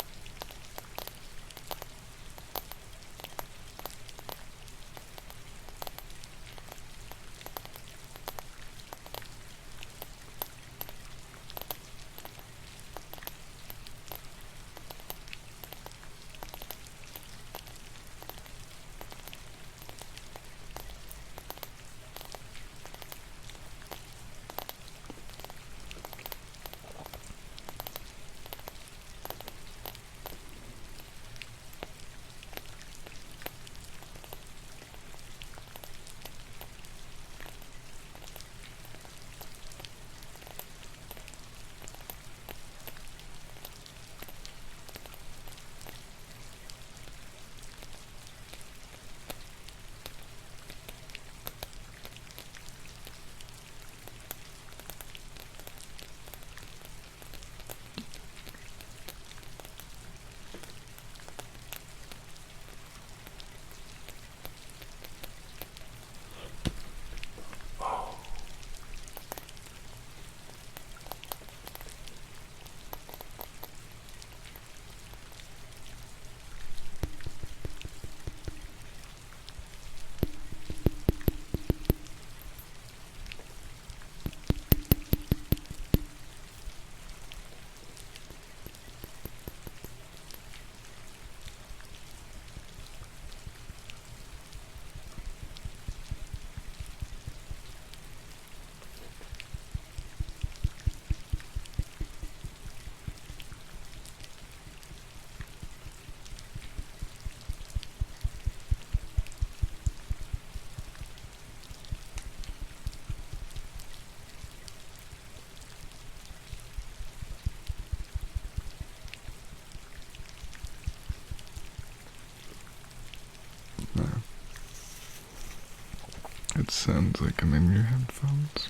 it sounds like I'm in your headphones.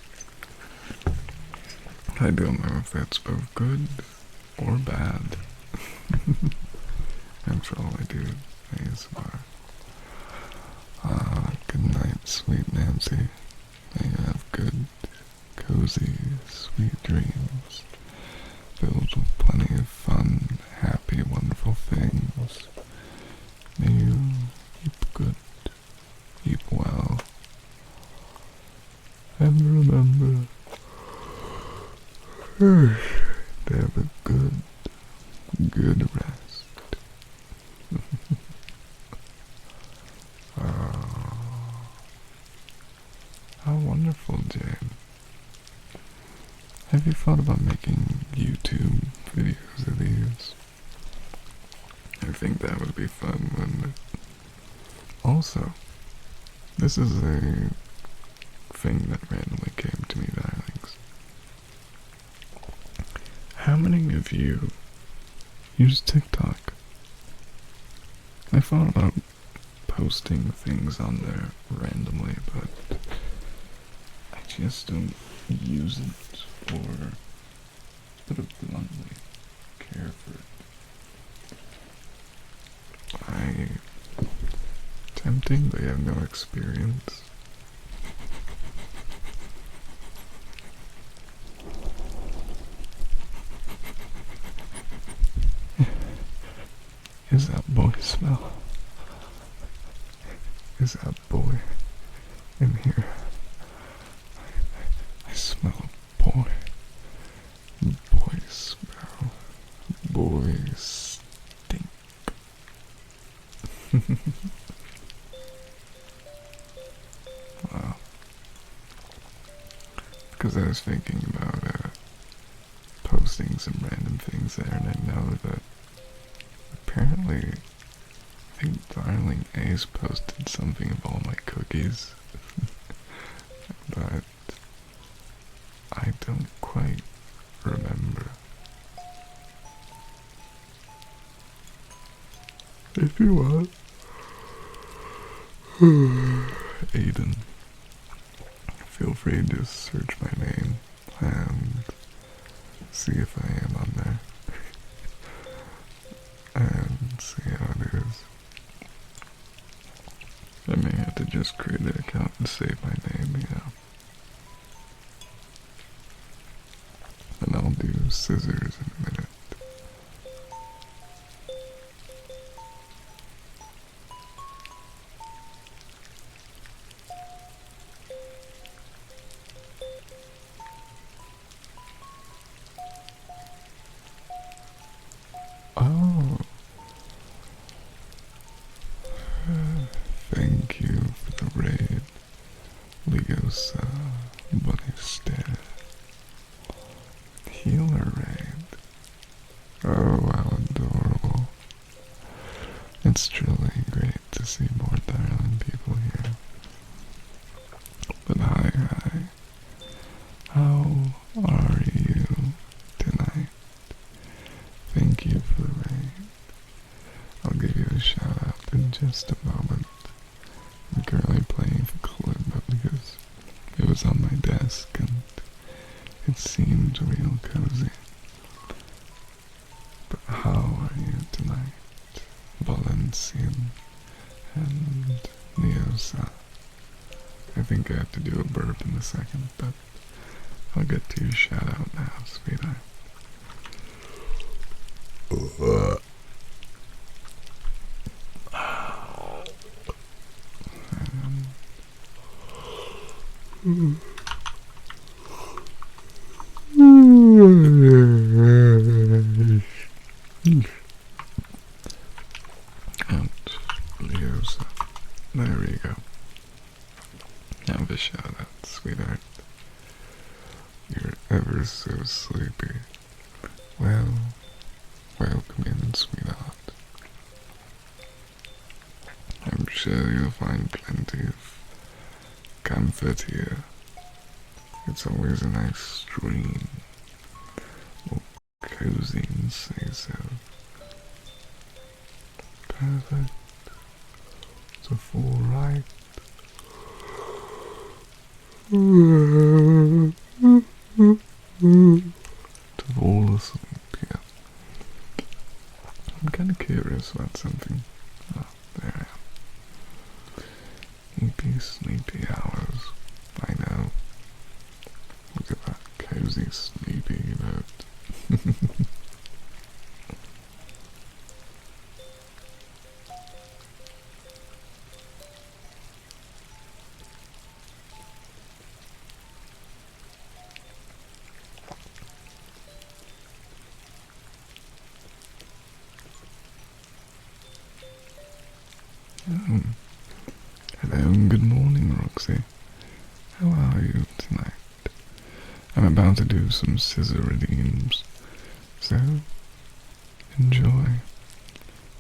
I don't know if that's both good or bad. After all, I do ASMR. Good night, sweet Nancy. May you have good, cozy, sweet dreams, filled with plenty of fun, happy, wonderful things. May you keep good, keep well, and remember to have a good rest. How wonderful, Jane. Have you thought about making YouTube videos of these? I think that would be fun, wouldn't it? Also, this is a thing that randomly came to me, darlings. How many of you use TikTok? I thought about posting things on there randomly, but I just don't use it or, put it bluntly, care for it. Tempting, but I have no experience. Is that boy smell? Is that boy in here? I smell a boy. Boy smell. Boy stink. Wow. Because I was thinking about posting some random things there, and I know that apparently, I think Darling Ace posted something of all my cookies, but I don't quite remember. If you want, Aiden, feel free to search my name and see if I am on there. And see how it is. I may have to just create an account and save my name, you know. And I'll do scissors in a minute. Oh. Thank you for the raid, Leosa, Bunny Stare, Healer raid. Oh, how adorable. It's truly great to see more darling people here. But hi, how are you tonight? Thank you for the raid. I'll give you a shout out in just a moment. I'm currently playing the kalimba because it was on my desk and it seemed real cozy. But how are you tonight, Valencian and Neosa? I think I have to do a burp in a second, but I'll get to your shout out now, sweetheart. And Leo's there we go. Have a shout out, sweetheart. You're ever so sleepy. Well, welcome in, sweetheart. I'm sure you'll find plenty of comfort here. It's always a nice stream. Or cozy and say so. Perfect. It's a full right. to fall asleep, yeah. I'm kind of curious about something. Oh, there I am. Sleepy, sleepy hours. I know. Look at that cozy, sleepy note. Oh. Hello and good morning, Roxy. How are you tonight? I'm about to do some scissor redeems, so enjoy.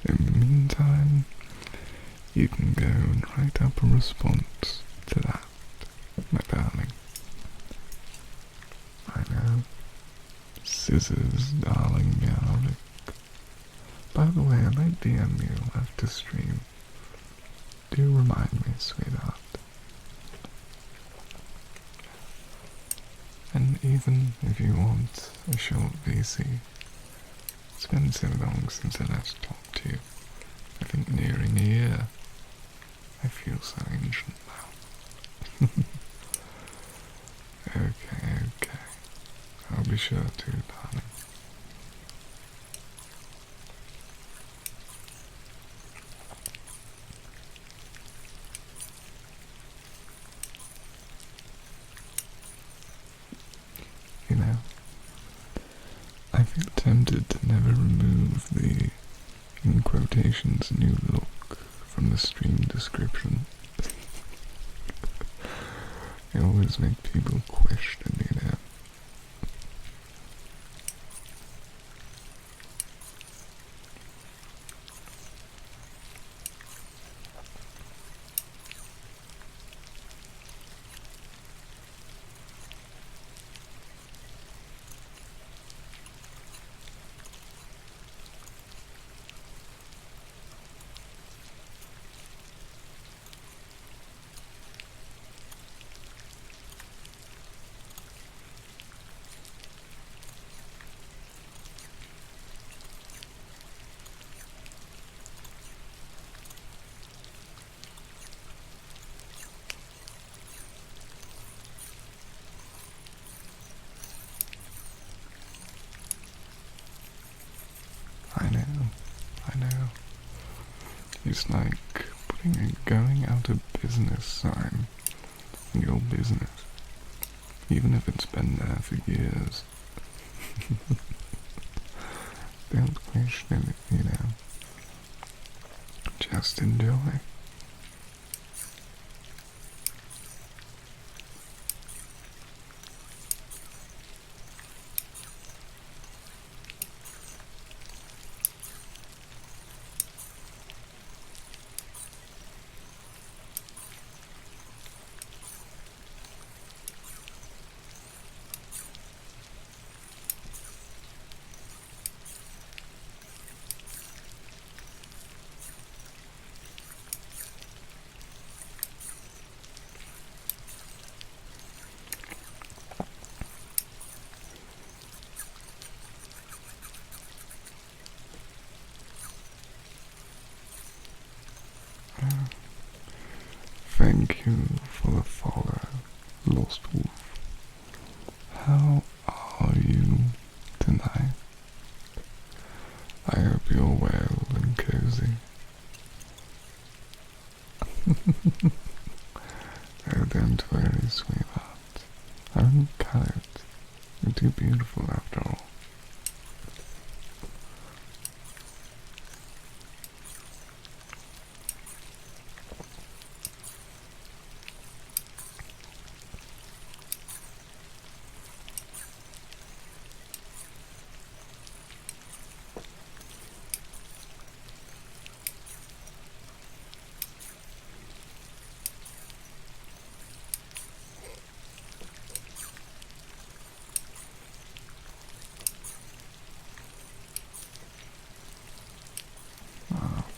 In the meantime, you can go and write up a response to that, my darling. I know. Scissors, darling, darling. By the way, I might DM you after stream. Do remind me, sweetheart. And even if you want a short VC, it's been so long since I last talked to you. I think nearing a year. I feel so ancient now. Okay. I'll be sure to, darling. You know, I feel tempted to never remove the, in quotations, new look from the stream description. They always make people question, you know. I know. It's like putting a going out of business sign in your business, even if it's been there for years. Don't question it, you know. Just enjoy. Thank you for the follow, Lost Wolf. How are you tonight? I hope you're well and cozy. Oh, don't worry, sweetheart. I won't cut it. You're too beautiful after all.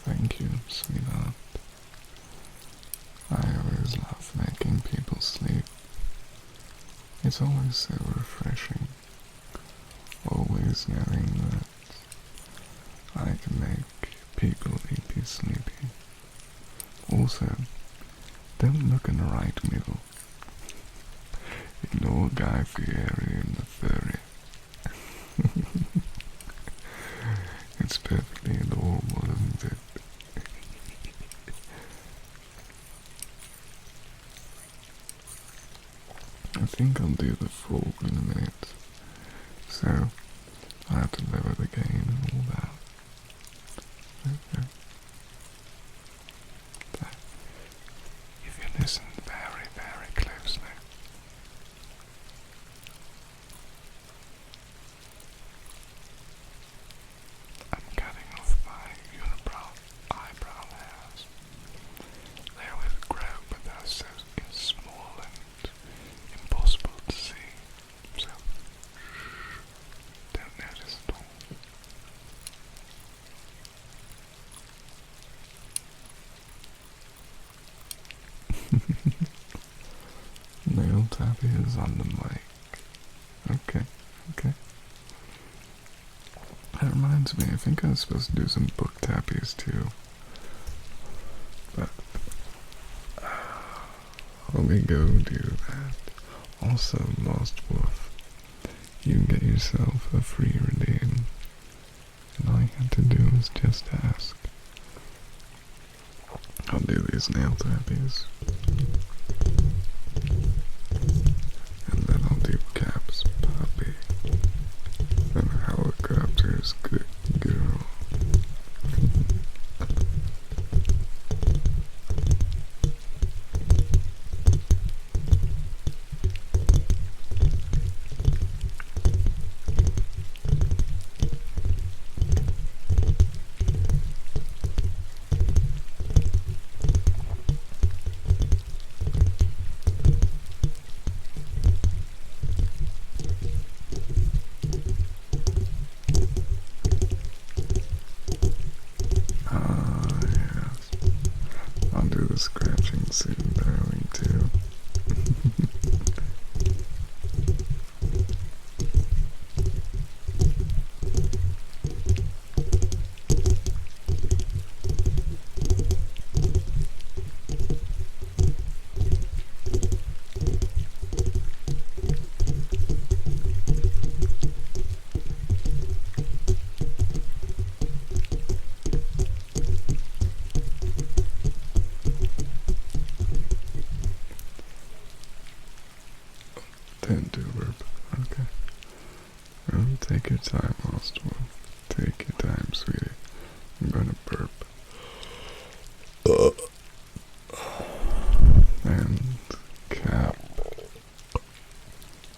Thank you, sweetheart. I always love making people sleep. It's always so refreshing, always knowing that I can make people be sleepy. Also, don't look in the right middle. Ignore Guy Fieri and the furry. It's perfectly adorable, isn't it? I think I'll do the full in a minute, so I have to lower the gain and all that. Okay. So, if you listen very, very closely, I'm cutting off my unibrow eyebrow hairs. They always grow, but they're so small and impossible to see, so don't notice at all. Nail tapping is on the mic. Okay, okay. That reminds me, I think I was supposed to do some book tappies too. But let me go do that. Also, Lost Wolf, you can get yourself a free redeem. And all you have to do is just ask. I'll do these nail tappies. And then I'll do Cap's puppy. And helicopter's good girl. Scratching soon, darling, too. Don't do burp. Okay. Well, take your time, Lost One. Take your time, sweetie. I'm gonna burp. And Cap,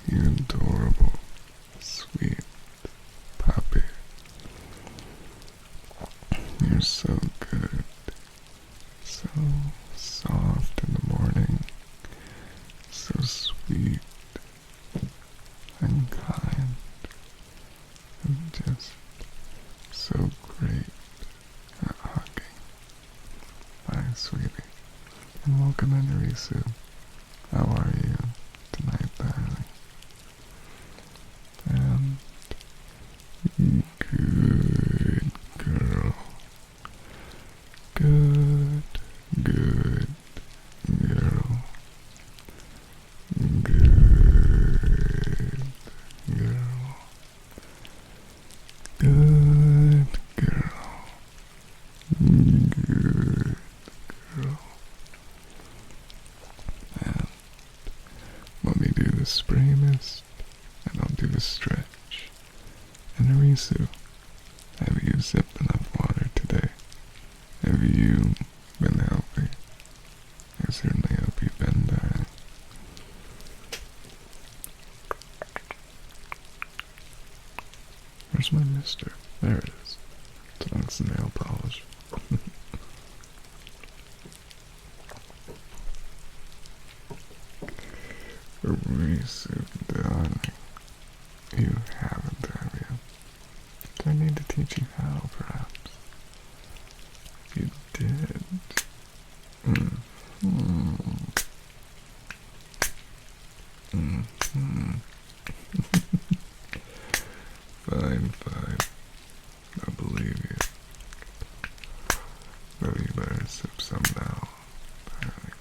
you adorable, sweet puppy. You're so good. So soft in the morning. So sweet. And kind, and just so great at hugging. Hi, sweetie, and welcome in, Risu. How are you tonight, darling? And good girl. Good girl. Good girl. Good girl. And let me do the spray mist, and I'll do the stretch. And Arisu, have you sipped enough water today? Have you been healthy? I certainly hope you've been, darling. Where's my mister? There it is. That's nail polish. Reese, darling. You haven't, have you? Do I need to teach you how, perhaps? You did. Mm-hmm. Mm-hmm. sip some now. Darling.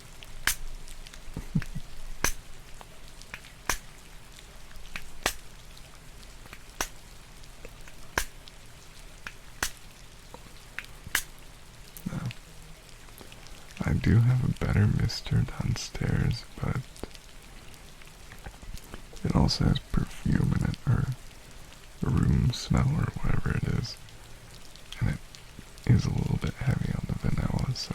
Now, I do have a better mister downstairs, but it also has perfume in it, or a room smell, or whatever it is. And it is a little bit heavy on the vanilla, so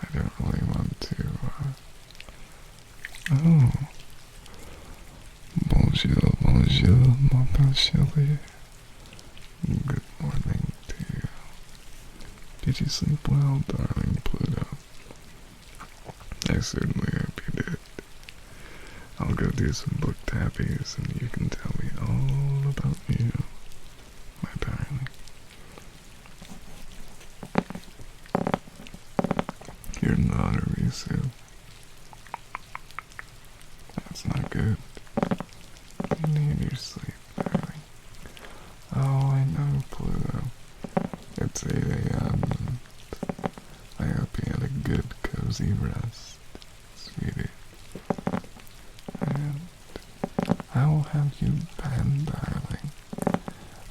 I don't really want to, Oh. Bonjour, bonjour, mon bel chéri. Good morning to you. Did you sleep well, darling Pluto? I certainly hope you did. I'll go do some book tappies and you can tell me all about you, my darling. You're not a Risu. That's not good. You need your sleep, darling. Oh, I know, Pluto. It's 8 a.m. and I hope you had a good, cozy rest, sweetie. And how have you been, darling?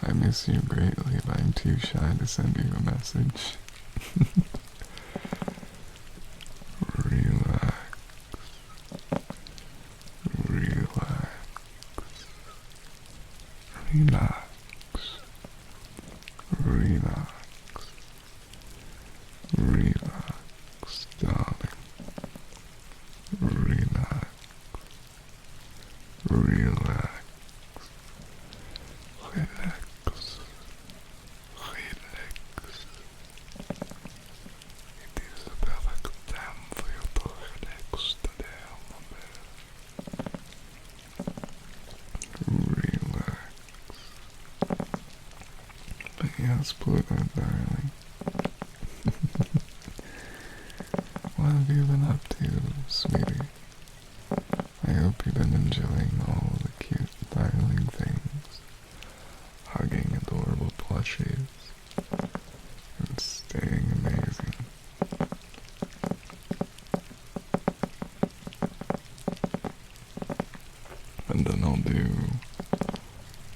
I miss you greatly, but I'm too shy to send you a message. Relax. Relax. Relax. Relax. Relax, darling. Relax. Relax. Relax. Relax. It is the perfect time for you to relax today, my man. Relax. But yes, Pluto, darling. What have you been up to, sweetie? I hope you've been enjoying all the cute, darling things. Hugging adorable plushies. And staying amazing. And then I'll do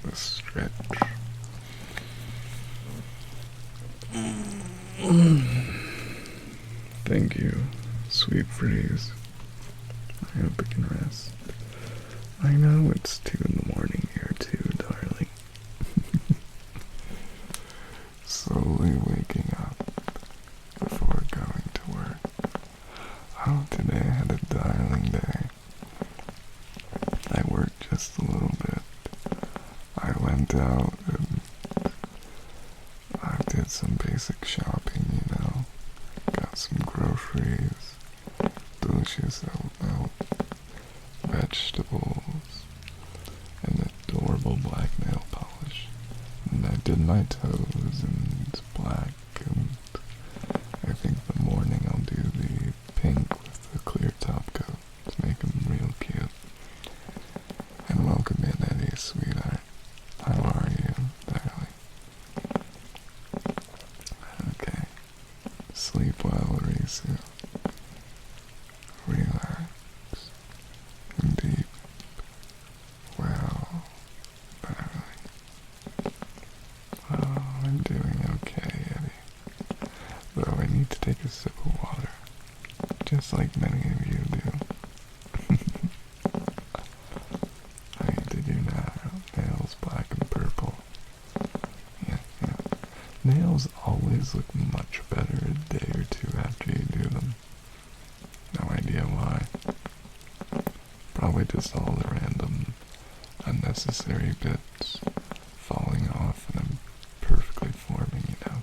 the stretch. Thank you, sweet breeze. I hope you can rest. I know it's 2 in the morning here too, darling. Slowly waking up before going to work. Oh, today I had a darling day. I worked just a little bit. I went out and I did some basic shopping, you know. Got some groceries, delicious OwO, vegetables, and adorable black nail polish. And I did my toes, and it's black, and I think the morning I'll do the pink with the clear top coat to make them real cute. And welcome in, Eddie, sweetheart. How are you, darling? Okay. Sleep well, Risu. Relax. And deep. Well, darling. Oh, I'm doing okay, Eddie. Though I need to take a sip of water. Just like many of you do. I did your nails black and purple. Yeah. Nails always look much better a day or two after you do them. No idea why. Probably just all the random, unnecessary bits falling off and then perfectly forming, you know.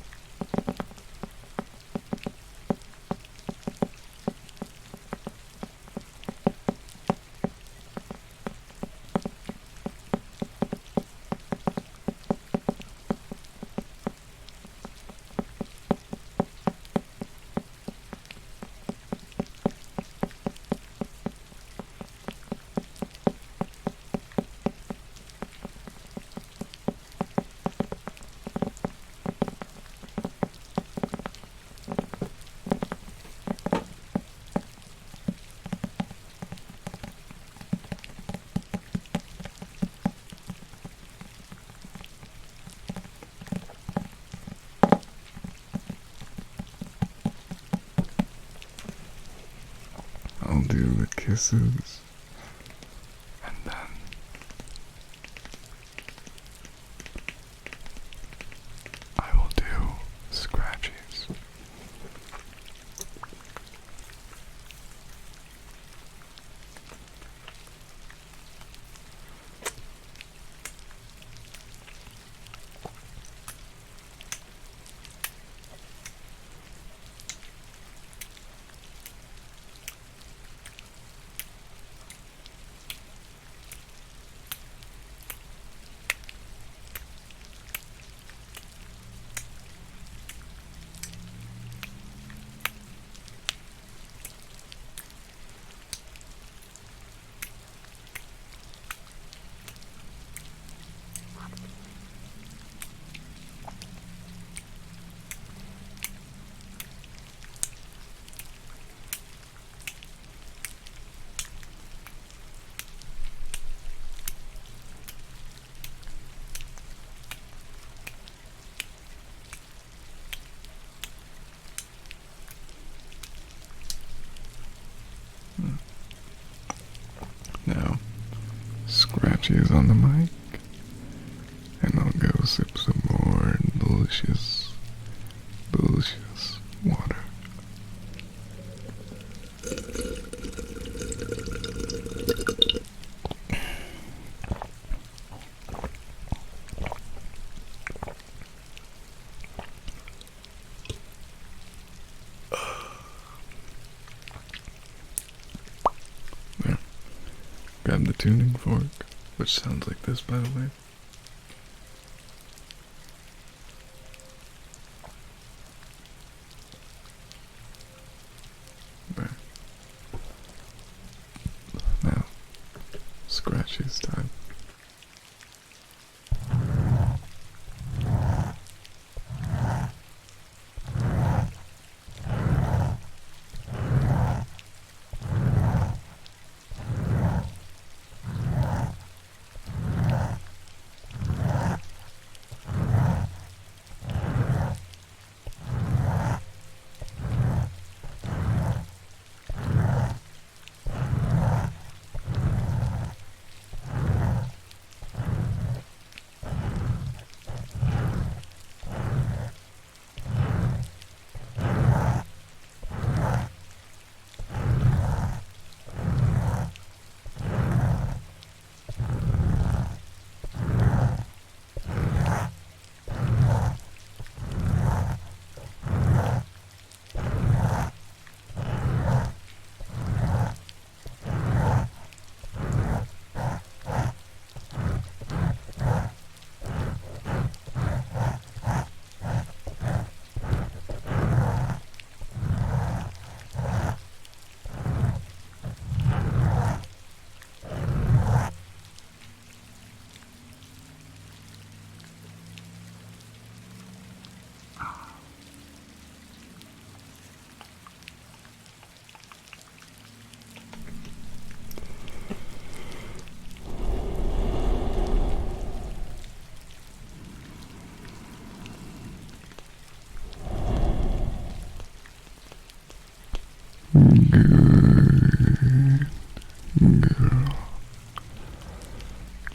do the kisses, and then I will do scratchies. Now, scratchies on the mic, and I'll go sip some more delicious, delicious water. There. Grab the tuning fork, which sounds like this, by the way. There. Now, scratchies time. Good girl.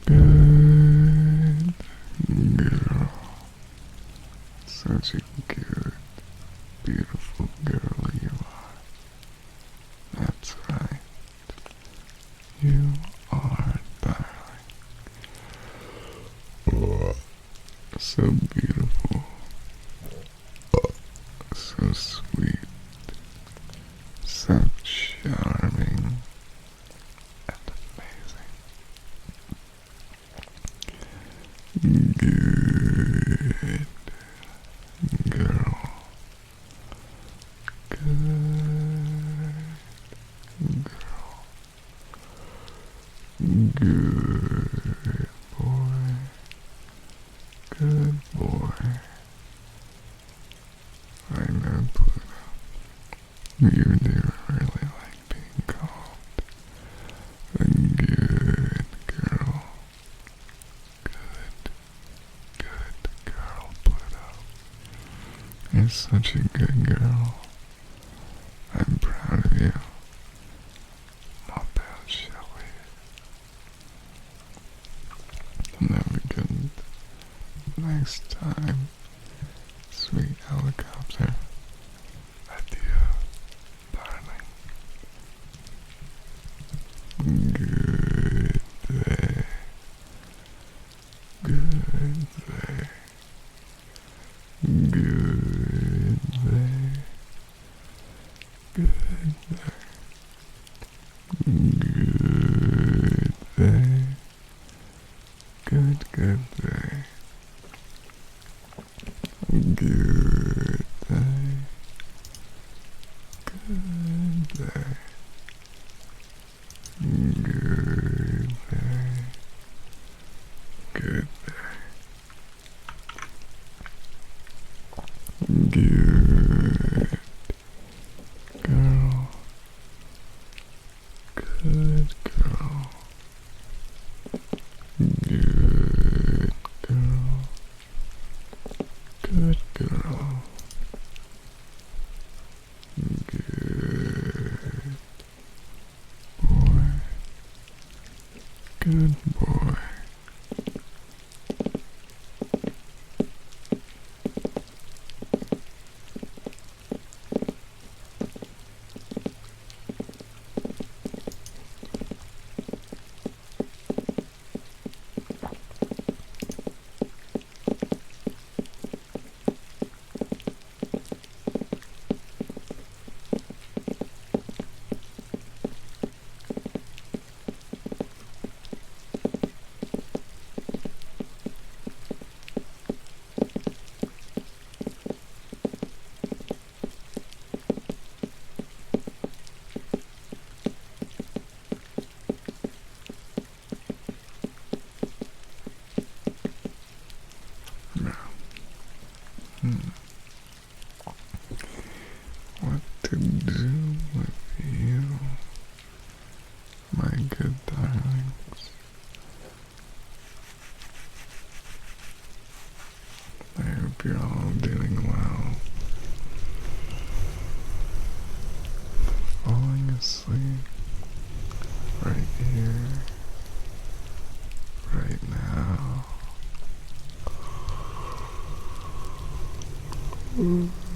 Good girl. Such a good, beautiful girl you are. That's right. You are, darling. Oh, so beautiful. Oh, so sweet. So charming and amazing. Good girl. Good girl. Good boy. Good boy. I know, Pluto. You do really like being called a good girl. Good girl, Pluto. You're such a good girl. I'm proud of you.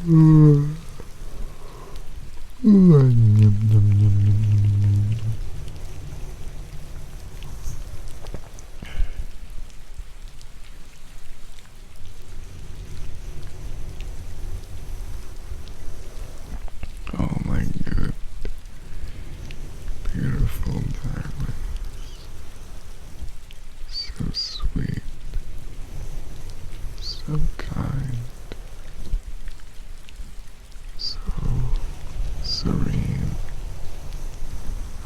Oh my good, beautiful darling. So sweet, so kind, so serene,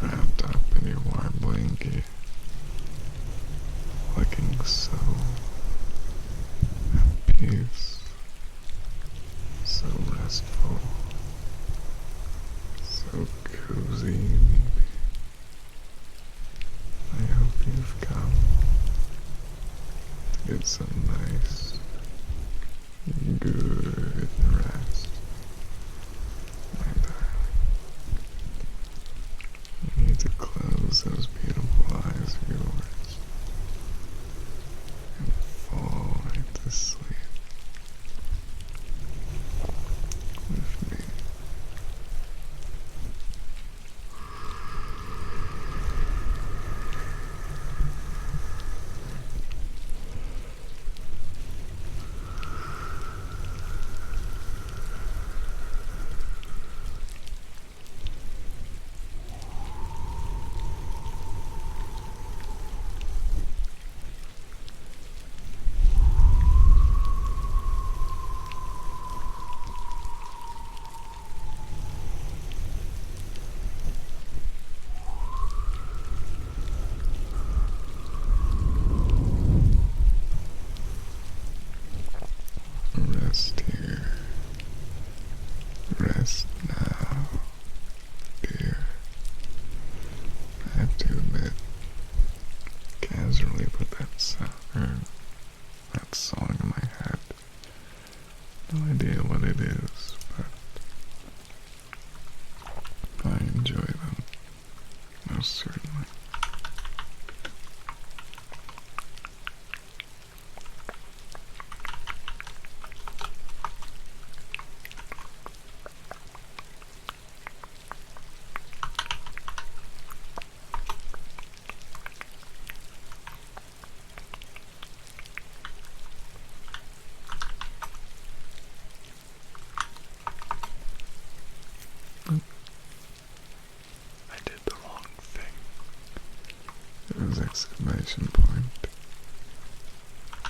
wrapped up in your warm blanket, looking so at peace, so restful, so cozy maybe. I hope you've come to get some nice, good rest, my darling. You need to close those beautiful eyes of yours and fall right to sleep with me. Rest here. Rest now, dear. I have to admit, casually put that song in my head. No idea what it is, but I enjoy them, most certainly. I did the wrong thing. It was exclamation point.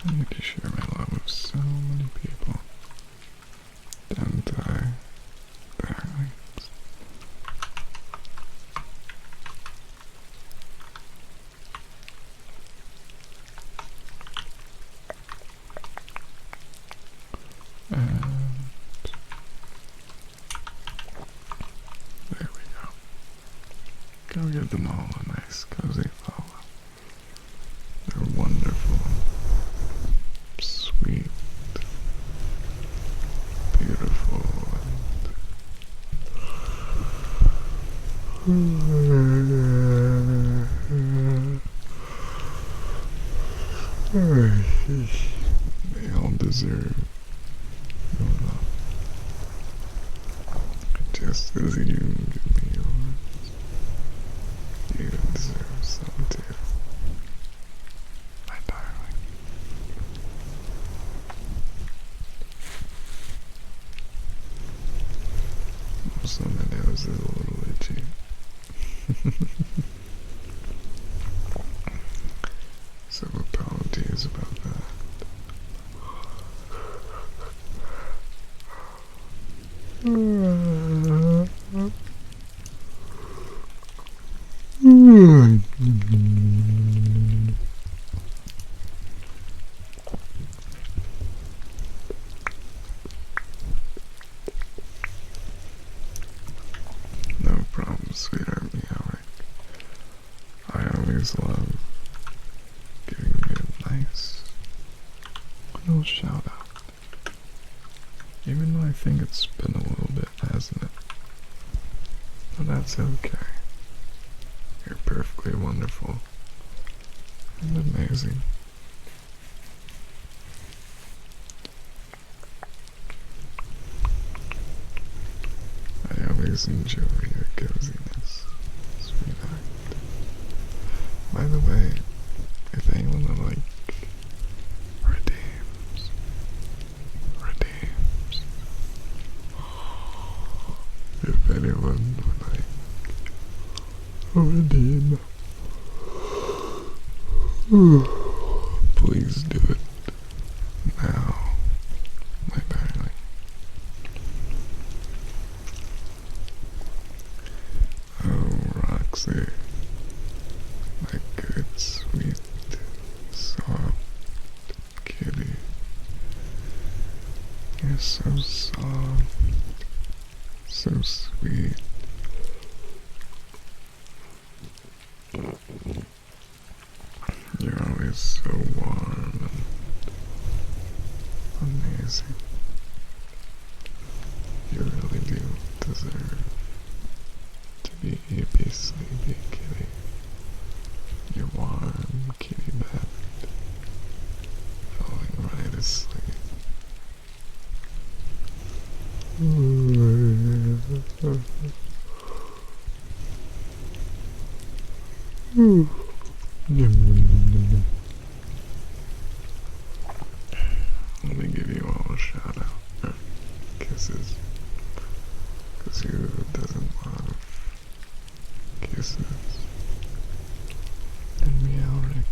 I need to share my love with so many people. Don't I, darlings? And there we go. Go give them all a nice cozy follow. They're wonderful, sweet, beautiful, and they all deserve your love, just as you give me yours. You deserve some too, my darling. Also, my nose is a little itchy. So apologies about that. No problem, sweetheart, meowing. I always love giving you a nice little shout out. Even though I think it's been a little bit, hasn't it? But that's okay. You're perfectly wonderful and amazing. always enjoy your coziness, sweetheart. By the way, if anyone would like redeems, if anyone would like a redeem, please do it now, my darling. Oh, Roxy, my good, sweet, soft kitty. You're so soft, so sweet. You're always so warm and amazing. You really do deserve to be a sleepy kitty. Your warm kitty bed, falling right asleep. Let me give you all a shout out, or kisses, because who doesn't love kisses and meowing?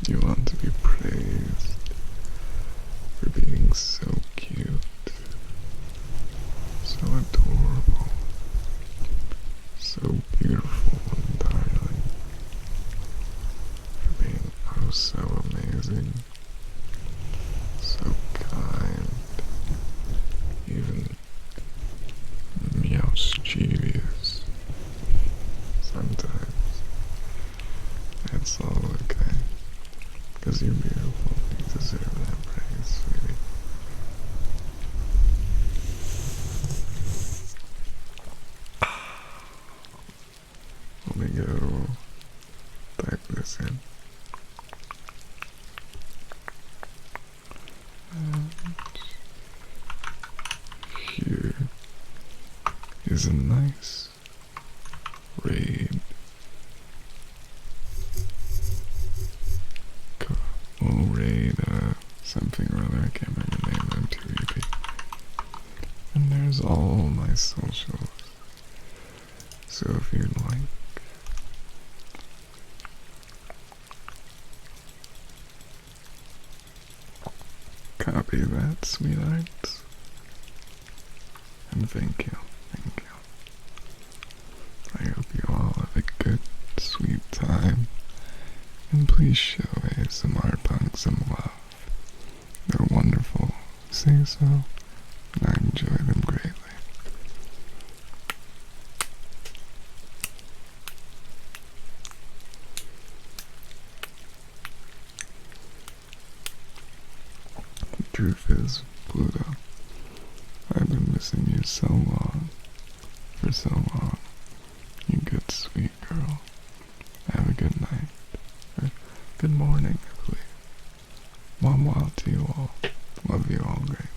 You want to be praised for being so cute, so adorable, so beautiful and darling, for being oh so amazing, so kind, even mischievous sometimes. That's all okay, because you're beautiful. You deserve that praise, sweetie. Let me go type this in. And here is a nice raid. We'll raid something or other, I can't remember the name, I'm too easy. And there's all my socials. So if you'd like, copy that, sweethearts. And thank you, thank you. I hope you all have a good, sweet time. And please show ASMR Punk some love. They're wonderful, say so, and I enjoy them greatly. The truth is, Pluto, I've been missing you so long, for so long. You good, sweet girl. Have a good night. Or good morning, I believe. Mwah mwah to you all. Love you all great.